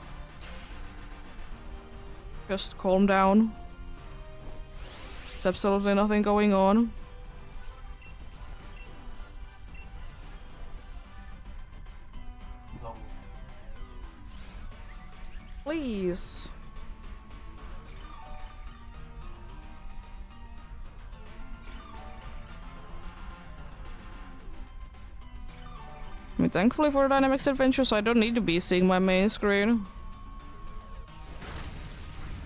S1: Just calm down. There's absolutely nothing going on. Please. I mean, thankfully for Dynamics Adventures, I don't need to be seeing my main screen.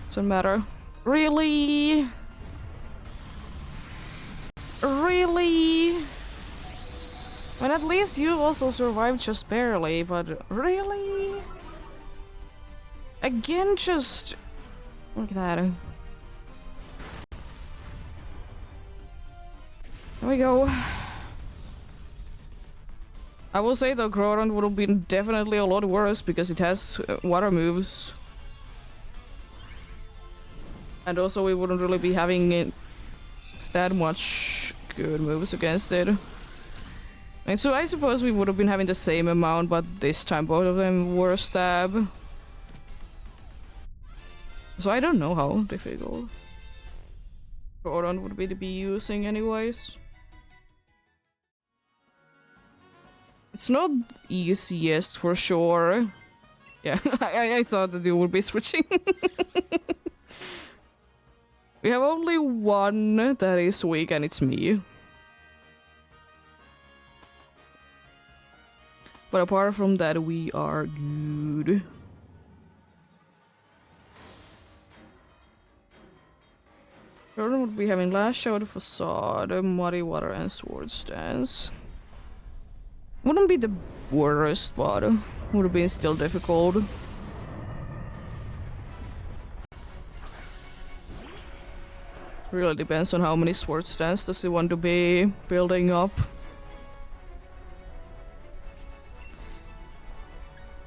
S1: Doesn't matter. Really? Really? But at least you also survived just barely, but really? Again, just... Look at that. There we go. I will say though, Groudon would have been definitely a lot worse because it has water moves. And also we wouldn't really be having it that much good moves against it. And so I suppose we would have been having the same amount, but this time both of them were stab. So I don't know how difficult Groudon would be to be using anyways. It's not EEST for sure. Yeah, I thought that you would be switching. We have only one that is weak and it's me. But apart from that, we are good. Jordan would be having Lash Out, Facade, Muddy Water, and Swords Dance. Wouldn't be the worst, but would have been still difficult. Really depends on how many Swords Dance does he want to be building up.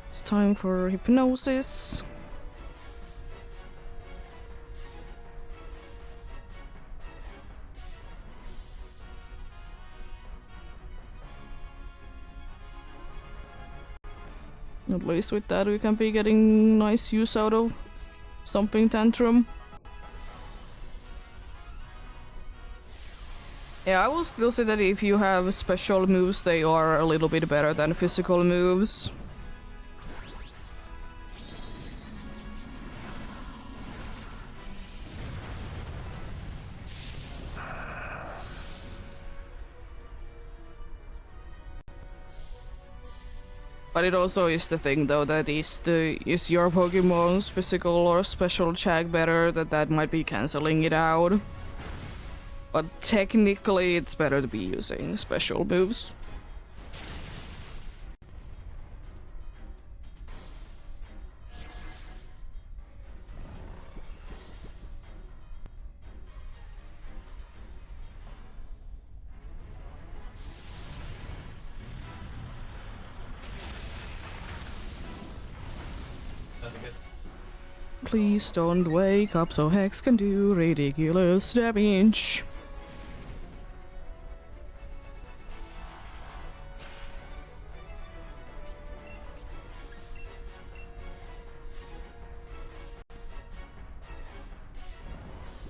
S1: It's time for Hypnosis. At least with that we can be getting nice use out of Stomping Tantrum. Yeah, I will still say that if you have special moves, they are a little bit better than physical moves. But it also is the thing though that is your Pokemon's physical or special check better, that might be cancelling it out. But technically it's better to be using special moves. Please don't wake up so Hex can do ridiculous damage.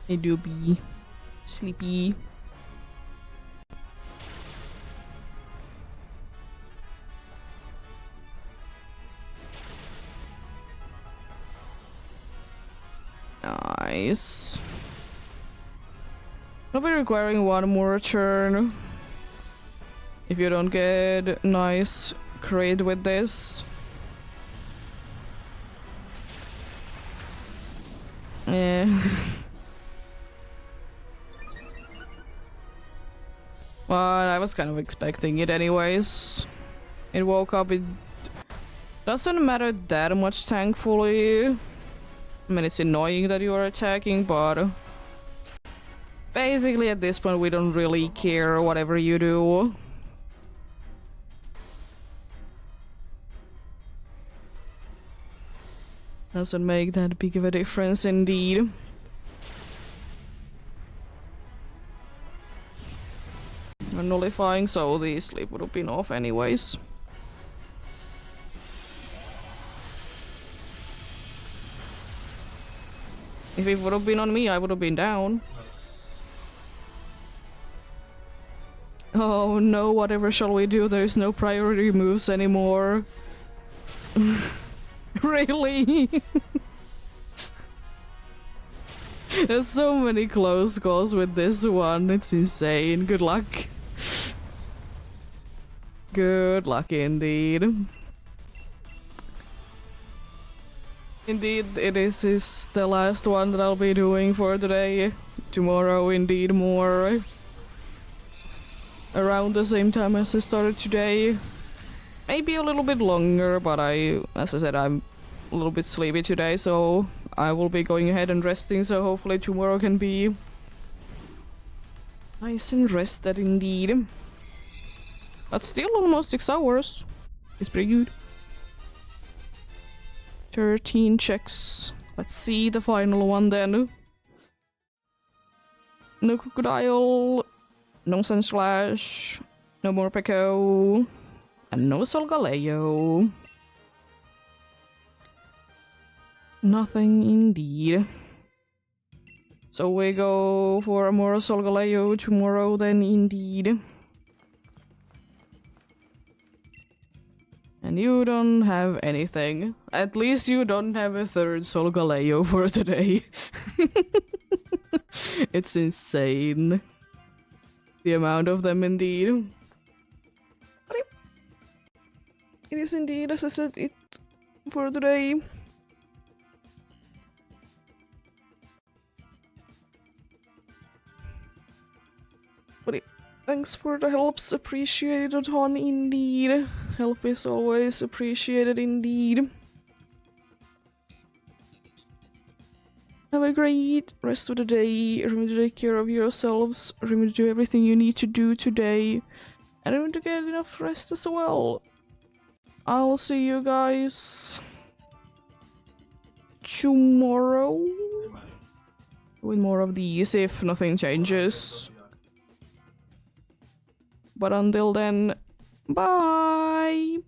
S1: I do be sleepy. Nice. I'll be requiring one more turn. If you don't get nice crit with this. Yeah. But I was kind of expecting it anyways. It woke up, it doesn't matter that much, thankfully. I mean, it's annoying that you are attacking, but basically at this point we don't really care whatever you do. Doesn't make that big of a difference indeed. And nullifying, so the sleep would have been off anyways. If it would have been on me, I would have been down. Oh no, whatever shall we do? There's no priority moves anymore. Really? There's so many close calls with this one, it's insane. Good luck. Good luck indeed. Indeed, is the last one that I'll be doing for today. Tomorrow, indeed, more. Around the same time as I started today. Maybe a little bit longer, but as I said, I'm a little bit sleepy today, so I will be going ahead and resting, so hopefully tomorrow can be nice and rested indeed. But still almost 6 hours. It's pretty good. 13 checks. Let's see the final one then. No crocodile, no sun slash, no more Peko, and no Solgaleo. Nothing indeed. So we go for a more Solgaleo tomorrow then indeed. And you don't have anything. At least you don't have a third Solgaleo for today. It's insane. The amount of them indeed. But it is indeed, as I said, it for today. But thanks for the helps, appreciated a ton indeed. Help is always appreciated indeed. Have a great rest of the day. Remember to take care of yourselves. Remember to do everything you need to do today. And remember to get enough rest as well. I'll see you guys tomorrow with more of these if nothing changes. But until then, bye!